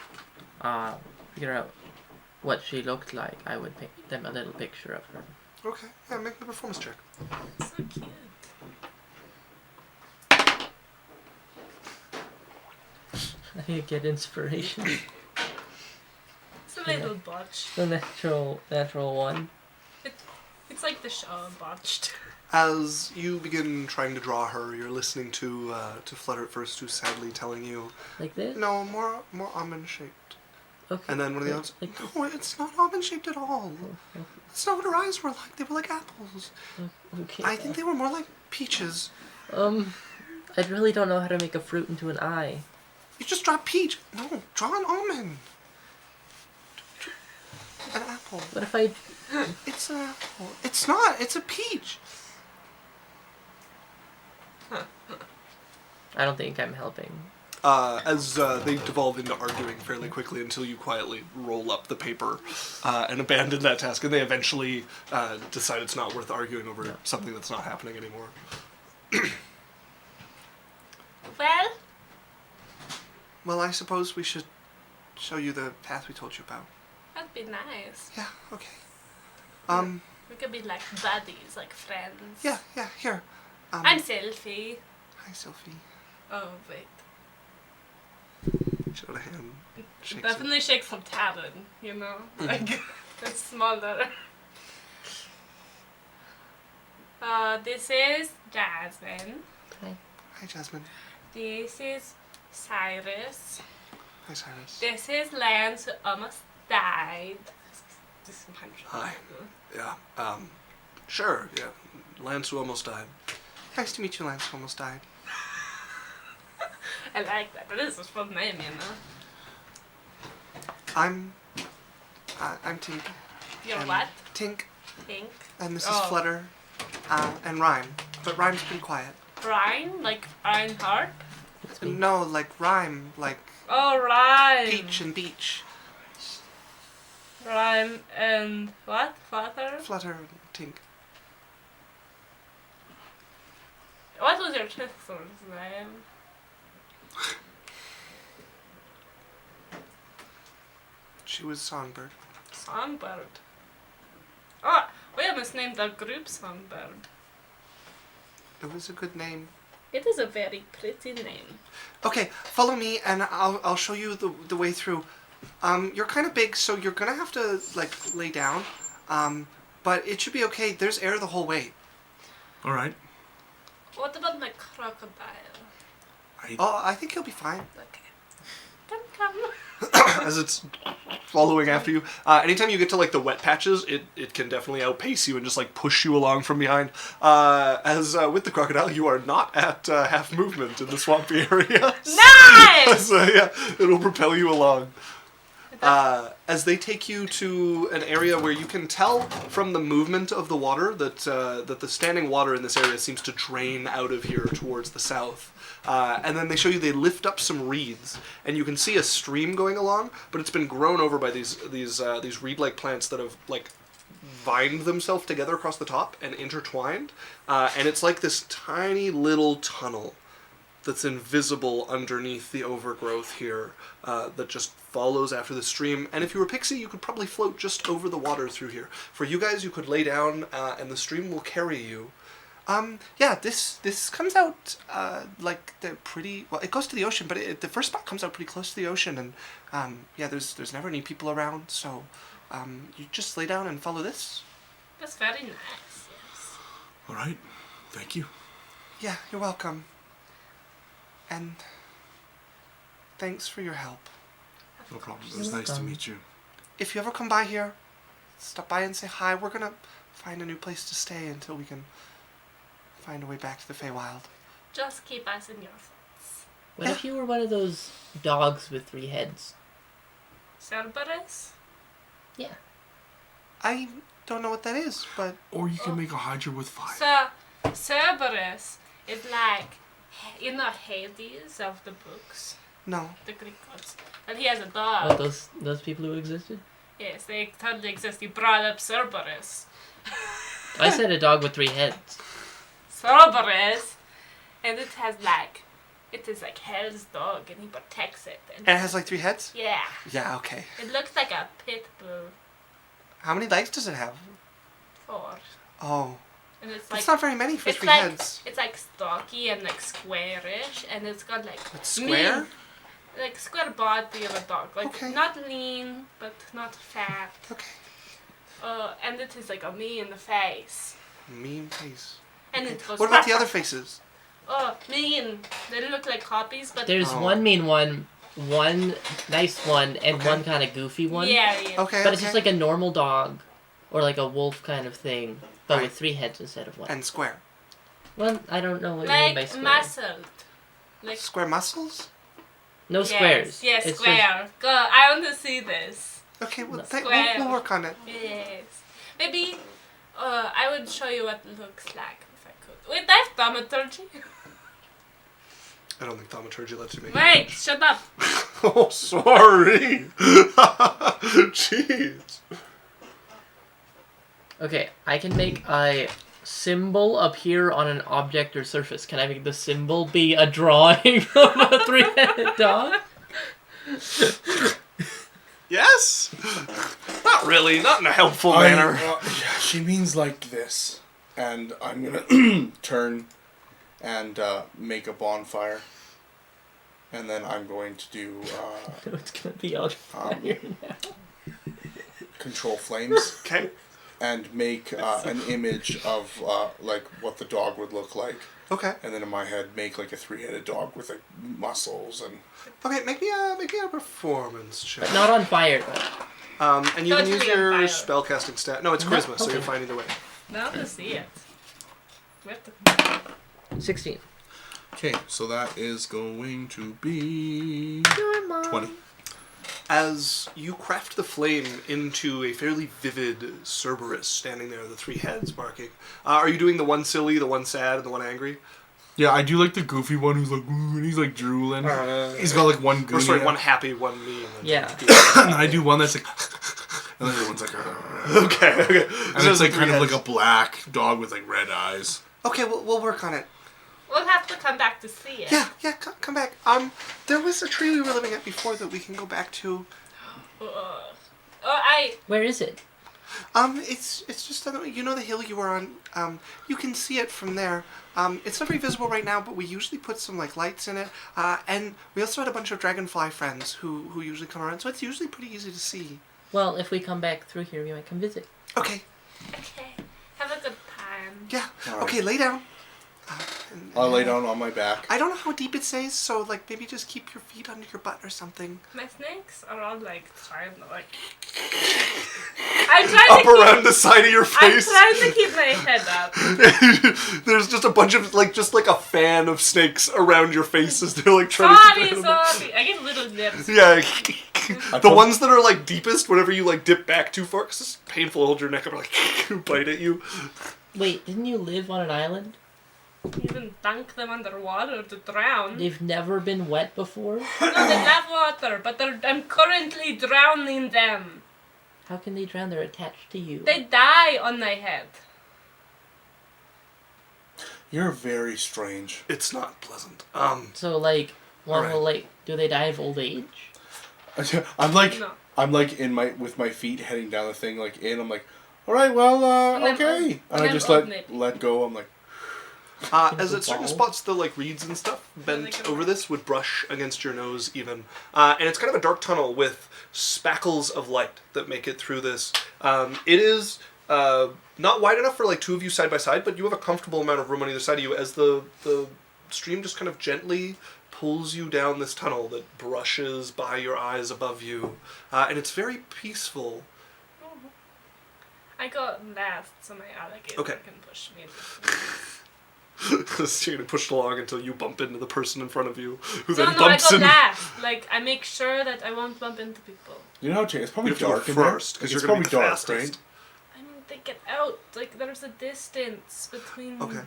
figure out what she looked like, I would pick them a little picture of her.
Okay, yeah, make the performance check.
So cute.
I get inspiration.
It's a little botched.
The natural one.
It's like the show botched.
As you begin trying to draw her, you're listening to Flutter at first, who's sadly telling you,
Like this?
no, more almond shaped.
Okay.
And then one of the others,
Like,
no, it's not almond shaped at all. That's not what her eyes were like. They were like apples.
okay.
I think they were more like peaches.
I really don't know how to make a fruit into an eye.
You just draw peach. No, draw an almond. An apple.
What if I...
It's an apple. It's not. It's a peach.
I don't think I'm helping.
As they devolve into arguing fairly quickly until you quietly roll up the paper and abandon that task, and they eventually decide it's not worth arguing over something that's not happening anymore.
Well,
Well, I suppose we should show you the path we told you about.
that'd be nice.
Yeah, okay.
We could be like buddies, like friends.
Yeah, here.
I'm Cylph'e.
Hi, Cylph'e.
Oh, wait.
Showed a hand. Shakes
Definitely shakes from Talon, you know? Like, it's smaller. This is Jasmine.
Hi, Jasmine.
This is Cyrus.
Hi, Cyrus.
This is Lance, who almost died. This is
Hi. Yeah, sure, yeah. Lance, who almost died. Nice to meet you, Lance, who almost died.
I like that. This is a fun name, you know?
I'm Tink.
You're
and
what?
Tink,
Pink?
and this is
Oh.
Flutter, and Rhyme. But Rhyme's been quiet.
Ryan? Like Ironheart?
No, like Rhyme, like
Oh, Rhyme.
peach and beach.
Rhyme and what? Flutter?
Flutter and Tink.
What was your sister's name?
She was Songbird.
Songbird. Oh, we almost named our group Songbird.
It was a good name.
It is a very pretty name.
Okay, follow me, and I'll show you the way through. You're kind of big, so you're gonna have to like lay down. But it should be okay. There's air the whole way.
All right.
What about my crocodile?
Oh, I think he'll be fine.
Okay. Come.
As it's following after you. Anytime you get to like the wet patches, it can definitely outpace you and just like push you along from behind. As with the crocodile, you are not at half movement in the swampy area.
Nice!
So yeah, it'll propel you along. As they take you to an area where you can tell from the movement of the water that the standing water in this area seems to drain out of here towards the south. And then they lift up some reeds, and you can see a stream going along, but it's been grown over by these reed-like plants that have like bind themselves together across the top and intertwined. And it's like this tiny little tunnel that's invisible underneath the overgrowth here that just follows after the stream. And if you were Pixie, you could probably float just over the water through here. For you guys, you could lay down and the stream will carry you. Yeah, this comes out like the pretty... Well, it goes to the ocean, but the first spot comes out pretty close to the ocean. And yeah, there's never any people around, so you just lay down and follow this.
That's very nice, yes.
All right. Thank you.
Yeah, you're welcome. And thanks for your help.
No problem. It was nice to meet you.
If you ever come by here, stop by and say hi. We're gonna find a new place to stay until we can find a way back to the Feywild.
Just keep us in your thoughts.
What if you were one of those dogs with 3 heads?
Cerberus?
Yeah.
I don't know what that is, but...
Or you can make a Hydra with fire.
So, Cerberus is like, you know, Hades of the books,
No.
the Greek gods. And he has a dog.
What, those people who existed?
Yes, they totally exist. He brought up Cerberus.
I said a dog with 3 heads.
Cerberus! And it has like, it is like Hell's dog and he protects it.
And it has like 3 heads?
Yeah.
Yeah, okay.
It looks like a pit bull.
How many legs does it have?
4.
Oh.
And it's
That's
like,
not very many for
it's
3
like,
heads.
it's like stocky and like squarish, and it's got like
It's square?
mean, like square body of a dog, like
Okay.
not lean but not fat.
Okay.
And it is like a mean face,
Mean face.
and
Okay.
it goes.
What about the other faces?
Oh, mean. They look like copies, but
There's
Oh.
one mean one nice one, and
Okay.
one kind of goofy one.
yeah.
Okay,
But it's just like a normal dog, or like a wolf kind of thing, but
Right.
with 3 heads instead of 1.
And square.
Well, I don't know what you mean by
like
square.
muscled. Like
Square muscles?
No
yes,
squares.
Yes,
It's
square. Go. I want to see this.
Okay, well,
Square.
we'll work on it.
Yes. Maybe. I would show you what it looks like if I could. Wait, I have thaumaturgy.
I don't think thaumaturgy lets you make
Wait, shut up.
Oh, sorry. Jeez.
Okay, I can make a symbol appear on an object or surface. Can I make the symbol be a drawing of a 3-headed dog?
Yes? Not really. Not in a helpful manner.
Yeah, she means like this. And I'm gonna turn and make a bonfire. And then I'm going to do
It's gonna be on fire now.
control flames.
Okay.
And make an image of like what the dog would look like.
Okay.
And then in my head make like a 3-headed dog with like muscles and...
Okay, make me a performance check.
But not on fire.
And you can use
Totally on
your
fire.
spellcasting stat. No, it's charisma, so
Okay.
you're fine either way.
Now to see it. We have to.
16.
Okay, so that is going to be 20.
As you craft the flame into a fairly vivid Cerberus standing there, the 3 heads barking. Are you doing the one silly, the one sad, and the one angry?
Yeah, I do like the goofy one who's like, ooh, and he's like drooling. He's got like one
Or
goofy.
sorry, one happy, one mean. and
Yeah.
And I do one that's like, and then the other one's like,
Okay.
and it's like kind of like a black dog with like red eyes.
Okay, we'll work on it.
We'll have to come back to see it.
Yeah, come back. There was a tree we were living at before that we can go back to.
Where is it?
It's just, you know the hill you were on, you can see it from there. It's not very visible right now, but we usually put some, like, lights in it, and we also had a bunch of dragonfly friends who usually come around, so it's usually pretty easy to see.
Well, if we come back through here, we might come visit.
Okay.
Okay. Have a good time.
Yeah.
All right.
Okay, lay down.
I'll lay down on my back.
I don't know how deep it stays, so, like, maybe just keep your feet under your butt or something.
My snakes are all like trying to like. I'm trying
Up around the side of your
I'm
face.
trying to keep my head up.
There's just a bunch of, like, just like a fan of snakes around your faces. They're, like, trying to keep
Sorry. I get little nips.
Yeah. The
told-
ones that are, like, deepest, whenever you, like, dip back too far, because it's painful to hold your neck up and, like, bite at you.
Wait, didn't you live on an island?
Even dunk them underwater to drown.
They've never been wet before?
No, they love water, but I'm currently drowning them.
How can they drown? They're attached to you.
They die on my head.
You're very strange.
It's not pleasant.
So, like, one
Alright.
will, like, do they die of old age?
I'm like,
No.
I'm like with my feet heading down the thing, like in. I'm like, all right, well, okay, and I just let go. I'm like,
as at certain spots, the like reeds and stuff bent over this would brush against your nose even, and it's kind of a dark tunnel with spackles of light that make it through this. It is not wide enough for like two of you side by side, but you have a comfortable amount of room on either side of you as the stream just kind of gently pulls you down this tunnel that brushes by your eyes above you, and it's very peaceful.
I got last, so my alligator can push me.
So you're gonna push along until you bump into the person in front of you, who
No,
then
I
bumps
go
in.
last. Like, I make sure that I won't bump into people.
you know, it's probably
You have to go
dark in there.
first, 'cause
It's
you're gonna
probably
be the
dark,
fastest.
right?
I mean, they get out. Like, there's a distance between...
Okay.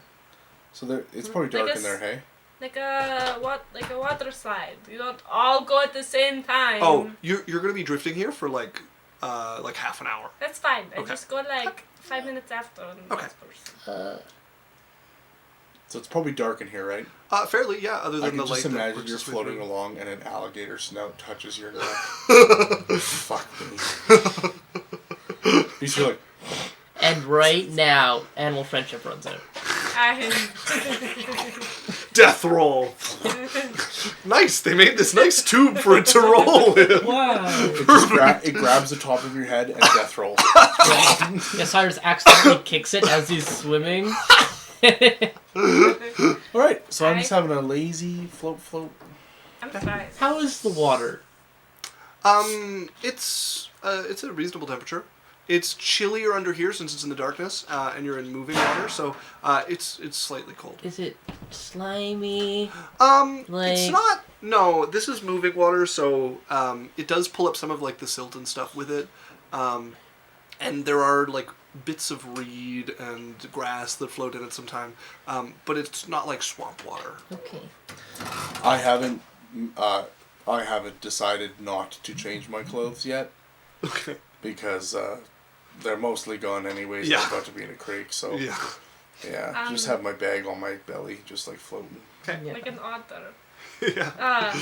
So it's probably dark in there, hey?
Like a water slide. You don't all go at the same time.
Oh, you're gonna be drifting here for like half an hour.
That's fine. I
Okay.
just go like 5 minutes after the
Okay.
last person.
So it's probably dark in here, right?
Fairly, yeah. Other
I
than
can
the
just
light. that
imagine
works
you're
its way
floating
through.
along and an alligator snout touches your neck. Fuck me. He's like,
And right now, animal friendship runs out.
Death roll. Nice. They made this nice tube for it to roll in.
Wow.
it grabs the top of your head and death rolls.
Yeah, Cyrus accidentally kicks it as he's swimming.
Alright, so I'm just having a lazy float.
I'm fine.
How is the water?
It's a reasonable temperature. It's chillier under here since it's in the darkness, and you're in moving water, so it's slightly cold.
Is it slimy?
It's
Like-
not. No, this is moving water, so it does pull up some of like the silt and stuff with it, and there are like bits of reed and grass that float in it sometime, but it's not like swamp water.
Okay.
I haven't decided not to change my clothes yet.
Okay.
Because they're mostly gone anyways.
Yeah.
I'm about to be in a creek, so
Yeah.
yeah. Just have my bag on my belly, just like floating.
Okay.
Yeah.
Like an otter.
Yeah.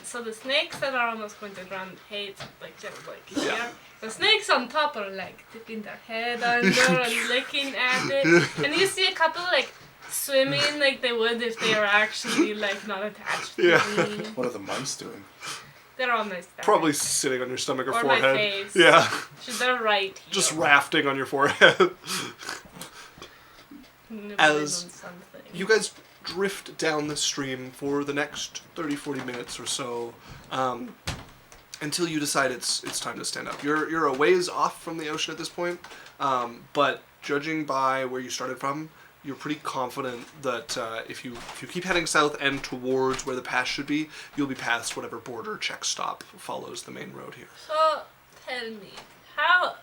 So the snakes that are almost going to drown hate, like, just like here.
Yeah.
The snakes on top are like dipping their head under and looking at it. And you see a couple like swimming like they would if they were actually like not attached to
Yeah.
me.
What are the mice doing?
They're on my stomach.
Probably sitting on your stomach or
Or my
forehead.
face.
Yeah.
They're right here.
Just rafting on your forehead.
Nibbling
as
on something.
You guys drift down the stream for the next 30-40 minutes or so, until you decide it's time to stand up. You're a ways off from the ocean at this point, but judging by where you started from, you're pretty confident that if you keep heading south and towards where the pass should be, you'll be past whatever border check stop follows the main road here.
So, tell me, how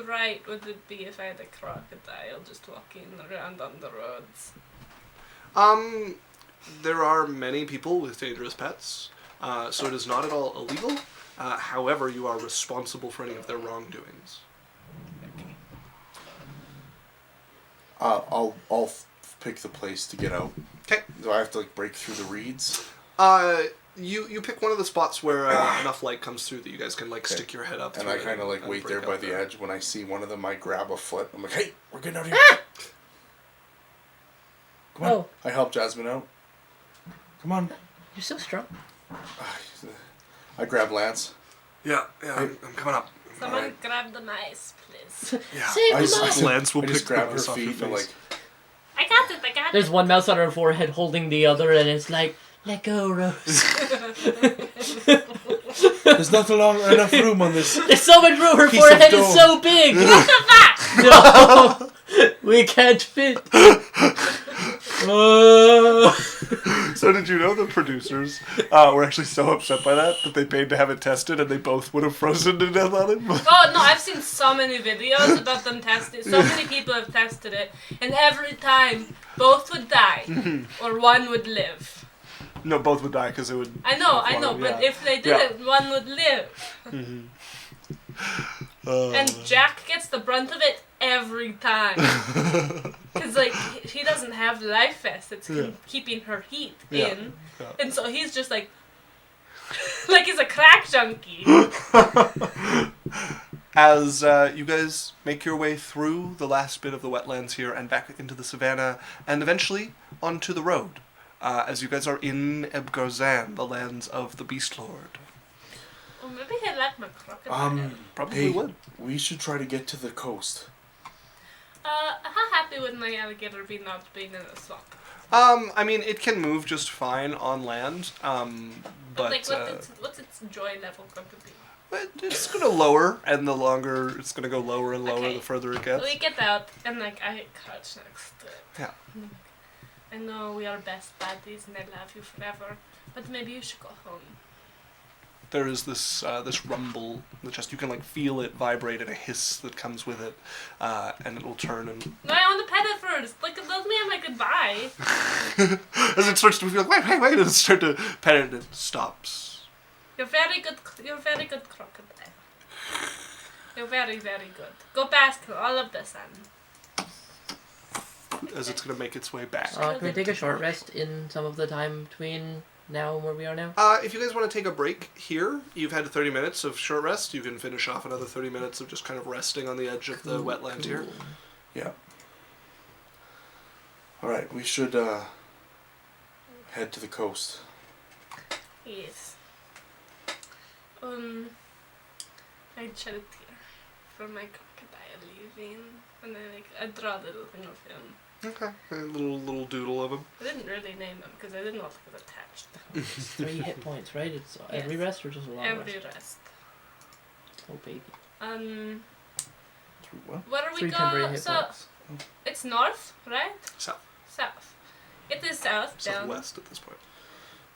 right would it be if I had a crocodile just walking around on the roads?
There are many people with dangerous pets, so it is not at all illegal. However, you are responsible for any of their wrongdoings.
I'll pick the place to get out.
Okay.
Do I have to like break through the reeds?
You pick one of the spots where enough light comes through that you guys can like stick your head up.
And
through
I
it
kind of like
and
wait
break
there by
out
the
there.
edge. When I see one of them, I grab a foot. I'm like, hey, we're getting out of here. Come on.
Oh.
I help Jasmine out. Come on.
You're so strong.
I grab Lance.
Yeah, I'm coming up.
Someone
Alright.
grab the mice, please.
Yeah.
Save
I
the
just,
mouse!
Lance will
I just
pick the
grab her
mouse off your
feet and I'm
face.
like,
I got it, I got
There's
it.
one mouse on her forehead holding the other, and it's like, let go, Rose.
there's not enough room on this.
There's so much room. Her
Piece
forehead
of
is
dough.
so big. No, we can't fit.
So did you know the producers were actually so upset by that they paid to have it tested and they both would have frozen to death on it?
Oh no, I've seen so many videos about them testing. So many people have tested it, and every time both would die or one would live.
No, both would die because it would.
I know, but
yeah.
if they did it, one would live. And Jack gets the brunt of it every time. Because, like, he doesn't have the life vest. It's keeping her heat in.
Yeah.
And so he's just like he's a crack junkie.
As you guys make your way through the last bit of the wetlands here and back into the savannah, and eventually onto the road, as you guys are in Ebgarzan, the lands of the Beast Lord.
Well, maybe he'd like my crocodile.
Probably would.
We should try to get to the coast.
How happy would my alligator be not being in a swamp?
I mean, it can move just fine on land, but
like, what's its joy level going to be?
It's going to lower, and the longer it's going to go lower and lower,
Okay.
the further it gets.
We get out, and like I crouch next to it.
Yeah.
I know we are best buddies, and I love you forever, but maybe you should go home.
There is this this rumble in the chest. You can like feel it vibrate and a hiss that comes with it, and it will turn and.
No, I want to pet it first. Like, let me have my goodbye.
As it starts to feel like wait, and it starts to pet it, and it stops.
You're very good crocodile. You're very, very good. Go bask in all of the sun.
As it's gonna make its way back.
Can we take a short rest in some of the time between now and where we are now?
If you guys want to take a break here, you've had 30 minutes of short rest. You can finish off another 30 minutes of just kind of resting on the edge of the wetland here.
Yeah. Alright, we should head to the coast.
Yes. I shed a tear from my crocodile leaving, and I draw a little thing of him.
Okay, a little doodle of him.
I didn't really name him because I didn't want to get attached.
It's 3 hit points, right? It's every rest or just a long
Every
rest?
rest.
Oh baby.
What?
Where are we
3 temporary
going?
hit
So
points.
it's north, right?
South.
South. It is south down.
Southwest at this point.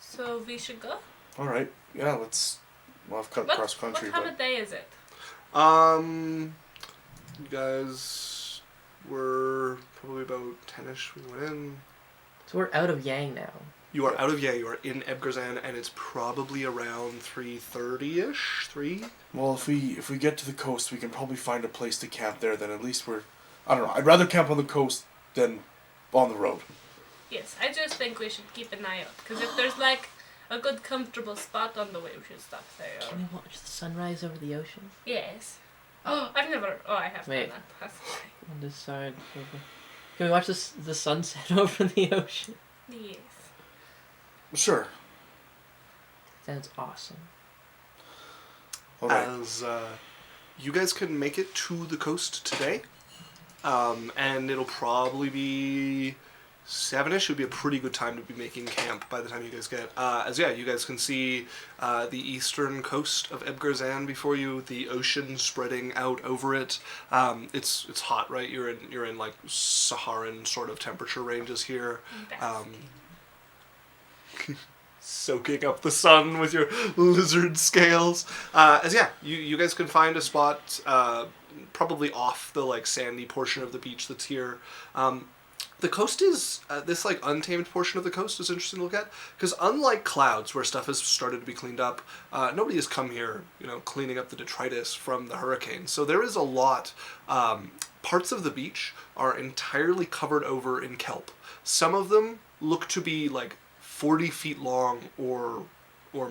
So we should go.
Alright, yeah, we'll have cut across country.
What time of day is it?
You guys were probably about 10ish. We went in.
So we're out of Yang now.
You are out of You are in Ebgarzan, and it's probably around 3:30ish. 3.
Well, if we get to the coast, we can probably find a place to camp there. Then at least I don't know. I'd rather camp on the coast than on the road.
Yes, I just think we should keep an eye out because if there's like a good comfortable spot on the way, we should stop there.
Can we watch the sunrise over the ocean?
Yes. I have
Wait.
done that.
On this side. Can we watch the sunset over the ocean?
Yes.
Sure.
Sounds awesome.
Alright.
As you guys can make it to the coast today, and it'll probably be 7ish. Would be a pretty good time to be making camp by the time you guys get. You guys can see the eastern coast of Ebgarzan before you, the ocean spreading out over it. It's hot, right? You're in like Saharan sort of temperature ranges here. Soaking up the sun with your lizard scales. You guys can find a spot probably off the like sandy portion of the beach that's here. The coast is, this like untamed portion of the coast is interesting to look at, because unlike clouds where stuff has started to be cleaned up, nobody has come here, cleaning up the detritus from the hurricane. So there is a lot, parts of the beach are entirely covered over in kelp. Some of them look to be like 40 feet long or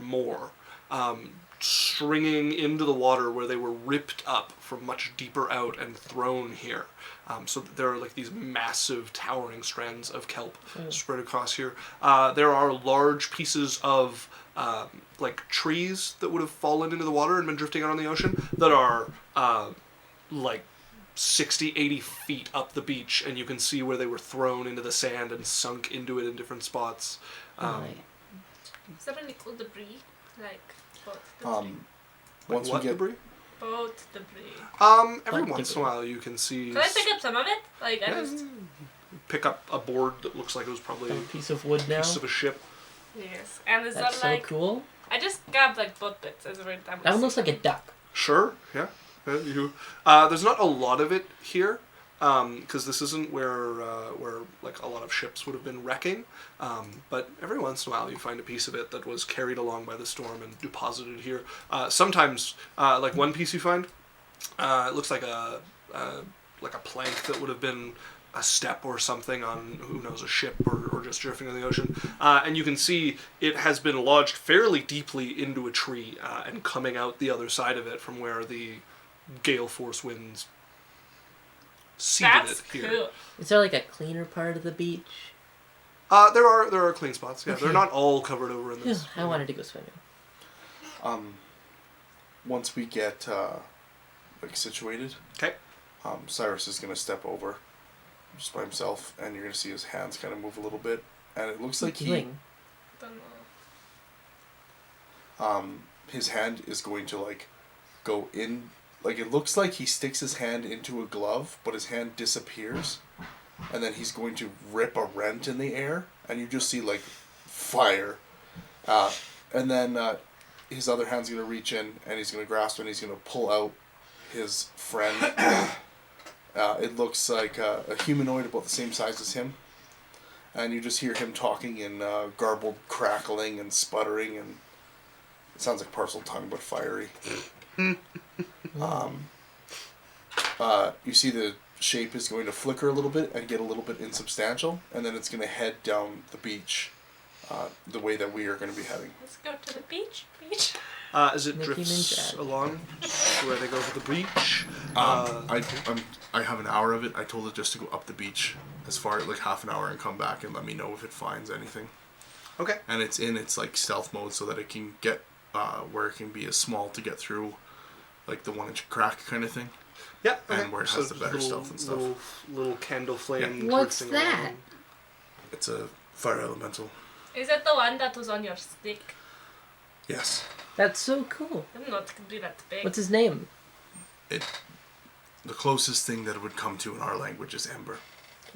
more, stringing into the water where they were ripped up from much deeper out and thrown here. So there are like these massive towering strands of kelp spread across here. There are large pieces of like trees that would have fallen into the water and been drifting out on the ocean that are like 60, 80 feet up the beach, and you can see where they were thrown into the sand and sunk into it in different spots.
Is there any cool debris? Like boat debris?
Once we get
debris?
Boat debris.
Every once in a while you can see.
Can I pick up some of it? Like I just.
Pick up a board that looks like it was probably
A piece of wood now.
piece of a ship.
Yes, and is
That's
that like?
so cool.
I just grabbed like boat bits as we're done.
That one looks like a duck.
Sure, yeah. There's not a lot of it here, because this isn't where like a lot of ships would have been wrecking. But every once in a while you find a piece of it that was carried along by the storm and deposited here. Sometimes, like one piece you find, It looks like a plank that would have been a step or something on, who knows, a ship or just drifting in the ocean. And you can see it has been lodged fairly deeply into a tree and coming out the other side of it from where the gale force winds seeded
That's
it here.
cool.
Is there like a cleaner part of the beach?
There are clean spots. Yeah,
Okay.
they're not all covered over in this.
I wanted to go swimming.
Once we get situated,
Okay.
Cyrus is gonna step over, just by himself, and you're gonna see his hands kind of move a little bit, and it looks like
Doing.
Don't know.
his hand is going to like go in. Like it looks like he sticks his hand into a glove, but his hand disappears, and then he's going to rip a rent in the air, and you just see like fire, and then his other hand's gonna reach in, and he's gonna grasp, and he's gonna pull out his friend. It looks like a humanoid about the same size as him, and you just hear him talking in garbled crackling and sputtering, and it sounds like parcel tongue but fiery. You see the shape is going to flicker a little bit and get a little bit insubstantial, and then it's going to head down the beach the way that we are going to be heading.
Let's go to the beach. Beach.
As it
Mickey
drifts
Minjad.
along to where they go to the beach.
I have an hour of it. I told it just to go up the beach as far like half an hour and come back and let me know if it finds anything.
Okay.
And it's in its like stealth mode so that it can get where it can be as small to get through like the 1-inch crack kind of thing.
Yeah. Okay.
And where it has the better stealth and stuff.
Little candle flame.
What's
drifting
that?
along.
It's a fire elemental.
Is it the one that was on your stick?
Yes.
That's so cool.
I'm not gonna be that big.
What's his name?
The closest thing that it would come to in our language is ember.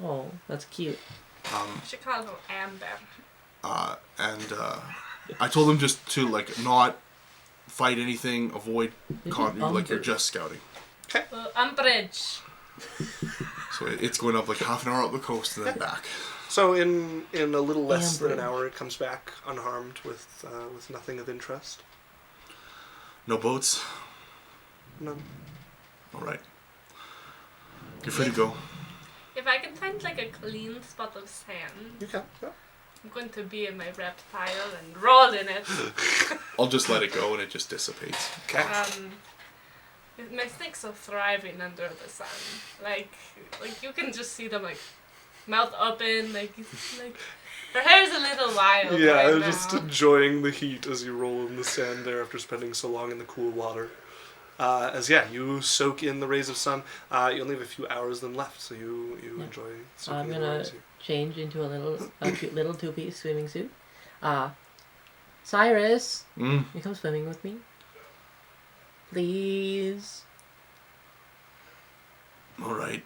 Oh, that's cute.
I should call him Amber.
I told him just to like not fight anything, avoid like you're just scouting.
Umbrage.
So it's going up like half an hour up the coast and then back.
So in a little less than an
Amber.
hour, it comes back unharmed with nothing of interest.
No boats.
None.
All right. You're free to go.
If I can find like a clean spot of sand,
You can. Yeah.
I'm going to be in my reptile and roll in it.
I'll just let it go and it just dissipates.
Okay.
My snakes are thriving under the sun. Like you can just see them like mouth open, like her hair's a little wild.
Yeah,
right
I'm
now.
just enjoying the heat as you roll in the sand there after spending so long in the cool water. You soak in the rays of sun. You only have a few hours then left, so you enjoy soaking
I'm
in the
gonna
rays here.
change into a cute little two-piece swimming suit. Cyrus, you come swimming with me? Please.
All right.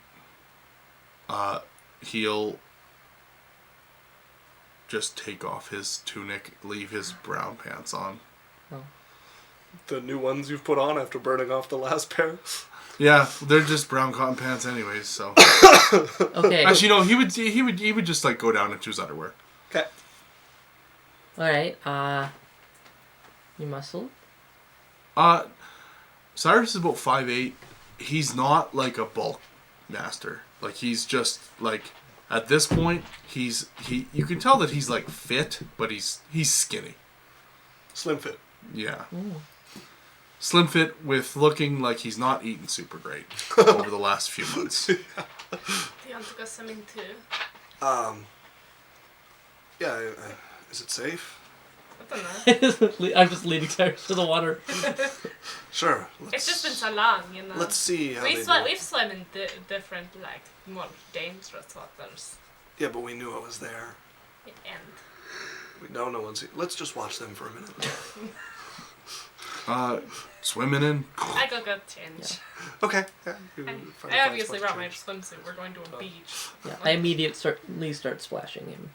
He'll just take off his tunic, leave his brown pants on.
Oh.
The new ones you've put on after burning off the last pair.
Yeah, they're just brown cotton pants anyways, so.
Okay.
Actually, no, he would just like go down into his underwear.
Okay.
Alright, you muscle?
Cyrus is about 5'8". He's not like a bulk master. Like he's just like at this point you can tell that he's like fit, but he's skinny.
Slim fit.
Yeah.
Ooh.
Slim fit with looking like he's not eating super great over the last few months.
Do you want to go swimming too?
Yeah, is it safe?
I don't know.
I'm just leading Cyrus to the water.
Sure.
It's just been so long, you know.
Let's see how they do.
We've swum in different, like, more dangerous waters.
Yeah, but we knew it was there.
And
We don't know what's. Let's just watch them for a minute.
Swimming in.
I go change.
Okay. Yeah, you find
I
a
obviously
spot to
brought my
change.
swimsuit. We're going to a beach.
Yeah, I immediately start splashing him.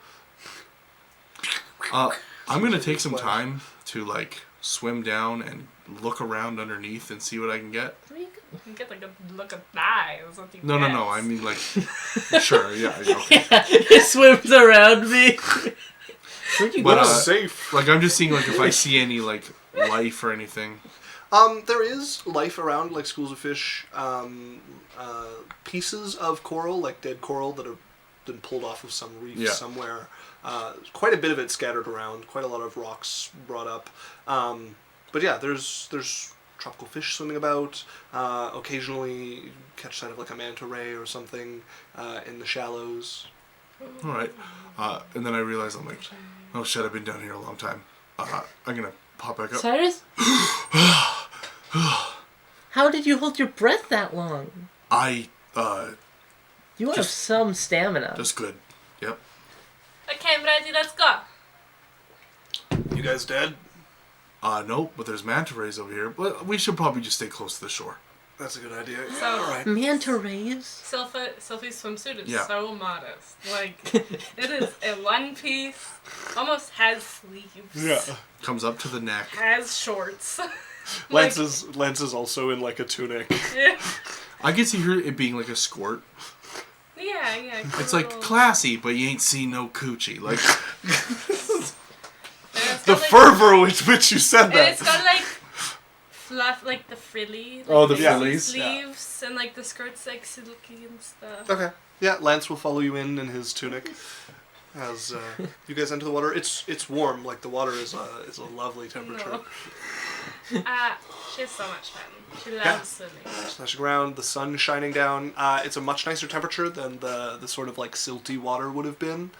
I'm gonna take some time to like swim down and look around underneath and see what I can get.
You can get like a look at thighs.
No. I mean like, sure, yeah, okay.
He swims around me. Where'd you
But
go?
Safe.
like I'm just seeing like if I see any like life or anything.
There is life around, like schools of fish, pieces of coral, like dead coral that have been pulled off of some reef somewhere. Quite a bit of it scattered around, quite a lot of rocks brought up. But yeah, there's tropical fish swimming about. Occasionally you catch sight of like a manta ray or something in the shallows.
Alright. And then I realize I'm like, oh shit, I've been down here a long time. I'm gonna pop back up.
Cyrus? How did you hold your breath that long? You have some stamina.
Just good. Yep.
Okay, I'm ready. Let's go.
You guys dead?
No, but there's manta rays over here. But we should probably just stay close to the shore.
That's a good idea.
So,
alright.
Manta rays?
Cylph'e's swimsuit is
Yeah.
so modest. Like, it is a one piece, almost has sleeves.
Yeah.
Comes up to the neck.
Has shorts.
Lance is also in like a tunic.
Yeah.
I can see her it being like a squirt.
Yeah.
It's like classy, but you ain't seen no coochie. Like
The fervor with which you said
And
that.
it's got like fluff, like the frilly. Like,
Oh, the
daisy
frillies?
sleeves, and like the skirt's like silky and stuff.
Okay. Yeah, Lance will follow you in his tunic. As you guys enter the water, it's warm. Like the water is a lovely temperature.
No. She has so much fun. She loves swimming.
Splashing around, the sun shining down. It's a much nicer temperature than the sort of like silty water would have been,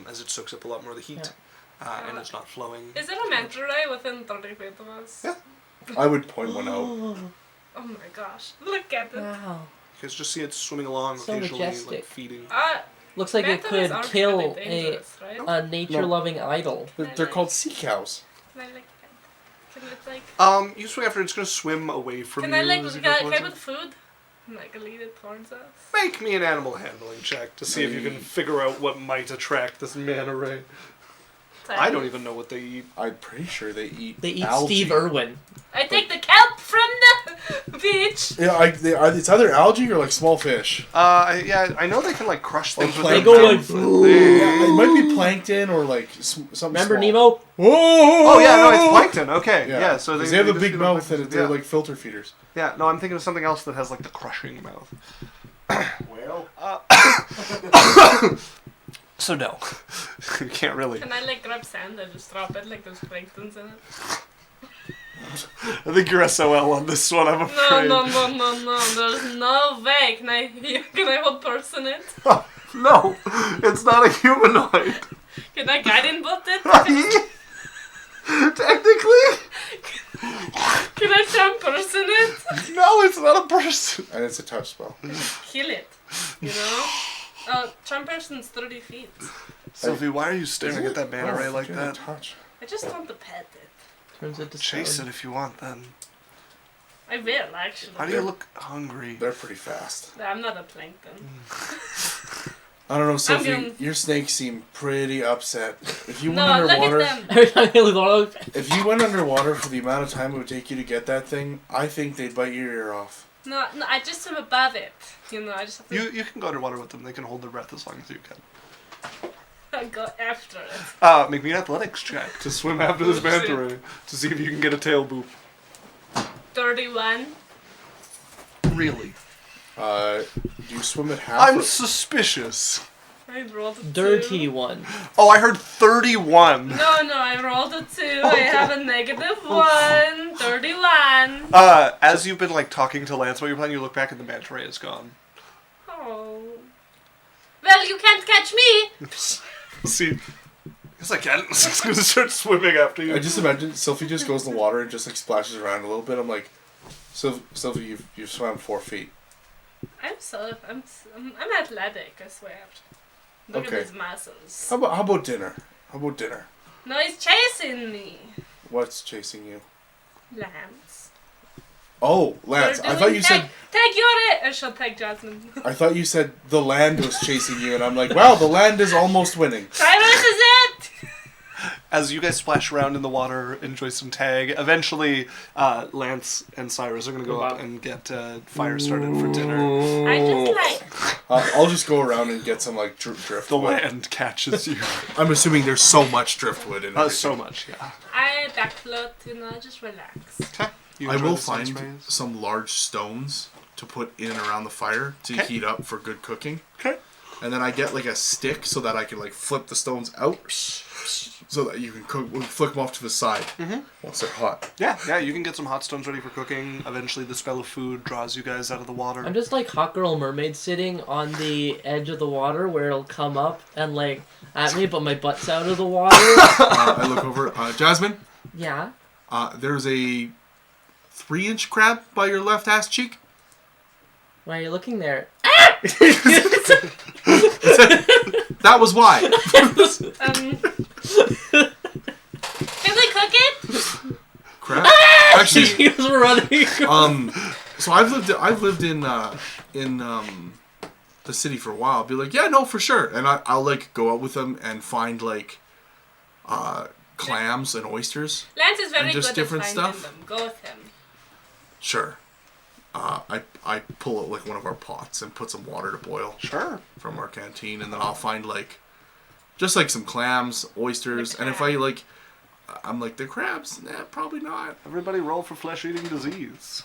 as it soaks up a lot more of the heat, and it's not flowing.
Is there a manta ray within 30 feet of us?
Yeah.
I would point one out.
Oh my gosh! Look at it.
Wow.
You guys just see it swimming along,
So
occasionally
majestic.
like feeding.
Looks like it
manta rays
could
aren't
kill
really dangerous, right?
a nature-loving idol.
They're called sea cows.
Can I like that? Can it like?
You swing after it's gonna swim away from
Can
you.
I like?
as you
Can
go
I
towards
play
it.
with food? And like lead it towards us.
Make me an animal handling check to see if you can figure out what might attract this manta ray. I don't even know what they eat.
I'm pretty sure they eat.
They eat
algae.
Steve Irwin.
I take the kelp from the beach.
Yeah, it's either algae or like small fish.
I know they can like crush things with
They
their
go
mouth,
like,
but they-
Yeah, it might be plankton or like something.
Remember
small.
Nemo?
Whoa!
Oh yeah, no, it's plankton. Okay, yeah. So
'Cause they have a
just
big
feed
mouth
on
and
plankton.
they're like filter feeders.
Yeah, no, I'm thinking of something else that has like the crushing mouth.
Well,
So no, you can't really.
Can I like grab sand and just drop it like there's planktons in it?
I think you're SOL on this one. I'm
No,
afraid.
no. There's no way. Can I hold person it?
No, it's not a humanoid.
Can I guiding bolt it?
Technically,
Can I charm person it?
no, it's not a person.
And it's a touch spell.
Kill it. You know? Charm person's 30 feet.
Sylphie, why are you staring at that manta ray like that?
Touch.
I just want to pet it.
Turns into
Chase
stone.
it if you want, then.
I will actually.
How do you look hungry?
They're pretty fast.
I'm not a plankton.
I don't know, Sophie.
gonna-
Your snakes seem pretty upset. If you went
No, look
underwater,
at them.
Every time you look around,
if you went underwater for the amount of time it would take you to get that thing, I think they'd bite your ear off.
No, I just am above it. You know, I just have to
You can go underwater with them. They can hold their breath as long as you can.
go after it.
Make me an athletics check to swim after this manta ray to see if you can get a tail boop.
31.
Really?
Do you swim at half?
I'm
or-
suspicious.
I rolled a 2.
dirty one.
Oh, I heard 31.
No, I rolled a 2. I have a -1. 31.
As you've been like talking to Lance while you're playing, you look back and the manta ray is gone.
Oh. Well, you can't catch me.
See, yes I can. I'm just gonna start swimming after you.
I just imagine Sylphie just goes in the water and just like splashes around a little bit. I'm like, Sylphie, you've swam 4 feet.
I'm athletic, I swear. Look
Okay.
at his muscles.
How about dinner?
No, he's chasing me.
What's chasing you?
Lance.
Oh, Lance.
They're
I thought
doing
you said.
Take your it. I shall take Jasmine.
I thought you said the land was chasing you, and I'm like, wow, the land is almost winning.
Cyrus is it.
As you guys splash around in the water, enjoy some tag, eventually Lance and Cyrus are going to go up and get fire started for dinner.
I just like...
I'll just go around and get some like driftwood.
The land catches you.
I'm assuming there's so much driftwood in it.
So much, yeah.
I backfloat, just relax.
Okay.
I will find some large stones to put in and around the fire to heat up for good cooking.
Okay.
And then I get like a stick so that I can like flip the stones out so that you can flick them off to the side once they're hot.
Yeah, you can get some hot stones ready for cooking. Eventually the smell of food draws you guys out of the water.
I'm just like Hot Girl Mermaid sitting on the edge of the water where it'll come up and like at me, but my butt's out of the water.
I look over. Jasmine?
Yeah?
There's a 3-inch crab by your left ass cheek.
Why are you looking there?
That was why.
Can we cook it?
Crab? Actually,
He was running.
so I've lived in the city for a while. I'll be like, yeah, no, for sure. And I'll like go out with them and find like clams and oysters.
Lance is very
And just
good
different
at finding
stuff?
them. Go with him.
Sure. I pull out like one of our pots and put some water to boil.
Sure.
From our canteen, and then I'll find like just like some clams, oysters, and if I'm like the crabs, probably not.
Everybody roll for flesh-eating disease.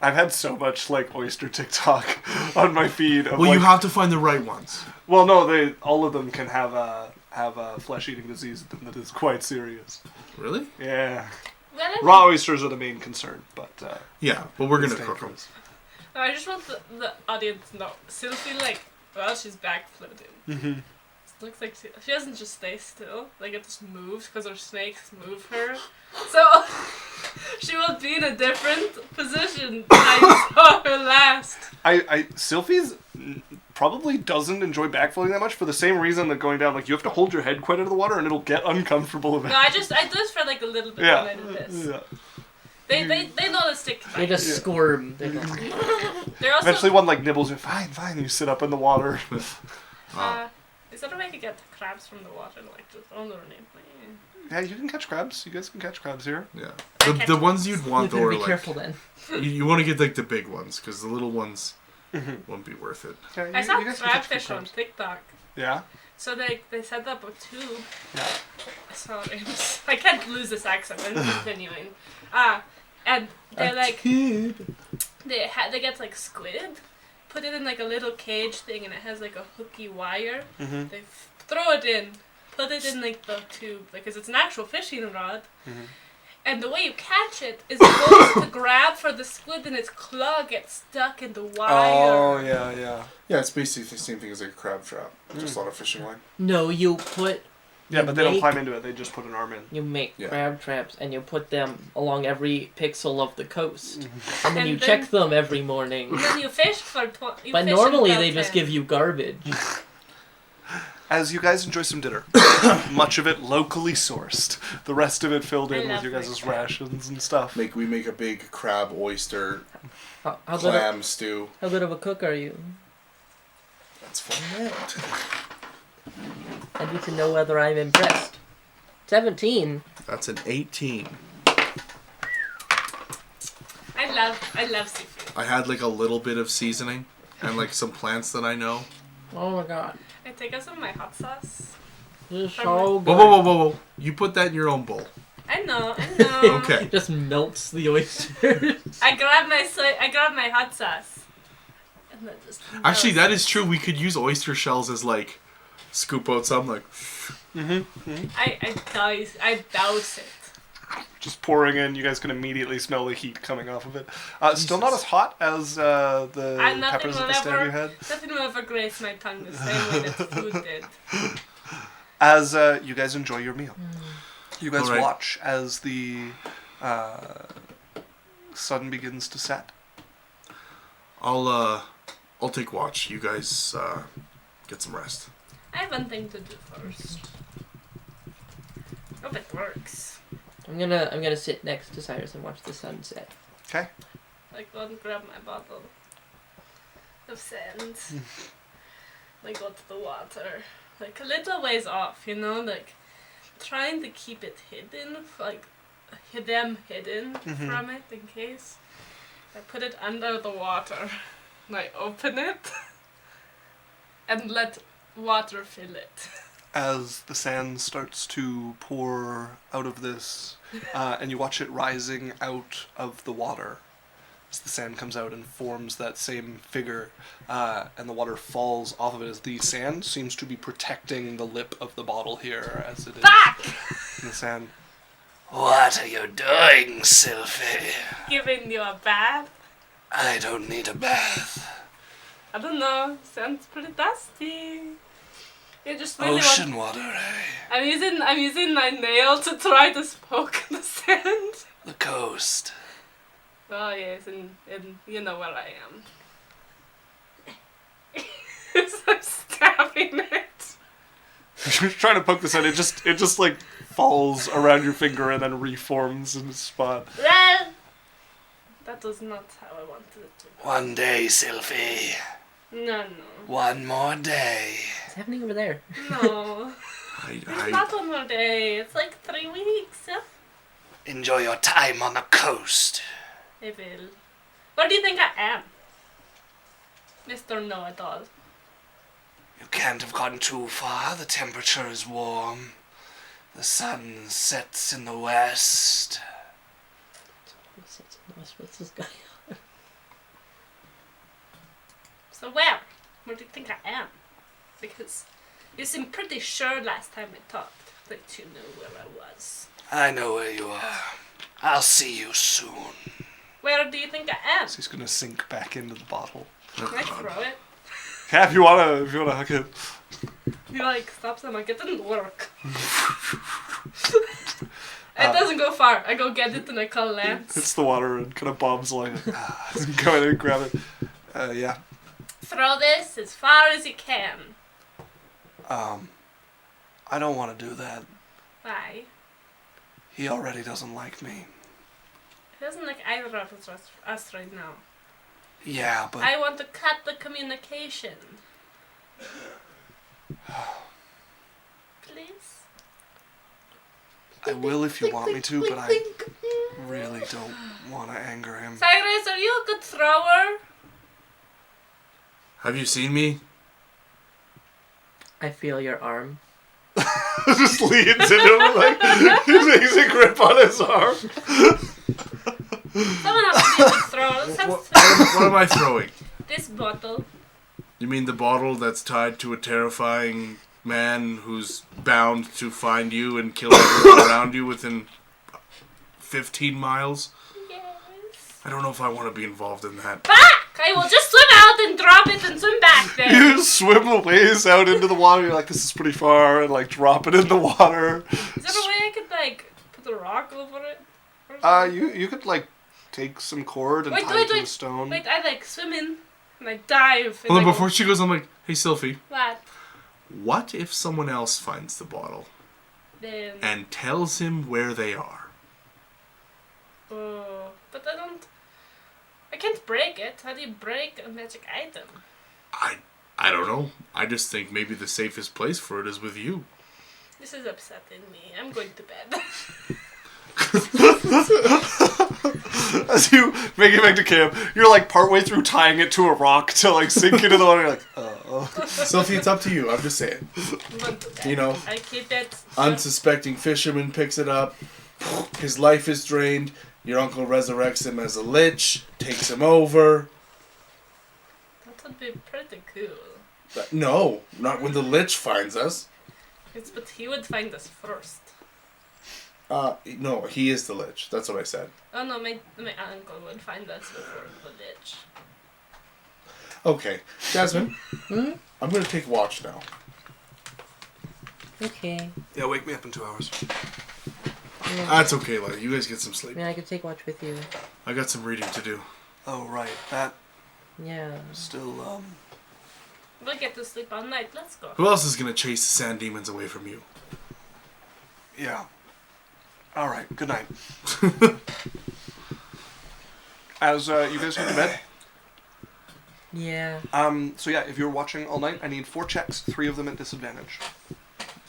I've had so much like oyster TikTok on my feed.
Well, you have to find the right ones.
Well, no, all of them can have a flesh-eating disease that is quite serious.
Really?
Yeah.
Well,
Raw oysters are the main concern, but
yeah, but we're gonna
it's
cook them.
dangerous.
no, I just want the audience to know. Cylph'e, like, well, she's backfloating.
Mm-hmm.
It looks like she doesn't just stay still. Like, it just moves because her snakes move her. So, she will be in a different position than I saw her last.
Cylph'e's probably doesn't enjoy backfloating that much for the same reason that going down, like, you have to hold your head quite out of the water and it'll get uncomfortable
No,
eventually.
I do this for like a little bit
Yeah.
when I do this.
Yeah.
They know the stick.
They just squirm. They don't.
They're also.
Eventually one, like, nibbles you. Fine, you sit up in the water.
Is there a way to get crabs from the water? Like, just on their name.
Yeah, you can catch crabs. You guys can catch crabs here.
Yeah. The ones you'd want
You
though
better
are
be
like
careful then.
you want to get like the big ones because the little ones won't be worth it.
Yeah,
I saw
you guys can catch
crabfish on
crabs.
TikTok.
Yeah?
So they set up a tube.
Yeah.
Sorry, I can't lose this accent. I'm continuing. And they're like they get like squid, put it in like a little cage thing, and it has like a hooky wire.
Mm-hmm.
They throw it in, put it in like the tube because it's an actual fishing rod.
Mm-hmm.
And the way you catch it is it goes to grab for the squid and its claw gets stuck in the wire.
Oh, yeah.
Yeah, it's basically the same thing as like a crab trap, just on a fishing line.
No, you put.
Yeah, but they don't
make-
climb into it. They just put an arm in.
You make
Yeah.
crab traps and you put them along every pixel of the coast, and then
And
you
then-
check them every morning.
And then you fish for
But normally they just give you garbage.
As you guys enjoy some dinner, much of it locally sourced, the rest of it filled in with
love
your
my
guys'
crab.
rations and stuff.
We make a big crab oyster
How good?
clam stew.
How good of a cook are you?
Let's find out.
I need to know whether I'm impressed. 17.
That's an 18.
I love seafood.
I had like a little bit of seasoning and like some plants that I know.
Oh my god.
I take out some of my hot sauce.
This is so good.
Whoa. You put that in your own bowl.
I know.
Okay.
Just melts the oysters.
I grab my hot sauce. And then just
Actually,
melts
that
it.
is true. We could use oyster shells as like scoop out some like.
I douse it.
Just pouring in, you guys can immediately smell the heat coming off of it. Still not as hot as the peppers at the stand you had.
Nothing will ever grace my tongue the same way that food did.
As you guys enjoy your meal, you guys
Alright.
watch as the sun begins to set.
I'll take watch. You guys get some rest.
I have one thing to do first. Hope it works.
I'm gonna sit next to Cyrus and watch the sunset.
Okay.
Like, go and grab my bottle of sand. Like, go to the water. Like, a little ways off, you know? Like, trying to keep it hidden, like them hidden
Mm-hmm.
from it in case. I put it under the water. And I open it and let water fill it.
As the sand starts to pour out of this, and you watch it rising out of the water, as the sand comes out and forms that same figure, and the water falls off of it, as the sand seems to be protecting the lip of the bottle here, as it is
Back!
in the sand.
What are you doing, Cylph'e?
Giving you a bath.
I don't need a bath.
I don't know. Sounds pretty dusty. You just really
Ocean water, eh?
I'm using my nail to try to poke the sand.
The coast.
Oh yes, and you know where I am. So I'm stabbing it.
You're trying to poke the sand, it just like falls around your finger and then reforms in the spot.
Well, that was not how I wanted it to go.
One day, Cylph'e.
No.
One more day.
What's happening over there?
No. It's not 1 more day. It's like 3 weeks. Yeah?
Enjoy your time on the coast.
I will. Where do you think I am? Mr. Know-it-all.
You can't have gone too far. The temperature is warm. The sun sets in the west.
What's this guy?
So where? Where do you think I am? Because you seemed pretty sure last time we talked that you knew where I was.
I know where you are. I'll see you soon.
Where do you think I am?
So he's gonna sink back into the bottle.
Can I throw it?
Yeah, if you wanna hook it.
He like stops him like it didn't work. It doesn't go far. I go get it and I call Lance.
Hits the water and kind of bobs like go in and grab it. Yeah.
Throw this as far as you can.
I don't want to do that.
Why?
He already doesn't like me.
He doesn't like either of us right now.
Yeah, but
I want to cut the communication. Please?
I will if you want me to, but I really don't want to anger him.
Cyrus, are you a good thrower?
Have you seen me?
I feel your arm.
Just leans into him like he makes a grip on his arm.
Someone has to be a good thrower. Let's have
What am I throwing?
this bottle.
You mean the bottle that's tied to a terrifying man who's bound to find you and kill everyone around you within 15 miles?
Yes.
I don't know if I want to be involved in that.
Back! I will just swim out and drop it and swim back there.
You swim a ways out into the water. You're like, this is pretty far, and like drop it in the water.
Is there a way I could like put a rock over it? Or something?
You could like take some cord and
Wait,
tie it to a stone.
Wait, I like swim in and I dive. And
Hold on,
I go,
before she goes, I'm like, hey, Cylph'e,
what?
what if someone else finds the bottle
Then.
and tells him where they are?
Oh, but I can't break it. How do you break a magic item?
I don't know. I just think maybe the safest place for it is with you.
This is upsetting me. I'm going to bed.
As you make it back to camp, you're like partway through tying it to a rock to like sink into the water. You're like,
Cylph'e, it's up to you. I'm just saying.
I'm going to bed.
You know,
I keep it.
unsuspecting fisherman picks it up. His life is drained. Your uncle resurrects him as a lich, takes him over.
That would be pretty cool.
But no, not when the lich finds us.
But he would find us first.
No, he is the lich. That's what I said.
Oh no, my uncle would find us before the lich.
Okay, Jasmine, I'm gonna take watch now.
Okay.
yeah, wake me up in 2 hours.
That's okay, Larry. You guys get some sleep.
I mean, I could take watch with you.
I got some reading to do.
Oh right, that
Yeah.
still
We'll get to sleep all night. Let's go.
Who else is gonna chase the sand demons away from you?
yeah. All right, good night. As you guys head to bed.
Yeah.
So yeah, if you're watching all night, I need 4 checks, 3 of them at disadvantage.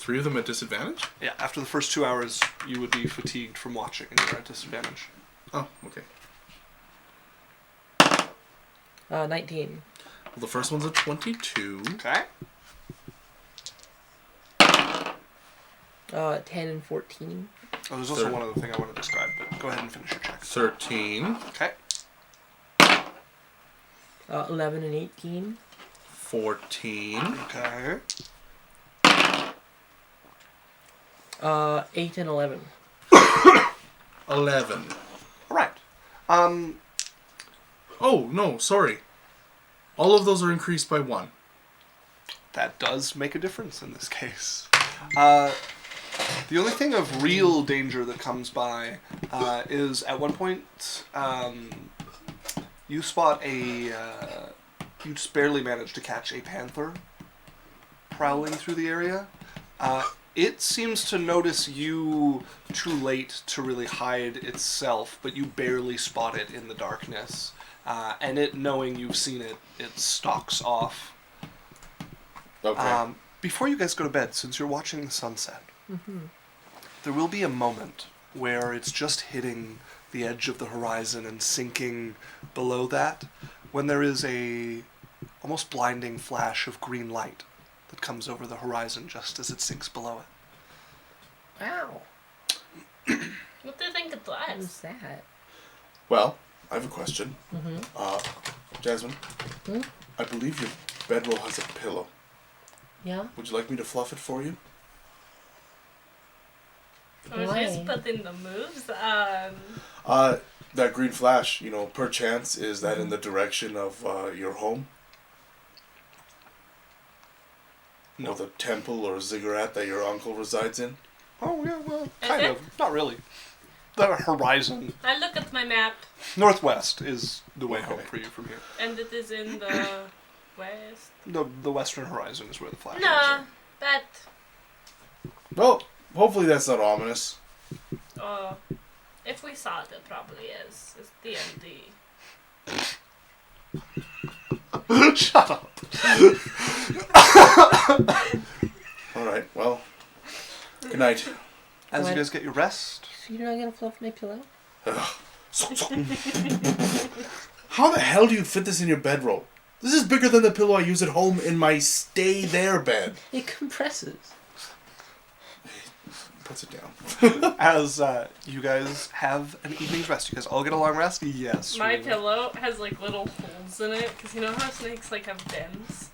3 of them at disadvantage?
Yeah, after the first 2 hours, you would be fatigued from watching and you're at disadvantage.
Oh, okay.
19.
Well, the first one's a 22.
Okay.
10 and 14.
Oh, there's also one other thing I want to describe, but go ahead and finish your check.
13.
Okay.
11 and 18.
14.
Okay.
8 and 11.
11.
All right.
Oh, no, sorry. All of those are increased by 1.
That does make a difference in this case. The only thing of real danger that comes by is at one point you spot you just barely manage to catch a panther prowling through the area. It seems to notice you too late to really hide itself, but you barely spot it in the darkness. And it, knowing you've seen it, it stalks off.
Okay.
Before you guys go to bed, since you're watching the sunset, there will be a moment where it's just hitting the edge of the horizon and sinking below that, when there is a almost blinding flash of green light that comes over the horizon just as it sinks below it.
Wow.
What do you think it
What
was?
was that?
Well, I have a question. Jasmine,
Hmm?
I believe your bedroll has a pillow.
Yeah?
Would you like me to fluff it for you?
I was just putting the moves on.
That green flash, perchance, is that in the direction of your home?
No.
Or the temple or ziggurat that your uncle resides in?
Oh, yeah, well, kind of. Not really. The horizon.
I look at my map,
Northwest is the way home
Okay.
for you from here.
and it is in the west.
The western horizon is where the flash
No,
is.
but
Well, hopefully that's not ominous.
if we saw it, it probably is. It's D&D.
Shut up.
Alright, well, good night.
As
What?
you guys get your rest,
So you're not gonna fluff my pillow?
How the hell do you fit this in your bedroll? This is bigger than the pillow I use at home in my stay there bed.
It compresses.
Puts it down.
as you guys have an evening's rest. You guys all get a long rest? Yes.
My
really.
pillow has like little holes in it, because you know how snakes like have dens?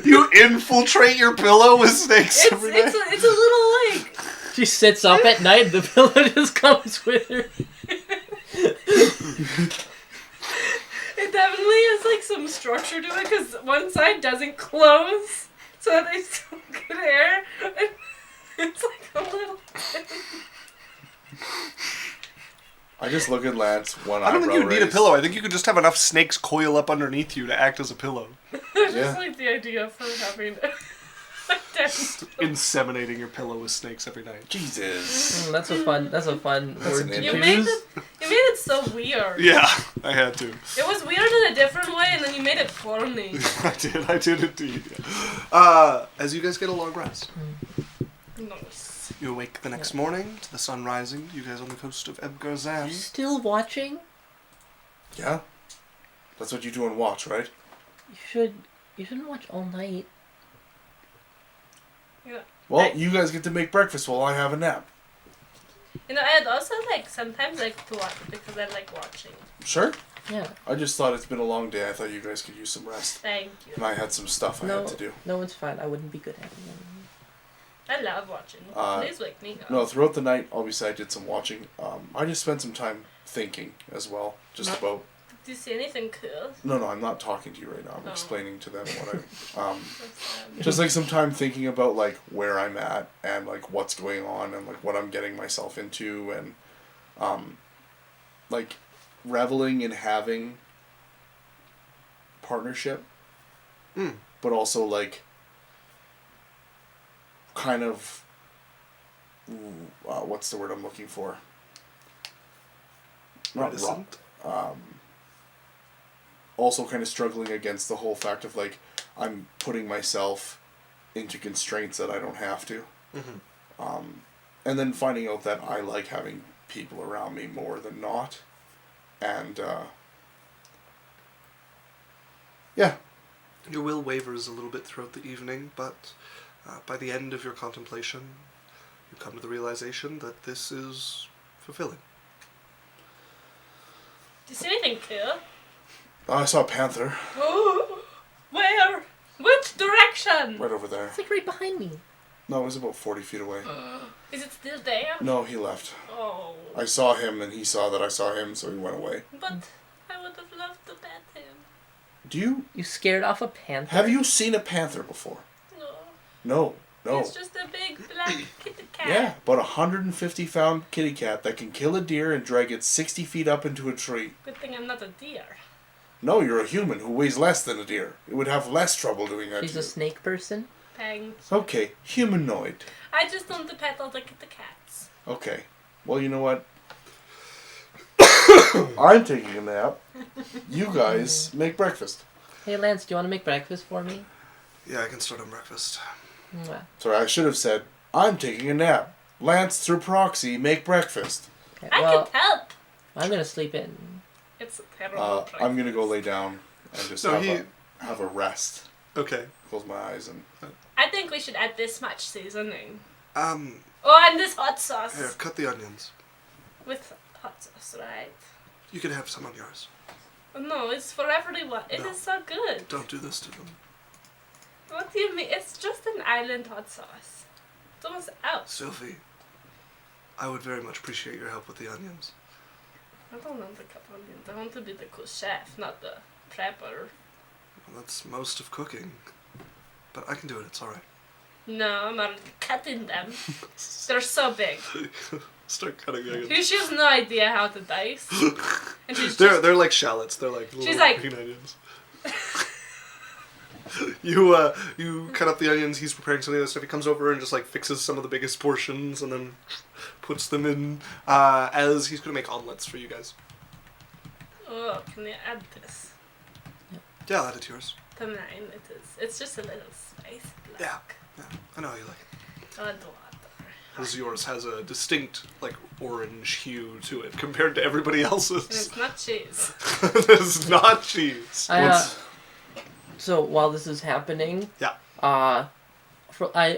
You infiltrate your pillow with snakes every night?
It's a little like...
She sits up at night, the pillow just comes with her.
It definitely has like some structure to it, because one side doesn't close, so that they still get air. And it's like a little...
I just look at Lance, one
I don't
eyebrow
think you would need a
raised.
pillow. I think you could just have enough snakes coil up underneath you to act as a pillow.
I just
Yeah.
like the idea of her having a den.
Inseminating your pillow with snakes every night.
Jesus.
That's a fun
That's
word
an
to
image.
You made
choose.
it so weird.
Yeah, I had to.
It was weird in a different way, and then you made it funny.
I did indeed. As you guys get a long rest,
Nice.
you awake the next morning to the sun rising. You guys on the coast of Ebgarzan.
Still watching?
Yeah? That's what you do and watch, right?
You shouldn't watch all night.
Yeah.
Well, you guys get to make breakfast while I have a nap.
You know, I'd also sometimes like to watch it because I like watching.
Sure?
Yeah.
I just thought it's been a long day. I thought you guys could use some rest.
Thank you.
And I had some stuff I had to do.
No, it's fine. I wouldn't be good at it.
I love watching. Please wake me up.
No, throughout the night, obviously I did some watching. I just spent some time thinking as well. Just
No.
about...
Do you see anything cool?
No, I'm not talking to you right now. I'm
Oh.
explaining to them what I...
Just,
just like some time thinking about like where I'm at and like what's going on and like what I'm getting myself into and like reveling in having partnership, but also like kind of what's the word I'm looking for? Not
Reticent?
also kind of struggling against the whole fact of, like, I'm putting myself into constraints that I don't have to.
Mm-hmm.
And then finding out that I like having people around me more than not. And, yeah.
Your will wavers a little bit throughout the evening, but by the end of your contemplation, you come to the realization that this is fulfilling.
Do you see anything cool?
I saw a panther
Where? Which direction?
right over there.
It's like right behind me.
No, it was about 40 feet away.
Is it still there?
No, he left.
Oh.
I saw him, and he saw that I saw him, so he went away.
But I would have loved to pet him.
Do you...
You scared off a panther?
Have you seen a panther before?
No.
No.
It's just a big black kitty cat.
Yeah, about 150-pound kitty cat that can kill a deer and drag it 60 feet up into a tree.
Good thing I'm not a deer.
No, you're a human who weighs less than a deer. It would have less trouble doing that
She's
to
a
you.
snake person?
Thanks.
Okay, humanoid.
I just want to pet all the kitty cats.
Okay. Well, you know what? I'm taking a nap. You guys make breakfast.
Hey, Lance, do you want to make breakfast for me?
Yeah, I can start on breakfast.
Mwah.
Sorry, I should have said, I'm taking a nap. Lance, through proxy, make breakfast.
Okay,
I
well,
can help.
I'm going to sleep in.
It's a terrible
I'm going to go lay down and just
No,
have a rest.
Okay.
Close my eyes and...
I think we should add this much seasoning.
Oh,
and this hot sauce.
here, cut the onions.
With hot sauce, right?
You can have some on yours.
No, it's for everyone. It
No.
is so good.
Don't do this to them.
What do you mean? It's just an island hot sauce. It's almost out.
Cylph'e, I would very much appreciate your help with the onions.
I don't want to cut onions. I want to be the cool chef, not the prepper.
Well, that's most of cooking. But I can do it, it's alright.
No, I'm not cutting them. They're so big.
Start cutting onions.
She has no idea how to dice. And she's
They're like shallots. They're like little
like-
green onions. You cut up the onions. He's preparing some of the stuff. He comes over and just like fixes some of the biggest portions and then puts them in as he's gonna make omelets for you guys.
Oh, can you add this?
Yeah, I'll add it to yours.
To mine, it is. It's just a little spice.
Yeah, I know how you like it.
Oh, the water.
Because yours has a distinct like orange hue to it compared to everybody
And
else's.
it's not cheese.
It's not cheese.
So while this is happening,
Yeah.
I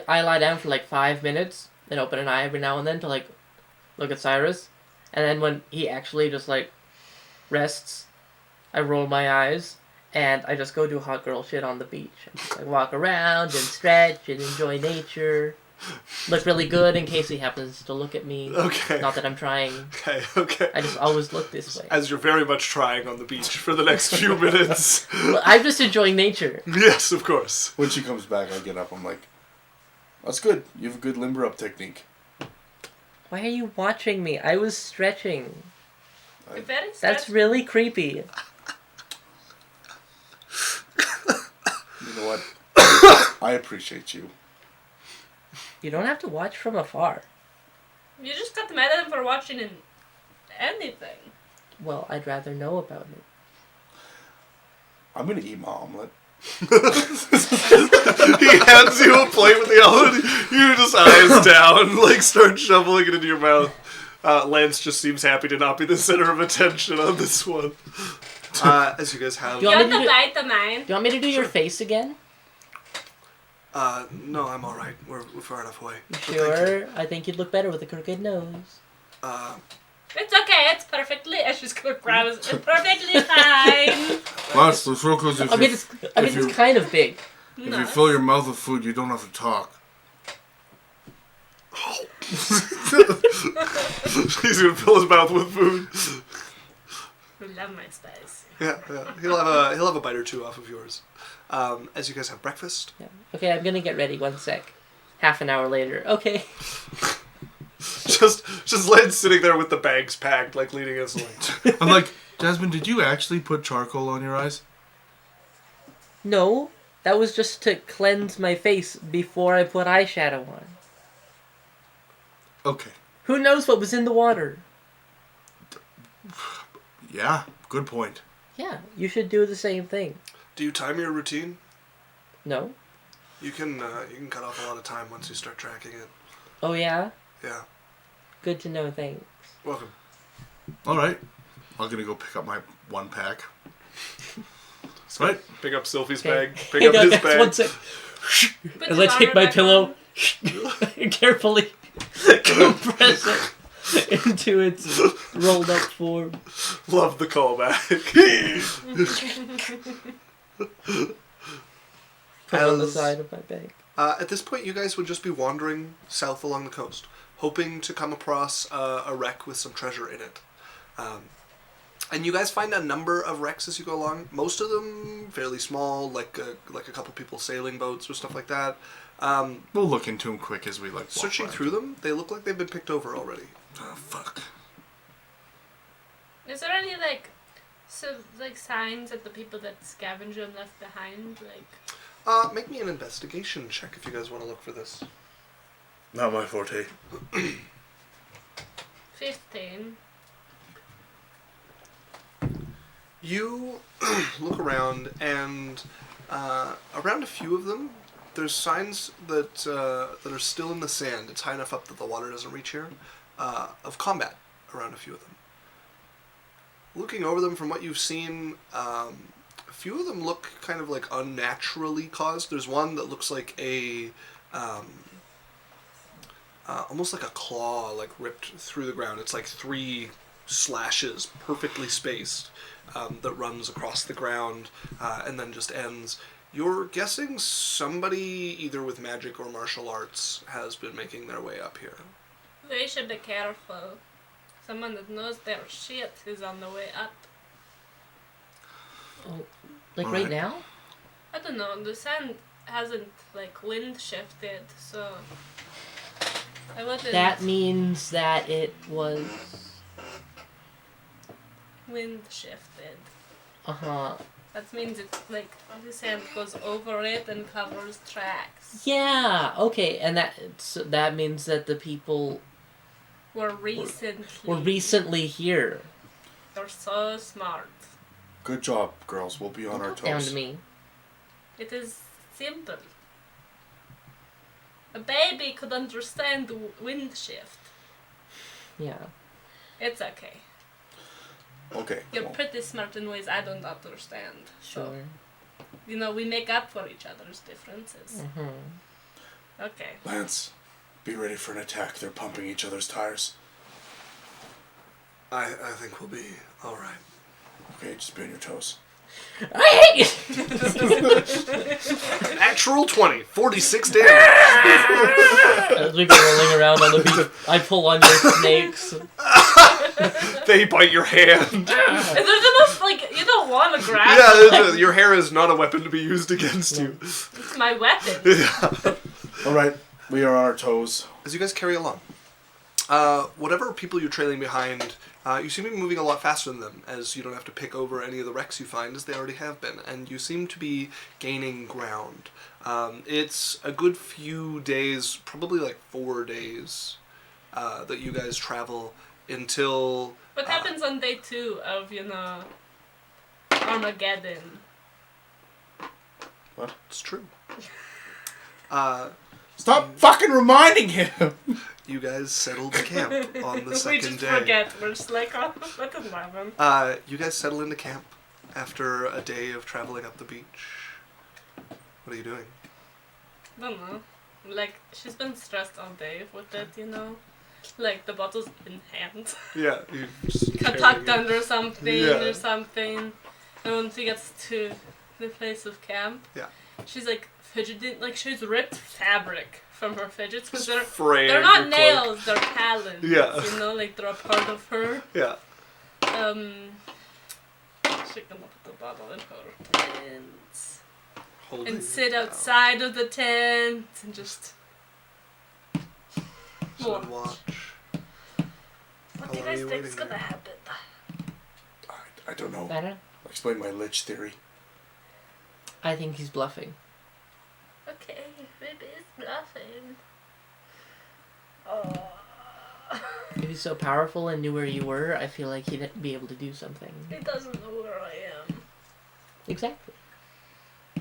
lie down for like 5 minutes, then open an eye every now and then to like look at Cyrus, and then when he actually just like rests, I roll my eyes and I just go do hot girl shit on the beach. I just like walk around and stretch and enjoy nature. Look really good in case he happens to look at me.
Okay.
Not that I'm trying.
Okay.
I just always look this way.
As you're very much trying on the beach for the next few minutes.
Well, I'm just enjoying nature.
Yes, of course.
When she comes back, I get up. I'm like, that's good. You have a good limber up technique.
Why are you watching me? I was stretching.
You're very
That's
stretchy.
really creepy.
You know what? I appreciate you.
You don't have to watch from afar.
You just got mad at him for watching anything.
Well, I'd rather know about it.
I'm gonna eat my omelet.
He hands you a plate with the omelet. You just eyes down, like start shoveling it into your mouth. Lance just seems happy to not be the center of attention on this one. As you guys have...
Do
You
you
want
want me
to
to
bite the mine?
Do you want me to do your face again?
No, I'm alright. We're far enough away.
You
But thank
sure? I think you'd look better with a crooked nose.
It's okay. It's perfectly. It's just gonna grab us. It's perfectly fine.
Lance, the circles,
I mean, it's kind of big.
if you fill your mouth with food, you don't have to talk.
He's gonna fill his mouth with food.
I love my spice.
Yeah. He'll have a bite or two off of yours. As you guys have breakfast.
Yeah. Okay, I'm gonna get ready. 1 sec. Half an hour later. Okay.
Just Lance sitting there with the bags packed, like leaning his leg.
I'm like, Jasmine, did you actually put charcoal on your eyes?
No, that was just to cleanse my face before I put eyeshadow on.
Okay.
Who knows what was in the water?
Yeah, good point.
Yeah, you should do the same thing.
Do you time your routine?
No?
You can cut off a lot of time once you start tracking it.
Oh, yeah?
Yeah.
Good to know, thanks.
Welcome.
All right. I'm going to go pick up my 1 pack. Right.
Pick up Cylph'e's
Okay.
bag. Pick up his
Guys,
bag.
one sec.
Put
As
his
I take
armor
my
back
pillow
on.
and carefully compress it into its rolled up form.
Love the callback.
Put it on the
As-
side of my bag.
At this point, you guys would just be wandering south along the coast, hoping to come across a wreck with some treasure in it. And you guys find a number of wrecks as you go along. Most of them fairly small, like a couple people sailing boats or stuff like that.
We'll look into them quick as we walk
Searching
by.
through them, they look like they've been picked over already.
Oh, fuck.
Is there any signs that the people that scavenged and left behind,
Make me an investigation check if you guys want to look for this.
Not my forte.
15?
You look around, and around a few of them, there's signs that are still in the sand. It's high enough up that the water doesn't reach here, of combat around a few of them. Looking over them, from what you've seen, a few of them look kind of like unnaturally caused. There's one that looks like a almost like a claw, like ripped through the ground. It's like 3 slashes, perfectly spaced, that runs across the ground and then just ends. You're guessing somebody, either with magic or martial arts, has been making their way up here.
They should be careful. Someone that knows their shit is on the way up.
Oh, like
All
right
right.
now?
I don't know, the sand hasn't, wind shifted, so... I wouldn't...
That means that it was...
Wind shifted.
Uh-huh.
That means it's, the sand goes over it and covers tracks.
Yeah, okay, and that means that the people
Were recently...
were recently here.
They're so smart.
Good job, girls. We'll be on our
Don't talk down
toes.
to me.
It is simple. A baby could understand wind shift.
Yeah.
It's okay.
Okay.
You're
well,
pretty smart in ways I don't understand. So,
Sure.
we make up for each other's differences.
Mm-hmm.
Okay.
Lance, be ready for an attack. They're pumping each other's tires.
I think we'll be alright.
Okay, just be on your toes.
I hate you!
Natural 20, 46 damage.
As we go rolling around on the beach, I pull on your snakes.
They bite your hand.
And they're the most, you don't want to grab
Yeah,
them.
your hair is not a weapon to be used against you.
It's my weapon.
Yeah.
All right, we are on our toes.
As you guys carry along, whatever people you're trailing behind, you seem to be moving a lot faster than them, as you don't have to pick over any of the wrecks you find, as they already have been, and you seem to be gaining ground. It's a good few days, probably 4 days, that you guys travel until...
What happens on day 2 of, Armageddon?
What?
It's true.
Stop fucking reminding him!
You guys settled the camp on the
We
second
just
day.
forget. We're just oh, that didn't happen.
You guys settle into camp after a day of traveling up the beach. What are you doing?
Don't know. She's been stressed all day with it, the bottle's in hand.
Yeah, you just
Tucked under something
Yeah.
or something. And once she gets to the place of camp,
Yeah.
she's fidgeting, she's ripped fabric from her fidgets because they're
fraying
not
your cloak.
nails, they're talons.
Yeah.
They're a part of her.
Yeah.
She's gonna put the bottle in her pants
Holding
and sit
it down.
outside of the tent and just
Sit and watch.
What
How
do you
long are
guys
you
think's
waiting
gonna
there?
happen?
I don't know.
I don't.
I'll explain my lich theory.
I think he's bluffing.
Okay, maybe it's bluffing. Oh.
If he's so powerful and knew where you were, I feel like he'd be able to do something.
He doesn't know where I am.
Exactly.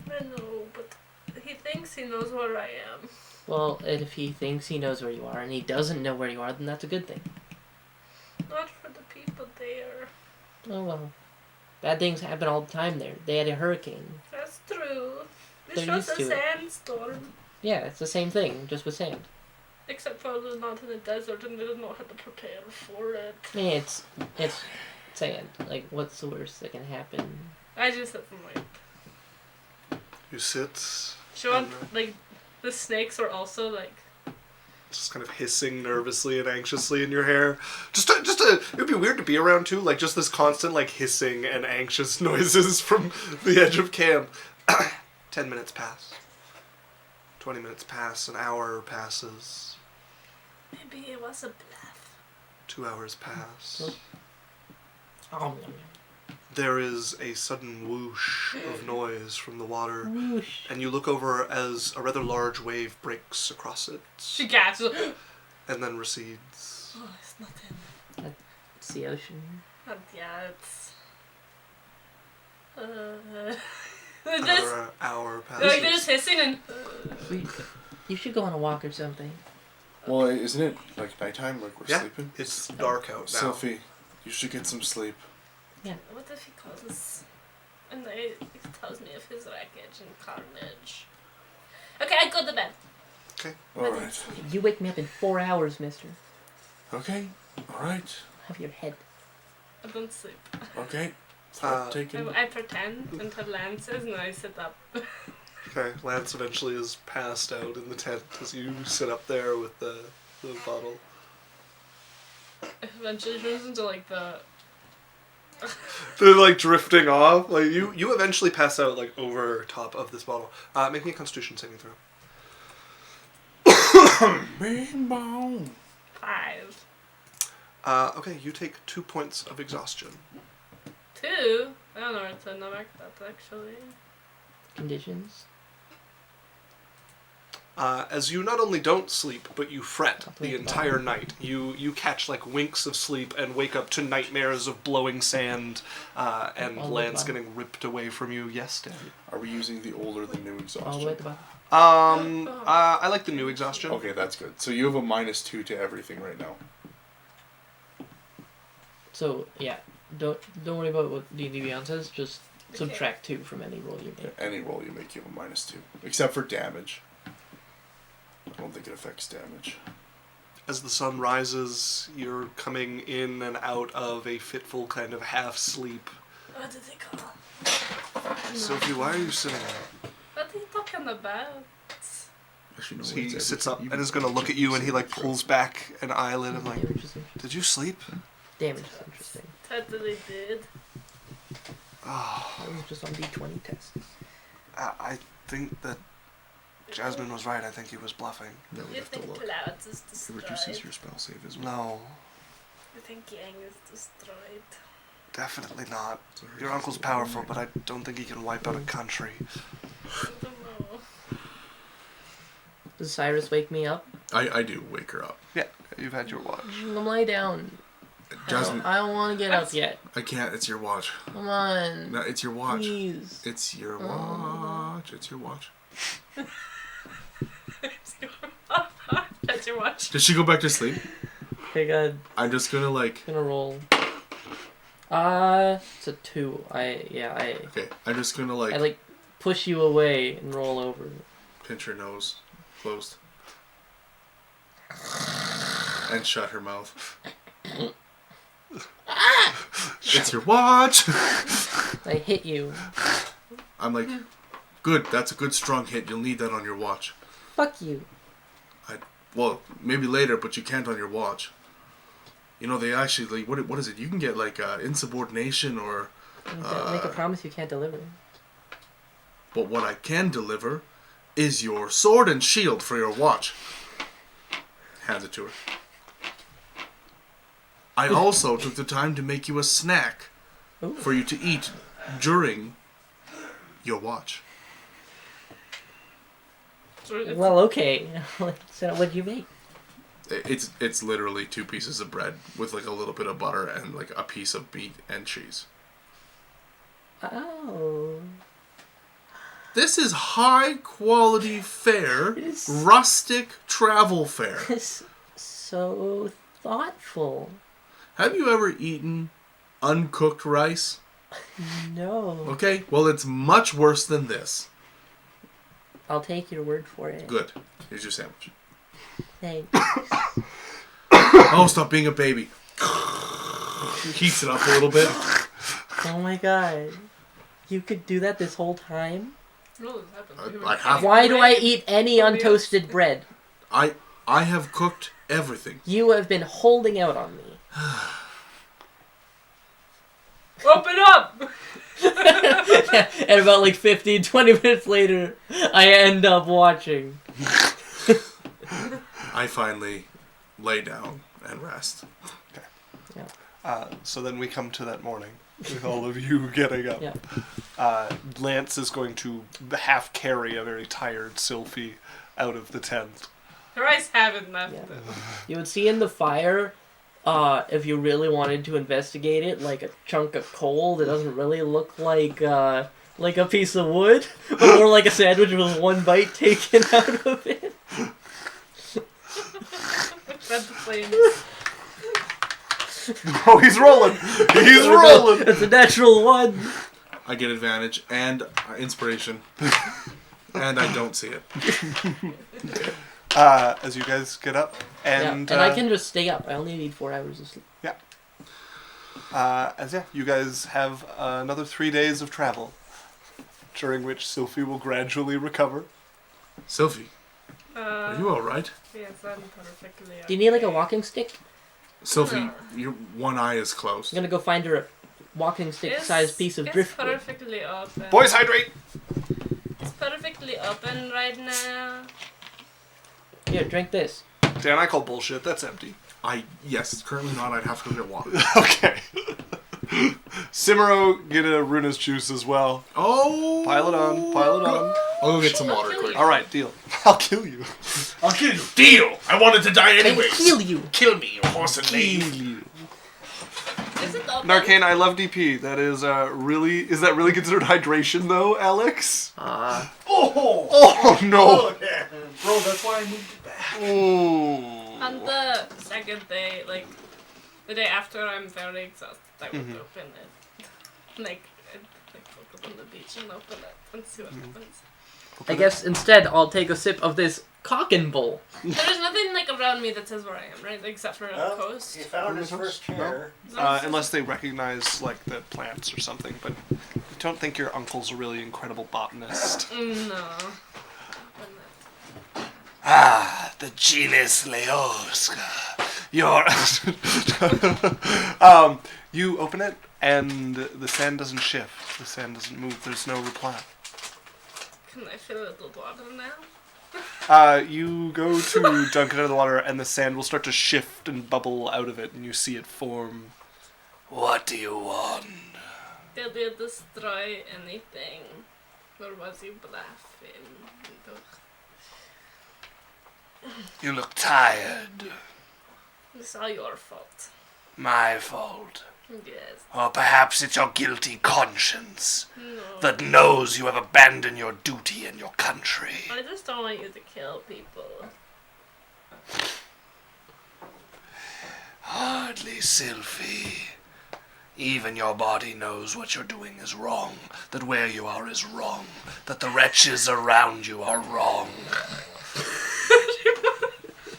I know, but he thinks he knows where I am.
Well, if he thinks he knows where you are and he doesn't know where you are, then that's a good thing.
Not for the people there.
Oh well. Bad things happen all the time there. They had a hurricane.
That's true. This
They're
was
used
a
to it.
sandstorm.
Yeah, it's the same thing, just with sand.
Except for they're not in the desert and they don't know how to prepare for it.
Yeah, it's sand. Like, what's the worst that can happen?
I just said from like.
You sit.
Sean, like, the snakes are also like.
Just kind of hissing nervously and anxiously in your hair. It would be weird to be around too, like just this constant like hissing and anxious noises from the edge of camp. 10 minutes pass. 20 minutes pass, an hour passes.
Maybe it was a bluff.
2 hours pass.
Oh,
There is a sudden whoosh of noise from the water,
whoosh.
and you look over as a rather large wave breaks across it,
She gasps.
and then recedes.
Oh, it's not him.
It's the ocean.
Not yet.
Another hour passes.
Like, they're just hissing and.
You should go on a walk or something.
Well, isn't it like nighttime? Like we're
Yeah,
sleeping?
it's dark out now.
Cylph'e, you should get some sleep.
What if he causes. And he tells me of his wreckage and carnage. Okay, I go to bed.
Okay.
Alright.
You wake me up in 4 hours, mister.
Okay. Alright.
Have your head.
I don't sleep.
Okay. Taking.
I pretend until Lance says, and then I sit up.
Okay, Lance eventually is passed out in the tent as you sit up there with the bottle.
Eventually turns into like the.
They're like drifting off. Like you eventually pass out like over top of this bottle. Make me a Constitution saving throw.
Rainbow.
5.
Okay, you take 2 points of exhaustion.
2? I don't know where to mark that actually.
Conditions.
As you not only don't sleep, but you fret the
Complete
entire
bottle.
night. You catch like winks of sleep and wake up to nightmares of blowing sand and
All the way
lands
at the
getting ripped away from you. Yes, Daddy.
Are we using the older than new exhaustion?
All the way at the bottom.
I like the new exhaustion.
Okay, that's good. So you have a -2 to everything right now.
So, yeah. Don't worry about what D&D Beyond says. Just subtract 2 from any roll you make.
Any roll you make, you have a -2. Except for damage. I don't think it affects damage.
As the sun rises, you're coming in and out of a fitful kind of half sleep.
What did they call?
Sophie, why are you sitting there?
What are you talking about?
Actually, no,
So he
it's
sits up
everything.
and is going to look at you, and he like pulls back an eyelid and like,
Damage is interesting.
did you sleep?
Damage is interesting.
Totally did.
Oh,
That was just on D20 tests.
I think that Jasmine was right. I think he was bluffing.
No, we
You
have to
think
look.
clouds is
It
destroyed?
reduces your spell save as well.
No,
You think Yang is destroyed?
definitely not.
So
Your
hers
uncle's
is
powerful,
one.
but I don't think he can wipe out a country.
I don't know.
Does Cyrus wake me up?
I do wake her up.
Yeah, you've had your watch.
Come lay down.
Jasmine,
I don't want to get up yet.
I can't. It's your watch.
Come on.
No, it's your watch.
Please.
It's your watch. It's your watch.
That's your watch.
Did she go back to sleep?
Okay, good.
I'm just gonna like.
Gonna roll. It's a 2.
Okay, I'm just gonna like,
I like push you away and roll over.
pinch her nose, closed, and shut her mouth. It's your watch.
I hit you.
I'm like, good. That's a good strong hit. You'll need that on your watch.
Fuck you.
Well, maybe later, but you can't on your watch. You know, they actually like what is it? You can get like insubordination or.
Make a promise you can't deliver.
But what I can deliver is your sword and shield for your watch. Hands it to her. I also took the time to make you a snack
Ooh.
for you to eat during your watch.
Well, okay. So what'd you make?
It's literally 2 pieces of bread with like a little bit of butter and like a piece of meat and cheese.
Oh.
This is high quality fare,
It's-
rustic travel fare.
It's so thoughtful.
Have you ever eaten uncooked rice?
No.
Okay, well, it's much worse than this.
I'll take your word for it.
Good. Here's your sandwich.
Thanks.
Oh, stop being a baby. Heats it up a little bit.
Oh my god. You could do that this whole time?
No, it happened.
I have-
Why do I eat any untoasted bread?
I have cooked everything.
You have been holding out on me.
Open up!
And about like 15, 20 minutes later, I end up watching.
I finally lay down and rest.
So then we come to that morning with all of you getting up.
Yeah.
Lance is going to half carry a very tired Cylph'e out of the tent.
Her eyes haven't left.
Yeah. You would see in the fire, if you really wanted to investigate it, like a chunk of coal that doesn't really look like a piece of wood, but more like a sandwich with one bite taken out of it.
Red the flames.
Oh, he's rolling! He's rolling!
It's a natural one.
I get advantage and inspiration. And I don't see it.
As you guys get up, and
I can just stay up. I only need 4 hours of sleep.
you guys have another 3 days of travel, during which Cylph'e will gradually recover.
Cylph'e, are you alright?
Yes, I'm perfectly
Do you need like a walking stick?
Cylph'e, your one eye is closed.
I'm gonna go find her a walking stick-sized piece of
It's
driftwood.
perfectly open.
Boys, hydrate!
It's perfectly open right now.
Here, drink this.
Dan, I call bullshit. That's empty.
Yes, currently not. I'd have to go get water.
Okay. Simero, get a Runa's juice as well.
Oh!
Pile it on.
I'll go get some water quick.
Alright, deal. I'll kill you.
I'll kill you. Deal! I wanted to die anyways.
I heal you.
Kill me, you horse and knave.
Is it open?
Narcane, I love DP. That is is that really considered hydration though, Alex? Oh no!
Bro, that's why I moved it back.
Oh.
On the second day, like, the day after I'm very exhausted, I would
Mm-hmm.
open it. Like, I'd walk up on the beach and open it and see what
Mm-hmm.
happens.
I guess instead I'll take a sip of this cockin bowl.
There's nothing, like, around me that says where I am, right? Like, except for the
Well,
coast.
he found his first chair.
Unless they recognize like the plants or something, but I don't think your uncle's a really incredible botanist.
No.
Ah, the genus Leoska.
You open it, and the sand doesn't shift. The sand doesn't move. There's no reply.
Can I fill it with water now?
You go to dunk it into the water, and the sand will start to shift and bubble out of it, and you see it form.
What do you want?
Did you destroy anything? Or was you bluffing?
You look tired.
It's all your fault.
My fault.
Yes.
Or perhaps it's your guilty conscience
No.
that knows you have abandoned your duty and your country.
I just don't want you to kill people.
Hardly, Cylph'e. Even your body knows what you're doing is wrong, that where you are is wrong, that the wretches around you are wrong.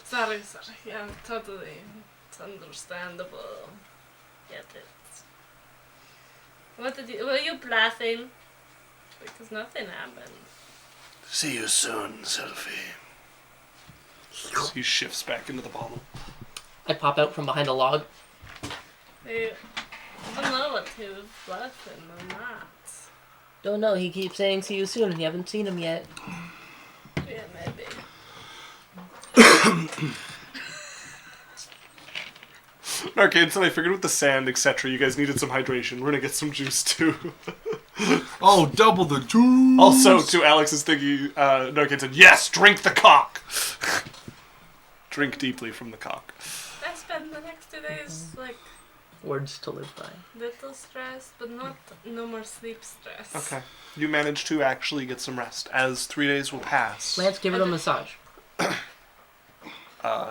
Sorry. Yeah, totally. It's understandable. Get it. Were you bluffing? Because nothing happened.
See you soon, Cylph'e.
He shifts back into the bottle.
I pop out from behind a log.
I don't know what he was bluffing or not.
Don't know, he keeps saying see you soon and you haven't seen him yet.
Yeah, maybe.
Okay, so I figured with the sand, etc., you guys needed some hydration. We're gonna get some juice too.
Oh, double the juice!
Also, to Alex's thingy, Narcane said, yes, drink the cock! Drink deeply from the cock.
I spend the next 2 days, like,
Words to live by.
Little stress, but no more sleep stress.
Okay. You manage to actually get some rest as 3 days will pass.
Lance, give it a massage.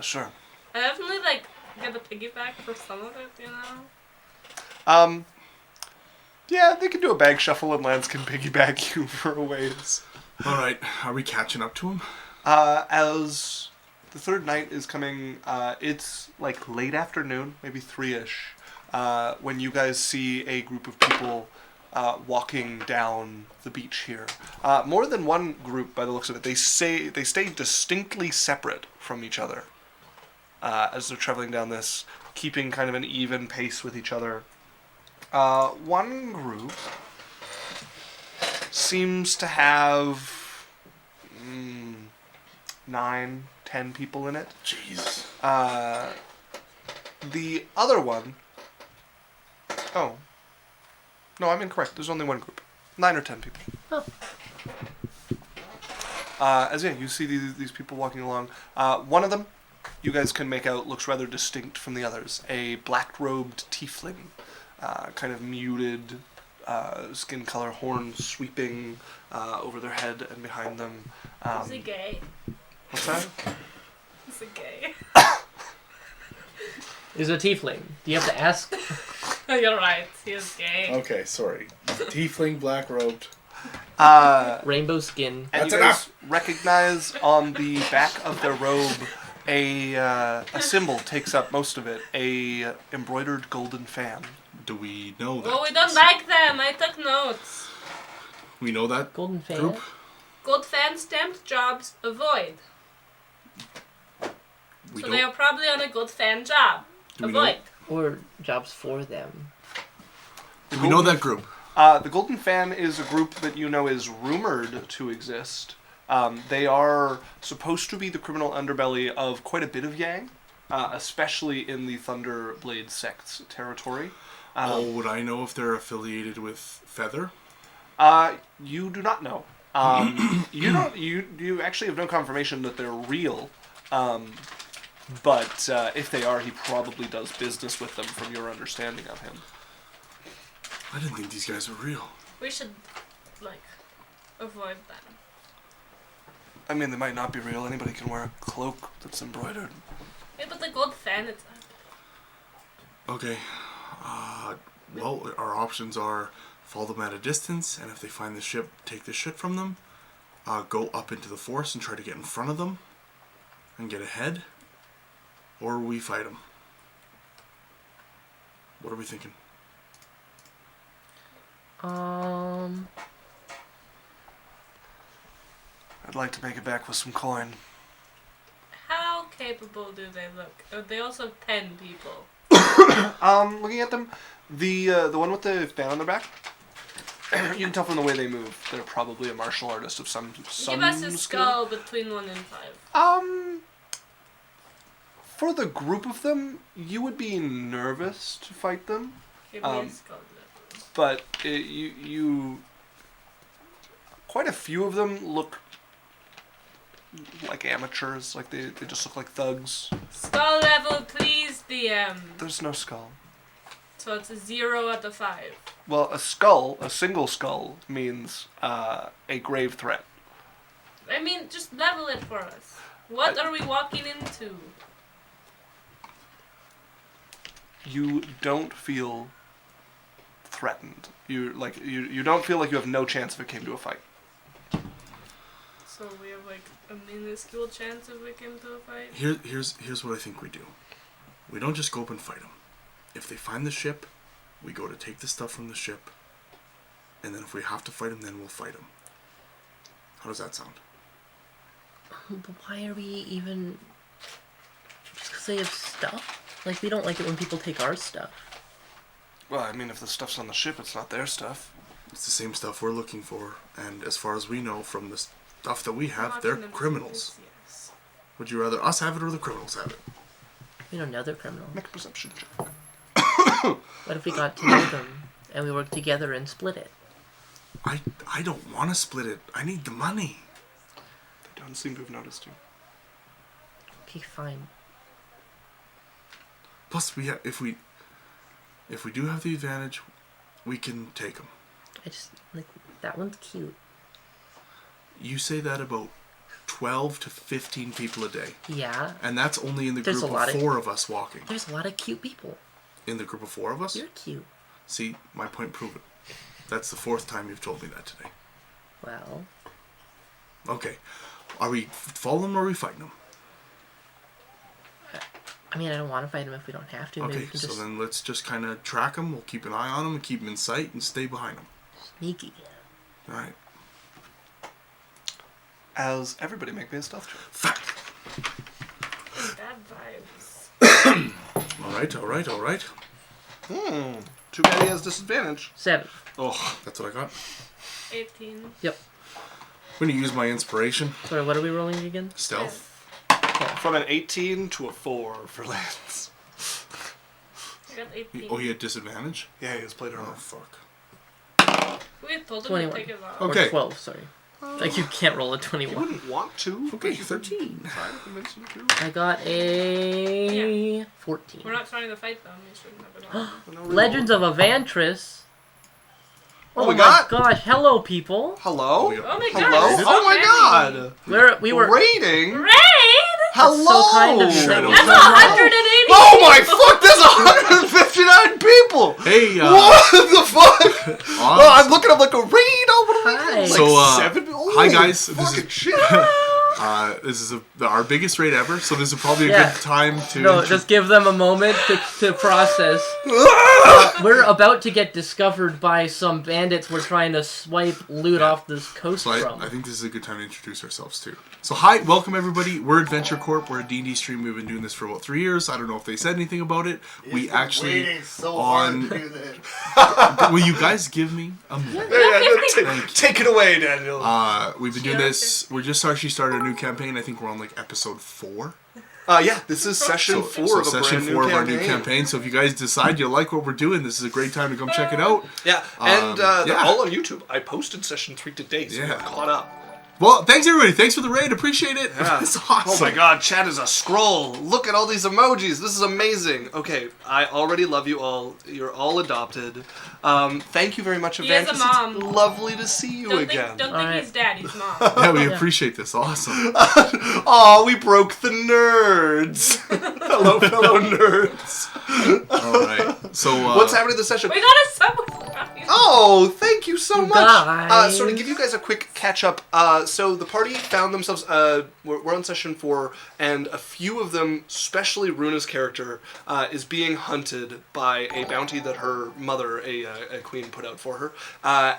Sure.
I definitely get a piggyback for some of it, you know.
Yeah, they can do a bag shuffle and Lance can piggyback you for a ways.
All right, are we catching up to him?
As the third night is coming, it's like late afternoon, maybe 3-ish, when you guys see a group of people walking down the beach here. More than one group, by the looks of it. They stay distinctly separate from each other as they're traveling down this, keeping kind of an even pace with each other. One group seems to have 9, 10 people in it.
Jeez.
The other one... Oh. No, I'm incorrect. There's only one group. 9 or 10 people.
Oh.
You see these people walking along. One of them, you guys can make out, looks rather distinct from the others. A black-robed tiefling. Kind of muted skin color, horns sweeping over their head and behind them.
Is he gay?
What's that?
Is he gay?
Is a tiefling. Do you have to ask?
You're right, he is gay.
Okay, sorry. Tiefling, black-robed.
Rainbow skin.
And
That's
you guys
enough.
recognize on the back of their robe a symbol takes up most of it. A embroidered golden fan.
Do we know that?
Oh, we don't like them. I took notes.
We know that
Golden fan.
group?
Gold fan stamped jobs, avoid.
We
So
don't.
they are probably on a gold fan job.
Do we know-
Avoid.
Or jobs for them.
Do we know that group?
The Golden Fan is a group that you know is rumored to exist. They are supposed to be the criminal underbelly of quite a bit of Yang, especially in the Thunderblade sect's territory.
Would I know if they're affiliated with Feather?
You do not know. You don't. You actually have no confirmation that they're real. But if they are, he probably does business with them from your understanding of him.
I didn't think these guys were real.
We should, avoid them.
I mean, they might not be real. Anybody can wear a cloak that's embroidered.
Yeah, but the gold fan, it's
Okay. Well, our options are follow them at a distance, and if they find the ship, take the shit from them. Go up into the forest and try to get in front of them and get ahead. Or we fight them. What are we thinking?
I'd like to make it back with some coin.
How capable do they look? They also have 10 people.
Looking at them, the one with the fan on their back, you can tell from the way they move, they're probably a martial artist of some
Give us a
skill.
skull between 1 and 5.
For the group of them, you would be nervous to fight them,
Give me a skull level.
but you quite a few of them look like amateurs, like they just look like thugs.
Skull level, please, DM.
There's no skull.
So it's a 0 out of 5.
Well, a single skull, means a grave threat.
I mean, just level it for us. What are we walking into?
You don't feel threatened. You don't feel like you have no chance if it came to a fight.
So we have a minuscule chance if we came to a fight?
Here's what I think we do. We don't just go up and fight them. If they find the ship, we go to take the stuff from the ship, and then if we have to fight them, then we'll fight them. How does that sound?
But why are we even... Just because they have stuff? Like, we don't like it when people take our stuff.
Well, I mean, if the stuff's on the ship, it's not their stuff.
It's the same stuff we're looking for, and as far as we know from the stuff that we have,
Not
they're
in the
criminals.
yes.
Would you rather us have it or the criminals have it?
We don't know they're criminals.
Make a perception check.
What if we got to know them and we worked together and split it?
I don't want to split it. I need the money.
They don't seem to have noticed you.
Okay, fine.
Plus, If we do have the advantage, we can take them.
I just like that one's cute.
You say that about 12 to 15 people a day.
Yeah.
And that's only in the
There's
group
a lot
of
of-
4 of us walking.
There's a lot of cute people.
In the group of 4 of us?
You're cute.
See, my point proven. That's the 4th time you've told me that today.
Well.
Okay. Are we following them or are we fighting them?
I mean, I don't want to fight them if we don't have to. Maybe
Okay,
we can
so
just
then let's just kind of track them. We'll keep an eye on them and keep them in sight and stay behind them.
sneaky.
Alright.
As everybody make me a stealth check.
Fuck!
Bad vibes.
Alright.
Too bad he has disadvantage.
7.
Oh, that's what I got.
18.
Yep.
I'm going to use my inspiration.
Sorry, what are we rolling again?
Stealth.
From an 18 to a 4 for Lance.
I got 18.
Oh, he had disadvantage?
Yeah, he has played
Oh,
armor.
fuck.
We had told him
21.
to take it off.
Okay.
Or 12, sorry. Like, you can't roll a
You
21.
wouldn't want to.
Okay, 13.
Try to convince him to.
I got a 14.
We're not trying to fight them. We shouldn't have it on.
Legends of Evantris.
Oh, we
my
got-
gosh, hello people.
Hello?
Oh, yeah.
Oh my god.
Hello?
this is so
Oh my
many.
god!
We were
Raiding?
Raid?
Hello!
so kind of you.
Shadow.
That's 180
Oh my fuck, that's 159 people!
Hey,
What the fuck? Oh, I'm looking up like a raid. Oh, what are
Hi.
we
So,
like 7?
hi, guys. This
Fucking
is-
shit.
this is our biggest raid ever, so this is probably a
Yeah.
good time to...
No, just give them a moment to process. We're about to get discovered by some bandits we're trying to swipe loot off this coast
So
from.
I think this is a good time to introduce ourselves too. So hi, welcome everybody. We're Adventure Corp. We're a D&D stream. We've been doing this for about 3 years. I don't know if they said anything about it. We actually
waiting so
on.
hard to do this.
Will you guys give me a minute?
Take, take it away, Daniel.
We've been doing this. We're just actually started a new campaign. I think we're on like episode 4.
Yeah, this is session 4
So
of a
session
brand
4
new
of our new
campaign.
campaign. So if you guys decide you like what we're doing, this is a great time to come check it out.
Yeah, and they're
yeah.
all on YouTube. I posted session 3 today, so
Yeah.
we're caught up.
Well, thanks everybody. Thanks for the raid. Appreciate it.
Yeah.
It's awesome.
Oh my god, chat is a scroll. Look at all these emojis. This is amazing. Okay, I already love you all. You're all adopted. Thank you very much,
He has a
Evantis.
mom.
It's lovely to see you again.
Don't think
Alright.
he's daddy's mom.
Yeah, we
Yeah.
appreciate this. Awesome.
Aw, we broke the nerds. Hello, fellow nerds.
All right. So
What's happening this session?
We got a subway.
Oh, thank you so much.
Guys.
So to give you guys a quick catch up, so the party found themselves, we're on session 4, and a few of them, especially Runa's character, is being hunted by a bounty that her mother, a queen, put out for her.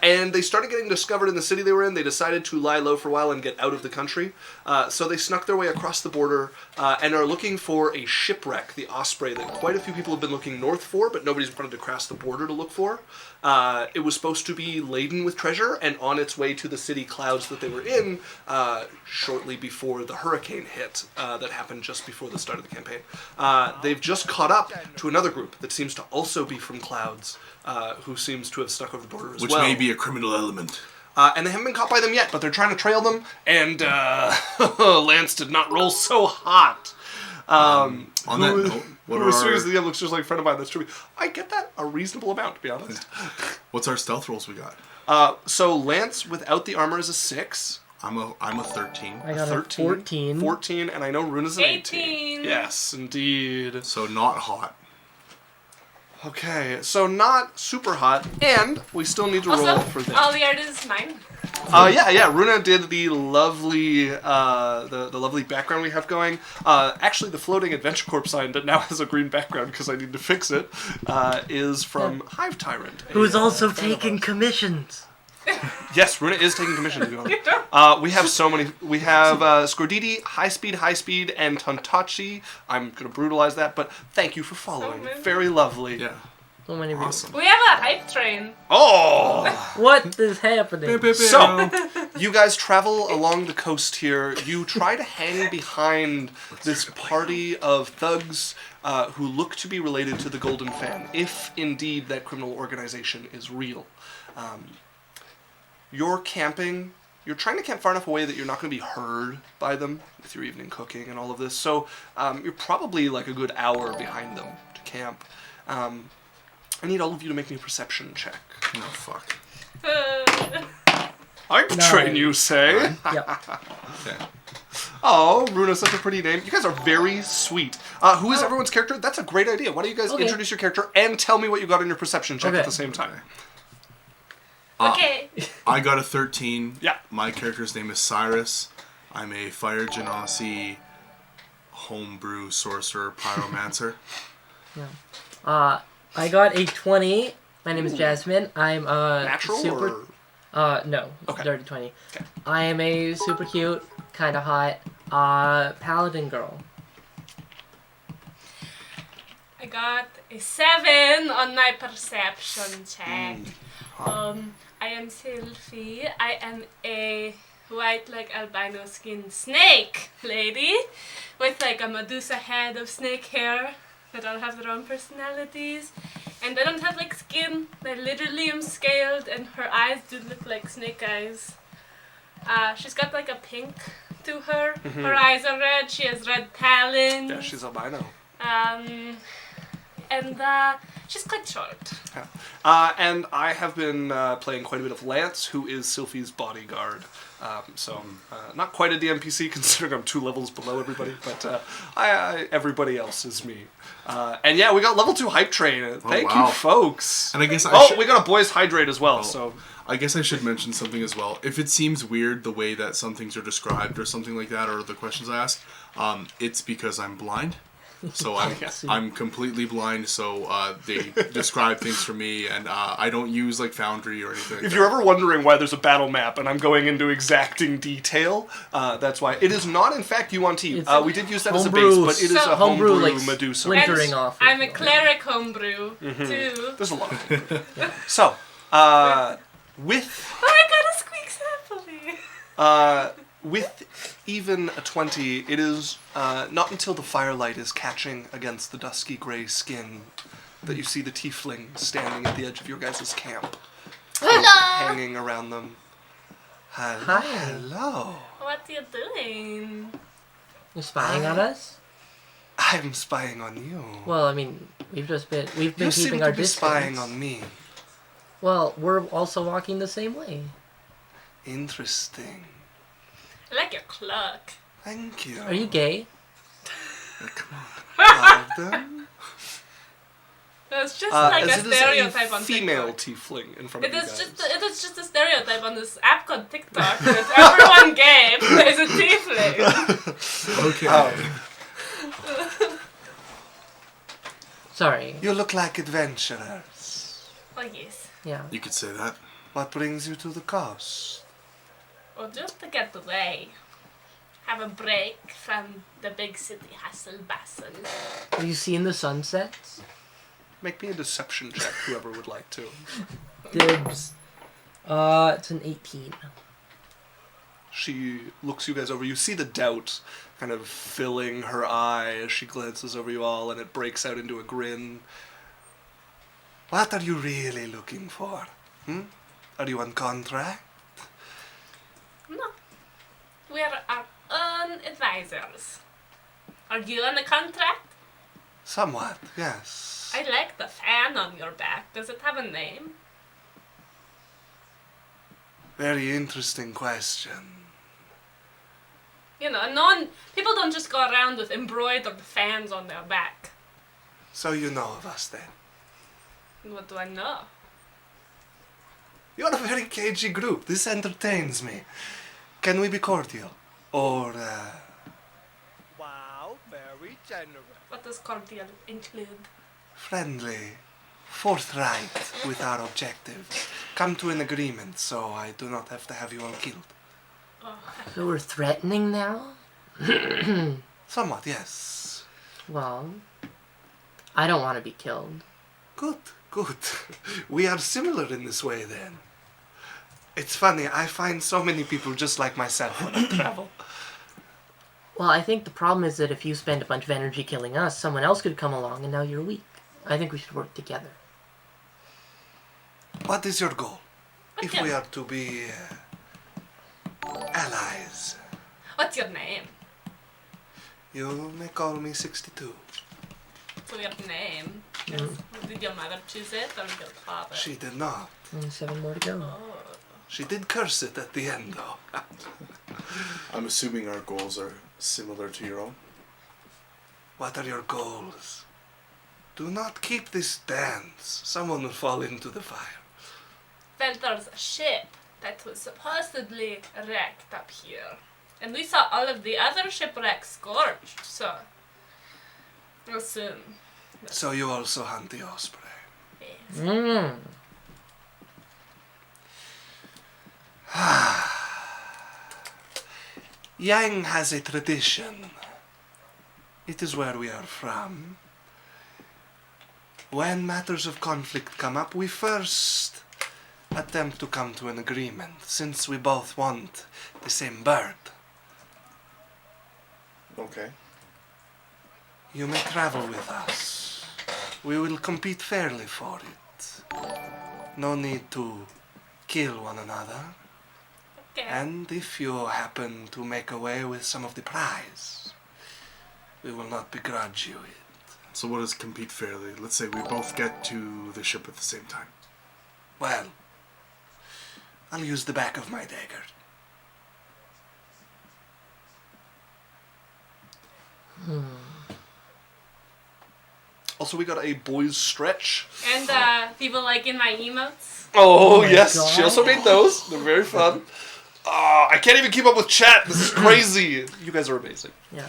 And they started getting discovered in the city they were in. They decided to lie low for a while and get out of the country. So they snuck their way across the border and are looking for a shipwreck, the Osprey, that quite a few people have been looking north for, but nobody's wanted to cross the border to look for. It was supposed to be laden with treasure and on its way to the city clouds that they were in shortly before the hurricane hit that happened just before the start of the campaign. They've just caught up to another group that seems to also be from clouds, who seems to have stuck over the border as
which
well.
may be a criminal element.
And they haven't been caught by them yet, but they're trying to trail them, and Lance did not roll so hot.
On that note, what
Who
are
seriously looks just like a friend of mine. That's true. I get that a reasonable amount, to be honest.
what's our stealth rolls we got?
So Lance without the armor is a 6.
I'm a 13.
I got a
13,
14.
14, and I know Runa's an 18.
18.
Yes, indeed.
So not hot.
Okay, so not super hot, and we still need to roll
Also,
for this.
all the art is mine.
Yeah. Runa did the lovely, the lovely background we have going. Actually, the floating Adventure Corp sign that now has a green background because I need to fix it, is from Hive Tyrant.
Who's also taking commissions.
Yes, Runa is taking commission to do it. We have so many. We have Scordidi, High Speed, and Tantachi. I'm going to brutalize that, but thank you for following.
many.
Very lovely.
Yeah.
So many people.
Awesome.
We have a hype train.
Oh!
What is happening?
So, you guys travel along the coast here. You try to hang behind this party of thugs who look to be related to the Golden Fan, if indeed that criminal organization is real. You're camping. You're trying to camp far enough away that you're not going to be heard by them with your evening cooking and all of this. So, you're probably like a good hour behind them to camp. I need all of you to make me a perception check.
Oh, fuck.
I'm train, you say?
Yep.
Okay.
Oh, Runa, such a pretty name. You guys are very sweet. Who is everyone's character? That's a great idea. Why don't you guys introduce your character and tell me what you got in your perception check at the same time?
Okay.
I got a 13.
Yeah.
My character's name is Cyrus. I'm a Fire Genasi homebrew sorcerer pyromancer.
Yeah. I got a 20. My name is Jasmine. I'm a
Natural
super. No.
Okay.
Dirty 20.
Okay.
I am a super cute, kind of hot, paladin girl.
I got a 7 on my perception check. I am Cylph'e. I am a white, like, albino skin snake lady with, like, a Medusa head of snake hair. They all have their own personalities. And they don't have, like, skin. They literally am scaled, and her eyes do look like snake eyes. She's got, like, a pink to her. Her eyes are red. She has red talons.
Yeah, she's albino.
And she's quite short.
Yeah. And I have been playing quite a bit of Lance, who is Cylph'e's bodyguard. So not quite a DMPC, considering I'm 2 levels below everybody, but everybody else is me. And yeah, we got level 2 hype train. Thank you, folks.
And I guess
we got a boys hydrate as well. So
I guess I should mention something as well. If it seems weird the way that some things are described or something like that, or the questions I ask, it's because I'm blind. So I'm completely blind, so they describe things for me, and I don't use like Foundry or anything.
If you're ever wondering why there's a battle map and I'm going into exacting detail, that's why. It is not, in fact, UNT. We did use that as a base, but it is a homebrew
like
Medusa.
Splintering off.
I'm a cleric homebrew, too.
There's a lot. So, with...
Oh, I got a squeak sample.
With even a 20, it is not until the firelight is catching against the dusky gray skin that you see the tiefling standing at the edge of your guys' camp.
Hello!
Hanging around them. Hello.
Hi.
Hello.
What are you doing?
You're spying on us?
I'm spying on you.
Well, I mean, we've been
You
keeping
seem
our
to be
distance.
spying on me.
Well, we're also walking the same way.
Interesting.
I like your cloak.
Thank you.
Are you gay?
Come on.
All of them?
It's just like a
as it is
stereotype on
female
TikTok.
tiefling in front of
It
you
is
guys.
just a stereotype on this app called TikTok that everyone gay plays a tiefling.
Okay.
Sorry.
You look like adventurers.
Oh yes.
Yeah.
You could say that.
What brings you to the coast?
Well, just to get away. Have a break from the big city hustle bustle.
Have you seen the sunsets?
Make me a deception check, whoever would like to.
Dibs. It's an 18.
She looks you guys over. You see the doubt kind of filling her eye as she glances over you all, and it breaks out into a grin. What are you really looking for? Are you on contract?
No. We're our own advisors. Are you on a contract?
Somewhat, yes.
I like the fan on your back. Does it have a name?
Very interesting question.
You know, people don't just go around with embroidered fans on their back.
So you know of us then?
What do I know?
You're a very cagey group. This entertains me. Can we be cordial? Or,
Wow, very generous.
What does cordial include?
friendly, forthright with our objective. Come to an agreement so I do not have to have you all killed.
Oh,
So we're threatening now?
Somewhat, yes.
Well, I don't want to be killed.
Good, good. We are similar in this way then. It's funny, I find so many people just like myself when I travel.
Well, I think the problem is that if you spend a bunch of energy killing us, someone else could come along and now you're weak. I think we should work together.
What is your goal? If we are to be allies.
what's your name?
You may call me 62.
So your name. Did your mother choose it or your father?
She did not.
Only 7 more to go.
Oh.
She did curse it at the end, though.
I'm assuming our goals are similar to your own.
What are your goals? Do not keep this dance. Someone will fall into the fire.
Well, there's a ship that was supposedly wrecked up here. And we saw all of the other shipwrecks scorched, so... We'll soon.
So you also hunt the osprey.
Yes.
Mm.
Yang has a tradition. It is where we are from. When matters of conflict come up, we first attempt to come to an agreement, since we both want the same bird.
Okay.
You may travel with us. We will compete fairly for it. No need to kill one another.
Okay.
And if you happen to make away with some of the prize, we will not begrudge you it.
So what does compete fairly? Let's say we both get to the ship at the same time.
Well, I'll use the back of my dagger.
Also, we got a boys stretch.
And people like in my emotes.
Oh,
my
yes.
God.
She also made those. They're very fun. I can't even keep up with chat. This is crazy. You guys are amazing.
Yeah.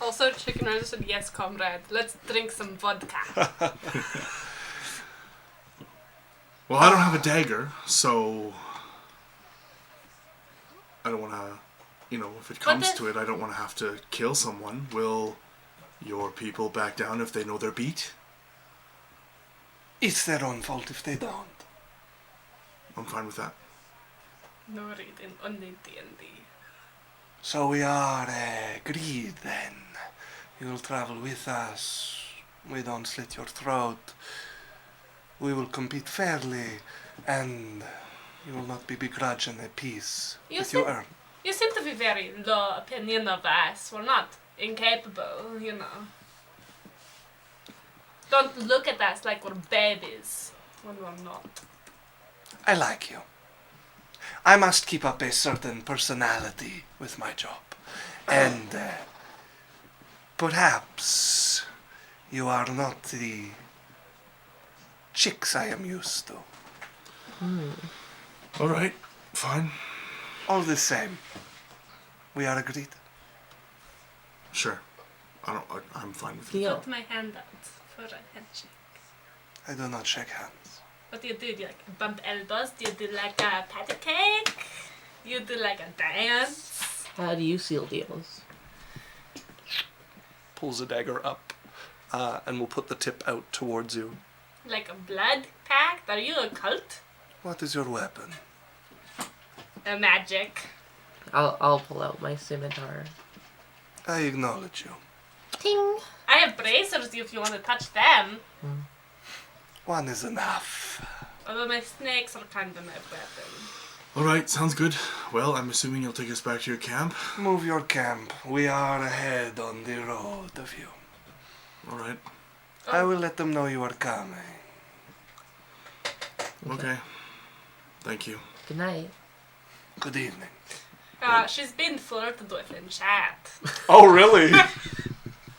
Also, Chicken Rider said, yes, comrade, let's drink some vodka.
Well, I don't have a dagger, so I don't want to, if it comes to it, I don't want to have to kill someone. Will your people back down if they know they're beat?
It's their own fault if they don't.
I'm fine with that.
No reading, only D&D.
So we are agreed then. You will travel with us. We don't slit your throat. We will compete fairly, and you will not be begrudging a piece that you earn.
You seem to be very low opinion of us. We're not incapable, Don't look at us like we're babies when we're not.
I like you. I must keep up a certain personality with my job. And perhaps you are not the chicks I am used to.
All right, fine.
All the same, we are agreed.
Sure. I'm fine with it.
Deal.
Put my hand out for a handshake.
I do not shake hands.
What do you do? Do you bump elbows? Do you do a patty cake? Do you do a dance?
How do you seal deals?
Pulls a dagger up, and will put the tip out towards you.
Like a blood pact? Are you a cult?
What is your weapon?
A magic.
I'll pull out my scimitar.
I acknowledge you.
Ting!
I have bracers if you want to touch them.
One is enough.
Although my snakes are kind of my weapon.
All right, sounds good. Well, I'm assuming you'll take us back to your camp.
Move your camp. We are ahead on the road of you.
All right.
I will let them know you are coming.
Okay. Thank you.
Good night.
Good evening.
She's been flirted with in chat.
Oh, really?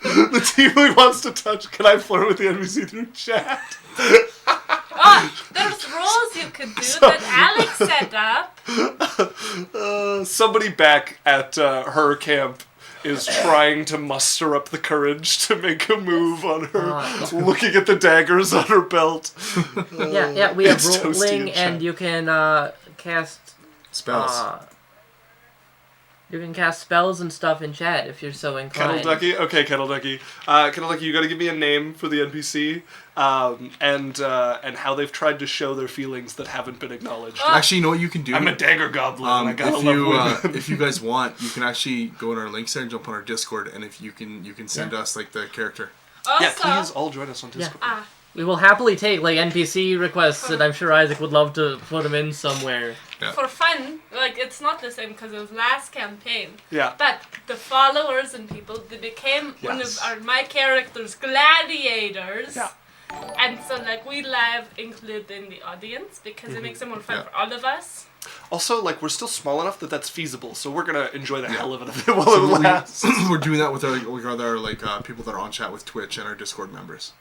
The team really wants to touch. Can I flirt with the NPC through chat?
There's roles you could do that Alex set up.
Somebody back at her camp is trying to muster up the courage to make a move on her, looking at the daggers on her belt.
Yeah, we have
It's toasty in
rolling,
chat.
and you can cast
Spells.
You can cast spells and stuff in chat if you're so inclined.
Kettle Ducky? Okay, Kettle Ducky. Kettle Ducky, you gotta give me a name for the NPC, and how they've tried to show their feelings that haven't been acknowledged.
Actually, you know what you can do?
I'm a dagger goblin, I gotta
if
love
you
women.
if you guys want, you can actually go on our links there and jump on our Discord, and if you can send us like the character.
Also,
Yeah, please all join us on Discord.
We will happily take NPC requests, and I'm sure Isaac would love to put them in somewhere.
Yeah.
for fun, it's not the same because it was last campaign.
Yeah.
But the followers and people, they became one of
Yes.
my character's gladiators.
Yeah.
And so, like, we live including the audience because it makes it more fun for all of us.
Also, like, we're still small enough that that's feasible, so we're gonna enjoy the hell of it while it lasts.
We're doing that with our people that are on chat with Twitch and our Discord members.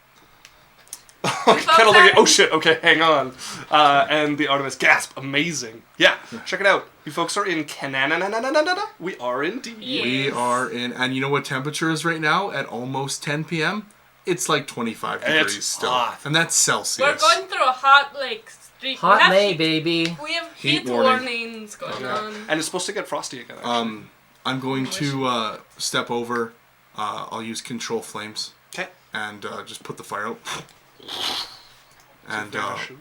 Kind of like, oh shit, okay, hang on. And the Artemis gasp, amazing. Yeah, check it out. You folks are in Canada. We are indeed.
Yes.
We are in, and you know what temperature is right now at almost 10 p.m.? It's like 25 degrees
It's
still.
hot.
And that's Celsius.
We're going through a hot, like, streak.
Hot May, baby.
We have
Heat
heat
warning.
warnings going
Yeah.
on.
And it's supposed to get frosty again, actually.
I'm going to step over. I'll use control flames.
Okay.
And just put the fire out. And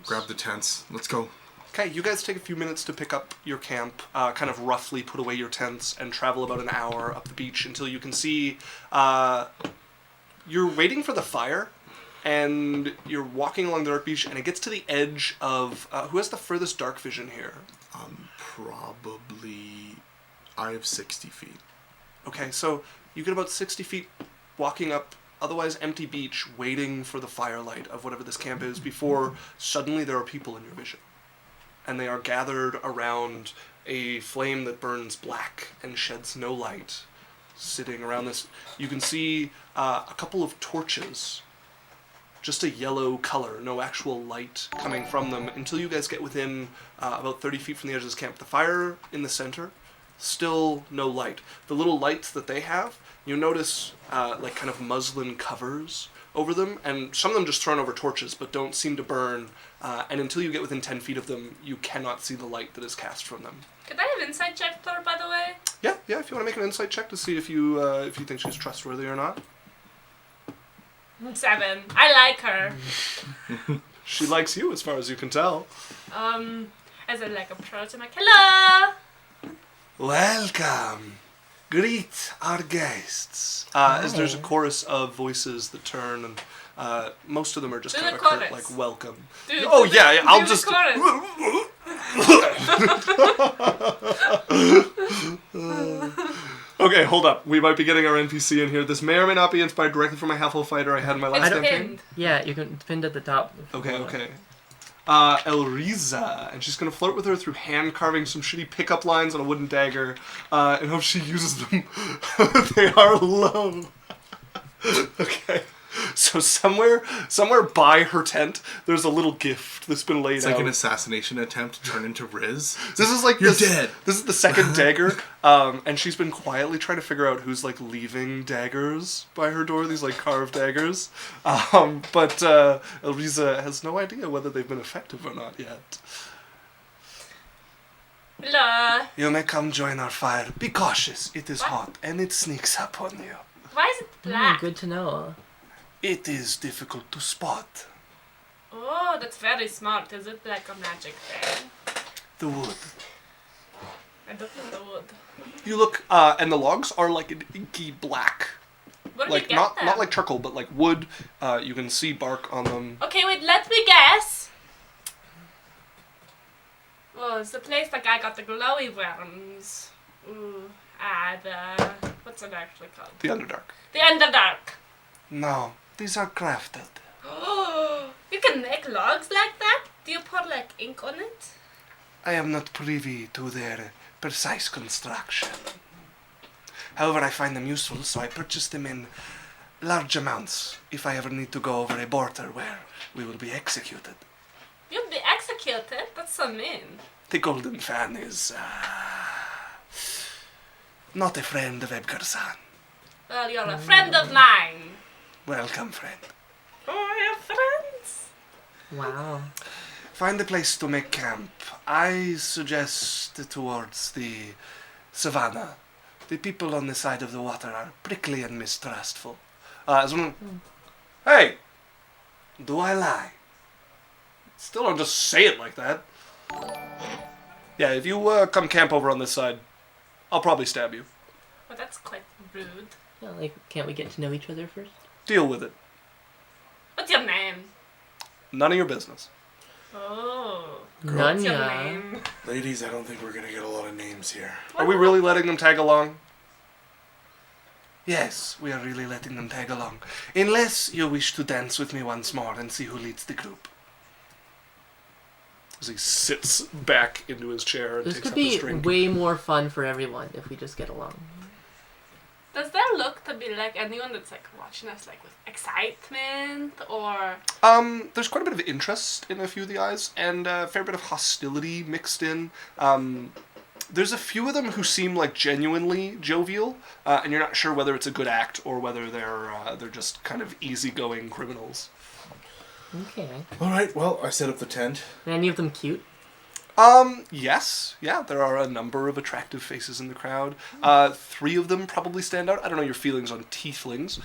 grab the tents. Let's go.
Okay, you guys take a few minutes to pick up your camp, kind of roughly put away your tents, and travel about an hour up the beach until you can see... you're waiting for the fire, and you're walking along the dark beach, and it gets to the edge of... who has the furthest dark vision here?
Probably... I have 60 feet.
Okay, so you get about 60 feet walking up otherwise empty beach, waiting for the firelight of whatever this camp is, before suddenly there are people in your vision. And they are gathered around a flame that burns black and sheds no light, sitting around this. You can see a couple of torches, just a yellow color, no actual light coming from them, until you guys get within about 30 feet from the edge of this camp. The fire in the center, still no light. The little lights that they have, you notice like kind of muslin covers over them, and some of them just thrown over torches but don't seem to burn, and until you get within 10 feet of them, you cannot see the light that is cast from them.
Could I have insight check for her, by the way?
Yeah, if you want to make an insight check to see if you think she's trustworthy or not.
7. I like her.
She likes you, as far as you can tell.
As I like approach, I'm like, hello!
Welcome. Greet our guests.
As there's a chorus of voices that turn, and most of them are just
Do
kind
the
of curt,
chorus.
like, welcome.
Dude,
Oh,
do
yeah,
the-
I'll
do the
just...
chorus.
Okay, hold up. We might be getting our NPC in here. This may or may not be inspired directly from my half-elf fighter I had in my last
It's
campaign.
pinned.
Yeah, you can pin at the top.
Okay. Elriza, and she's gonna flirt with her through hand carving some shitty pickup lines on a wooden dagger, and hope she uses them. They are low. Okay. So somewhere by her tent, there's a little gift that's been laid
It's
out.
like an assassination attempt to turn into Riz.
This is like
You're dead.
This is the second dagger, and she's been quietly trying to figure out who's like leaving daggers by her door. These like carved daggers, but Elriza has no idea whether they've been effective or not yet.
Hello.
You may come join our fire. Be cautious. It is hot and it sneaks up on you.
Why is it black?
Good to know.
It is difficult to spot.
Oh, that's very smart. Is it like a magic thing?
The wood.
I don't know the wood.
You look, and the logs are like an inky black,
Where did
like
you get
not
them?
not like charcoal, but like wood. You can see bark on them.
Okay, wait, let me guess. Oh, it's the place the guy got the glowy worms. Ooh, what's it actually called?
The Underdark.
The Underdark.
No, these are crafted.
Oh, you can make logs like that? Do you pour like ink on it?
I am not privy to their precise construction. However, I find them useful, so I purchase them in large amounts if I ever need to go over a border where we will be executed.
You'll be executed? That's so mean.
The Golden Fan is not a friend of Ebgarzan.
Well, you're a friend of mine.
Welcome, friend.
Oh, I have friends.
Wow.
Find a place to make camp. I suggest towards the savannah. The people on the side of the water are prickly and mistrustful.
Hey,
Do I lie?
still don't just say it like that. Yeah, if you come camp over on this side, I'll probably stab you.
Well, that's quite rude.
Yeah, like, can't we get to know each other first?
Deal with it.
What's your name?
None of your business.
Oh. What's your
Nanya.
name?
Ladies, I don't think we're gonna get a lot of names here.
Are we really letting them tag along?
Yes, we are really letting them tag along. Unless you wish to dance with me once more and see who leads the group.
As he sits back into his chair and
This
takes
could
up his
be
drink.
way more fun for everyone if we just get along.
Does there look to be like anyone that's like watching us like with excitement or?
There's quite a bit of interest in a few of the eyes, and a fair bit of hostility mixed in. There's a few of them who seem like genuinely jovial, and you're not sure whether it's a good act or whether they're just kind of easygoing criminals.
Okay.
All right. Well, I set up the tent.
Are any of them cute?
Yes. Yeah, there are a number of attractive faces in the crowd. 3 of them probably stand out. I don't know your feelings on tieflings,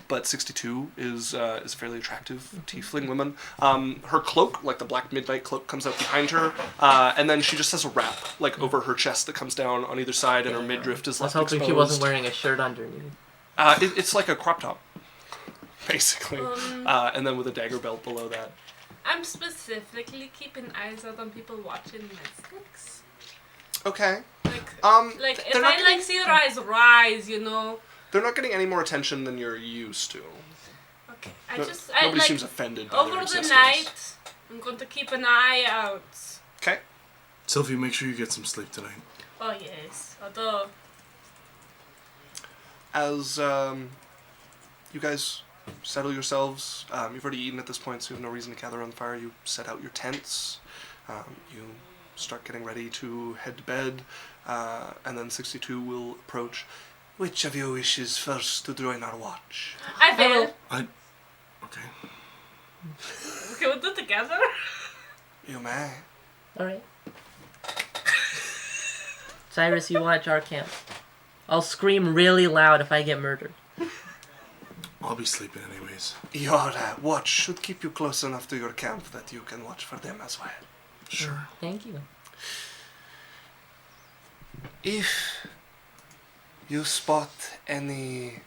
but 62 is a fairly attractive tiefling woman. Her cloak, like the black midnight cloak, comes out behind her, and then she just has a wrap, like, over her chest that comes down on either side, and her midriff is
I was
left
hoping
exposed.
she wasn't wearing a shirt underneath.
It's like a crop top, basically, and then with a dagger belt below that.
I'm specifically keeping eyes out on people watching Netflix.
Okay.
Like if
they're not
I like see your eyes rise, you know.
They're not getting any more attention than you're used to.
Okay.
Nobody seems offended by their
over the
existence.
night. I'm going to keep an eye out.
Okay.
Cylph'e, make sure you get some sleep tonight.
Oh yes, although
As you guys settle yourselves, you've already eaten at this point, so you have no reason to gather on the fire. You set out your tents. You start getting ready to head to bed, and then 62 will approach.
Which of you wishes first to join our watch?
I will.
Okay.
Can we do it together?
You may.
Alright. Cyrus, you watch our camp. I'll scream really loud if I get murdered.
I'll be sleeping anyways.
Your watch should keep you close enough to your camp that you can watch for them as well.
Sure.
Thank you.
If you spot any,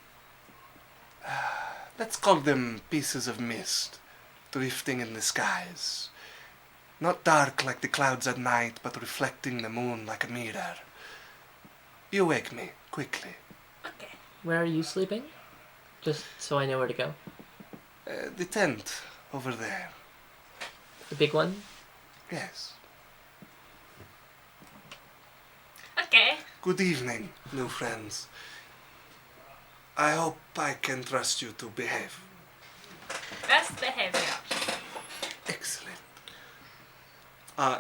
let's call them pieces of mist, drifting in the skies, not dark like the clouds at night, but reflecting the moon like a mirror, you wake me quickly.
Okay.
Where are you sleeping? Just so I know where to go.
The tent over there.
The big one?
Yes.
Okay.
Good evening, new friends. I hope I can trust you to behave.
Best behavior.
Excellent.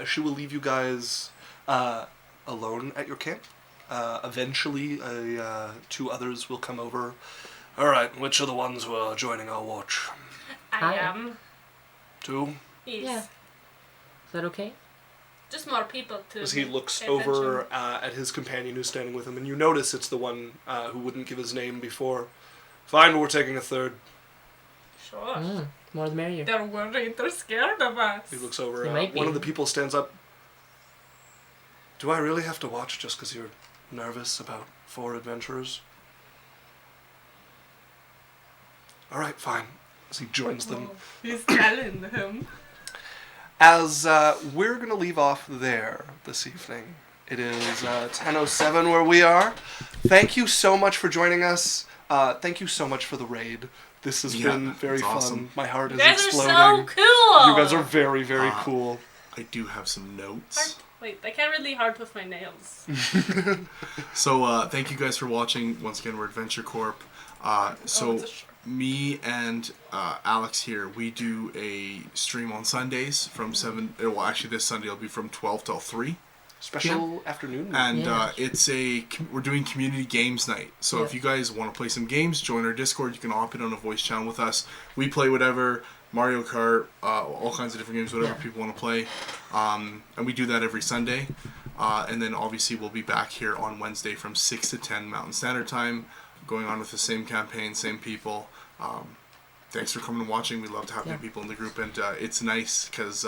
She will leave you guys alone at your camp. Eventually, 2 others will come over. All right, which are the ones who are joining our watch?
I
Hi.
am.
2?
Yes.
Yeah. Is that okay?
Just more people to.
As he looks
pay
over
attention.
at his companion who's standing with him, and you notice it's the one who wouldn't give his name before. Fine, we're taking a 3rd.
Sure.
More the merrier.
They're worried. They're scared of us.
He looks over.
They might
One
be.
of the people stands up. Do I really have to watch just because you're nervous about 4 adventurers? All right, fine. As he joins them.
He's telling him.
As we're going to leave off there this evening. It is 10:07 where we are. Thank you so much for joining us. Thank you so much for the raid. This has been very
it's
fun.
awesome.
My heart
You
is
guys
exploding.
are so cool.
You guys are very, very cool.
I do have some notes.
Hard. Wait, I can't really hard with my nails.
So, thank you guys for watching. Once again, we're Adventure Corp.
It's a shirt.
Me and Alex here, we do a stream on Sundays from 7. Well, actually, this Sunday will be from 12 till 3.
Special afternoon.
And
Yeah.
we're doing community games night. So if
Yeah.
you guys want to play some games, join our Discord. You can hop in on a voice channel with us. We play whatever, Mario Kart, all kinds of different games, whatever people want to play. And we do that every Sunday. And then obviously we'll be back here on Wednesday from 6 to 10 Mountain Standard Time, going on with the same campaign, same people. Thanks for coming and watching. We love to have new people in the group, and it's nice because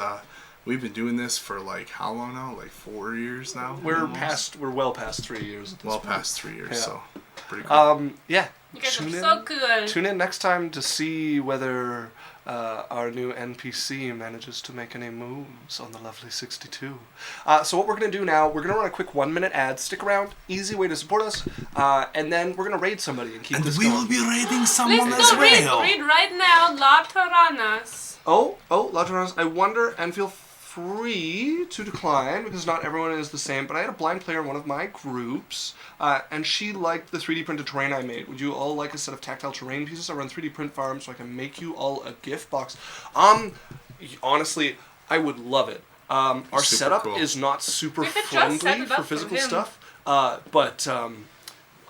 we've been doing this for like how long now? Like 4 years now.
We're
almost?
well past 3 years. At this
Well
point.
past 3 years.
Yeah.
So Pretty cool.
Yeah.
You guys are
Tune
so cool.
Tune in next time to see whether our new NPC manages to make any moves on the lovely 62. So what we're going to do now, we're going to run a quick 1-minute ad. Stick around. Easy way to support us. And then we're going to raid somebody and keep
And
this
we
going.
will be raiding someone
Let's
as
go read.
well.
Read right now. La Taranas.
Oh, Lateranos, I wonder, and feel free to decline, because not everyone is the same, but I had a blind player in one of my groups, and she liked the 3D printed terrain I made. Would you all like a set of tactile terrain pieces? I run 3D print farms, so I can make you all a gift box. Honestly, I would love it. Our
Super
setup
cool.
is not super
We could just set
friendly
it up
for
for
physical
him.
stuff, but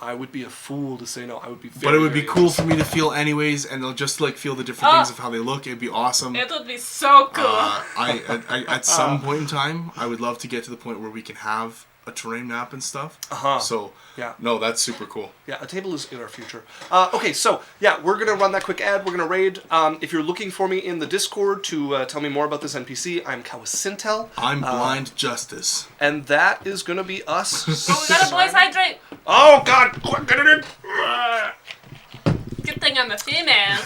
I would be a fool to say no. I would be very,
But it would be
very
cool for me to feel anyways, and they'll just like feel the different things of how they look. It'd be awesome.
It would be so cool.
I at some point in time, I would love to get to the point where we can have a terrain map and stuff. So
Yeah.
no, that's super cool.
Yeah, a table is in our future. Okay, so, yeah, we're going to run that quick ad. We're going to raid. If you're looking for me in the Discord to tell me more about this NPC, I'm Kawasintel.
I'm Blind Justice.
And that is going to be us.
Oh, we gotta boys hydrate.
Oh, God! Quick, get it in!
Good thing I'm a female.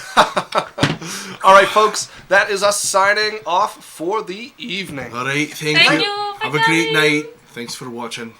All right, folks, that is us signing off for the evening.
All right, thank
Thank
you.
you for
Have a great
coming.
night. Thanks for watching.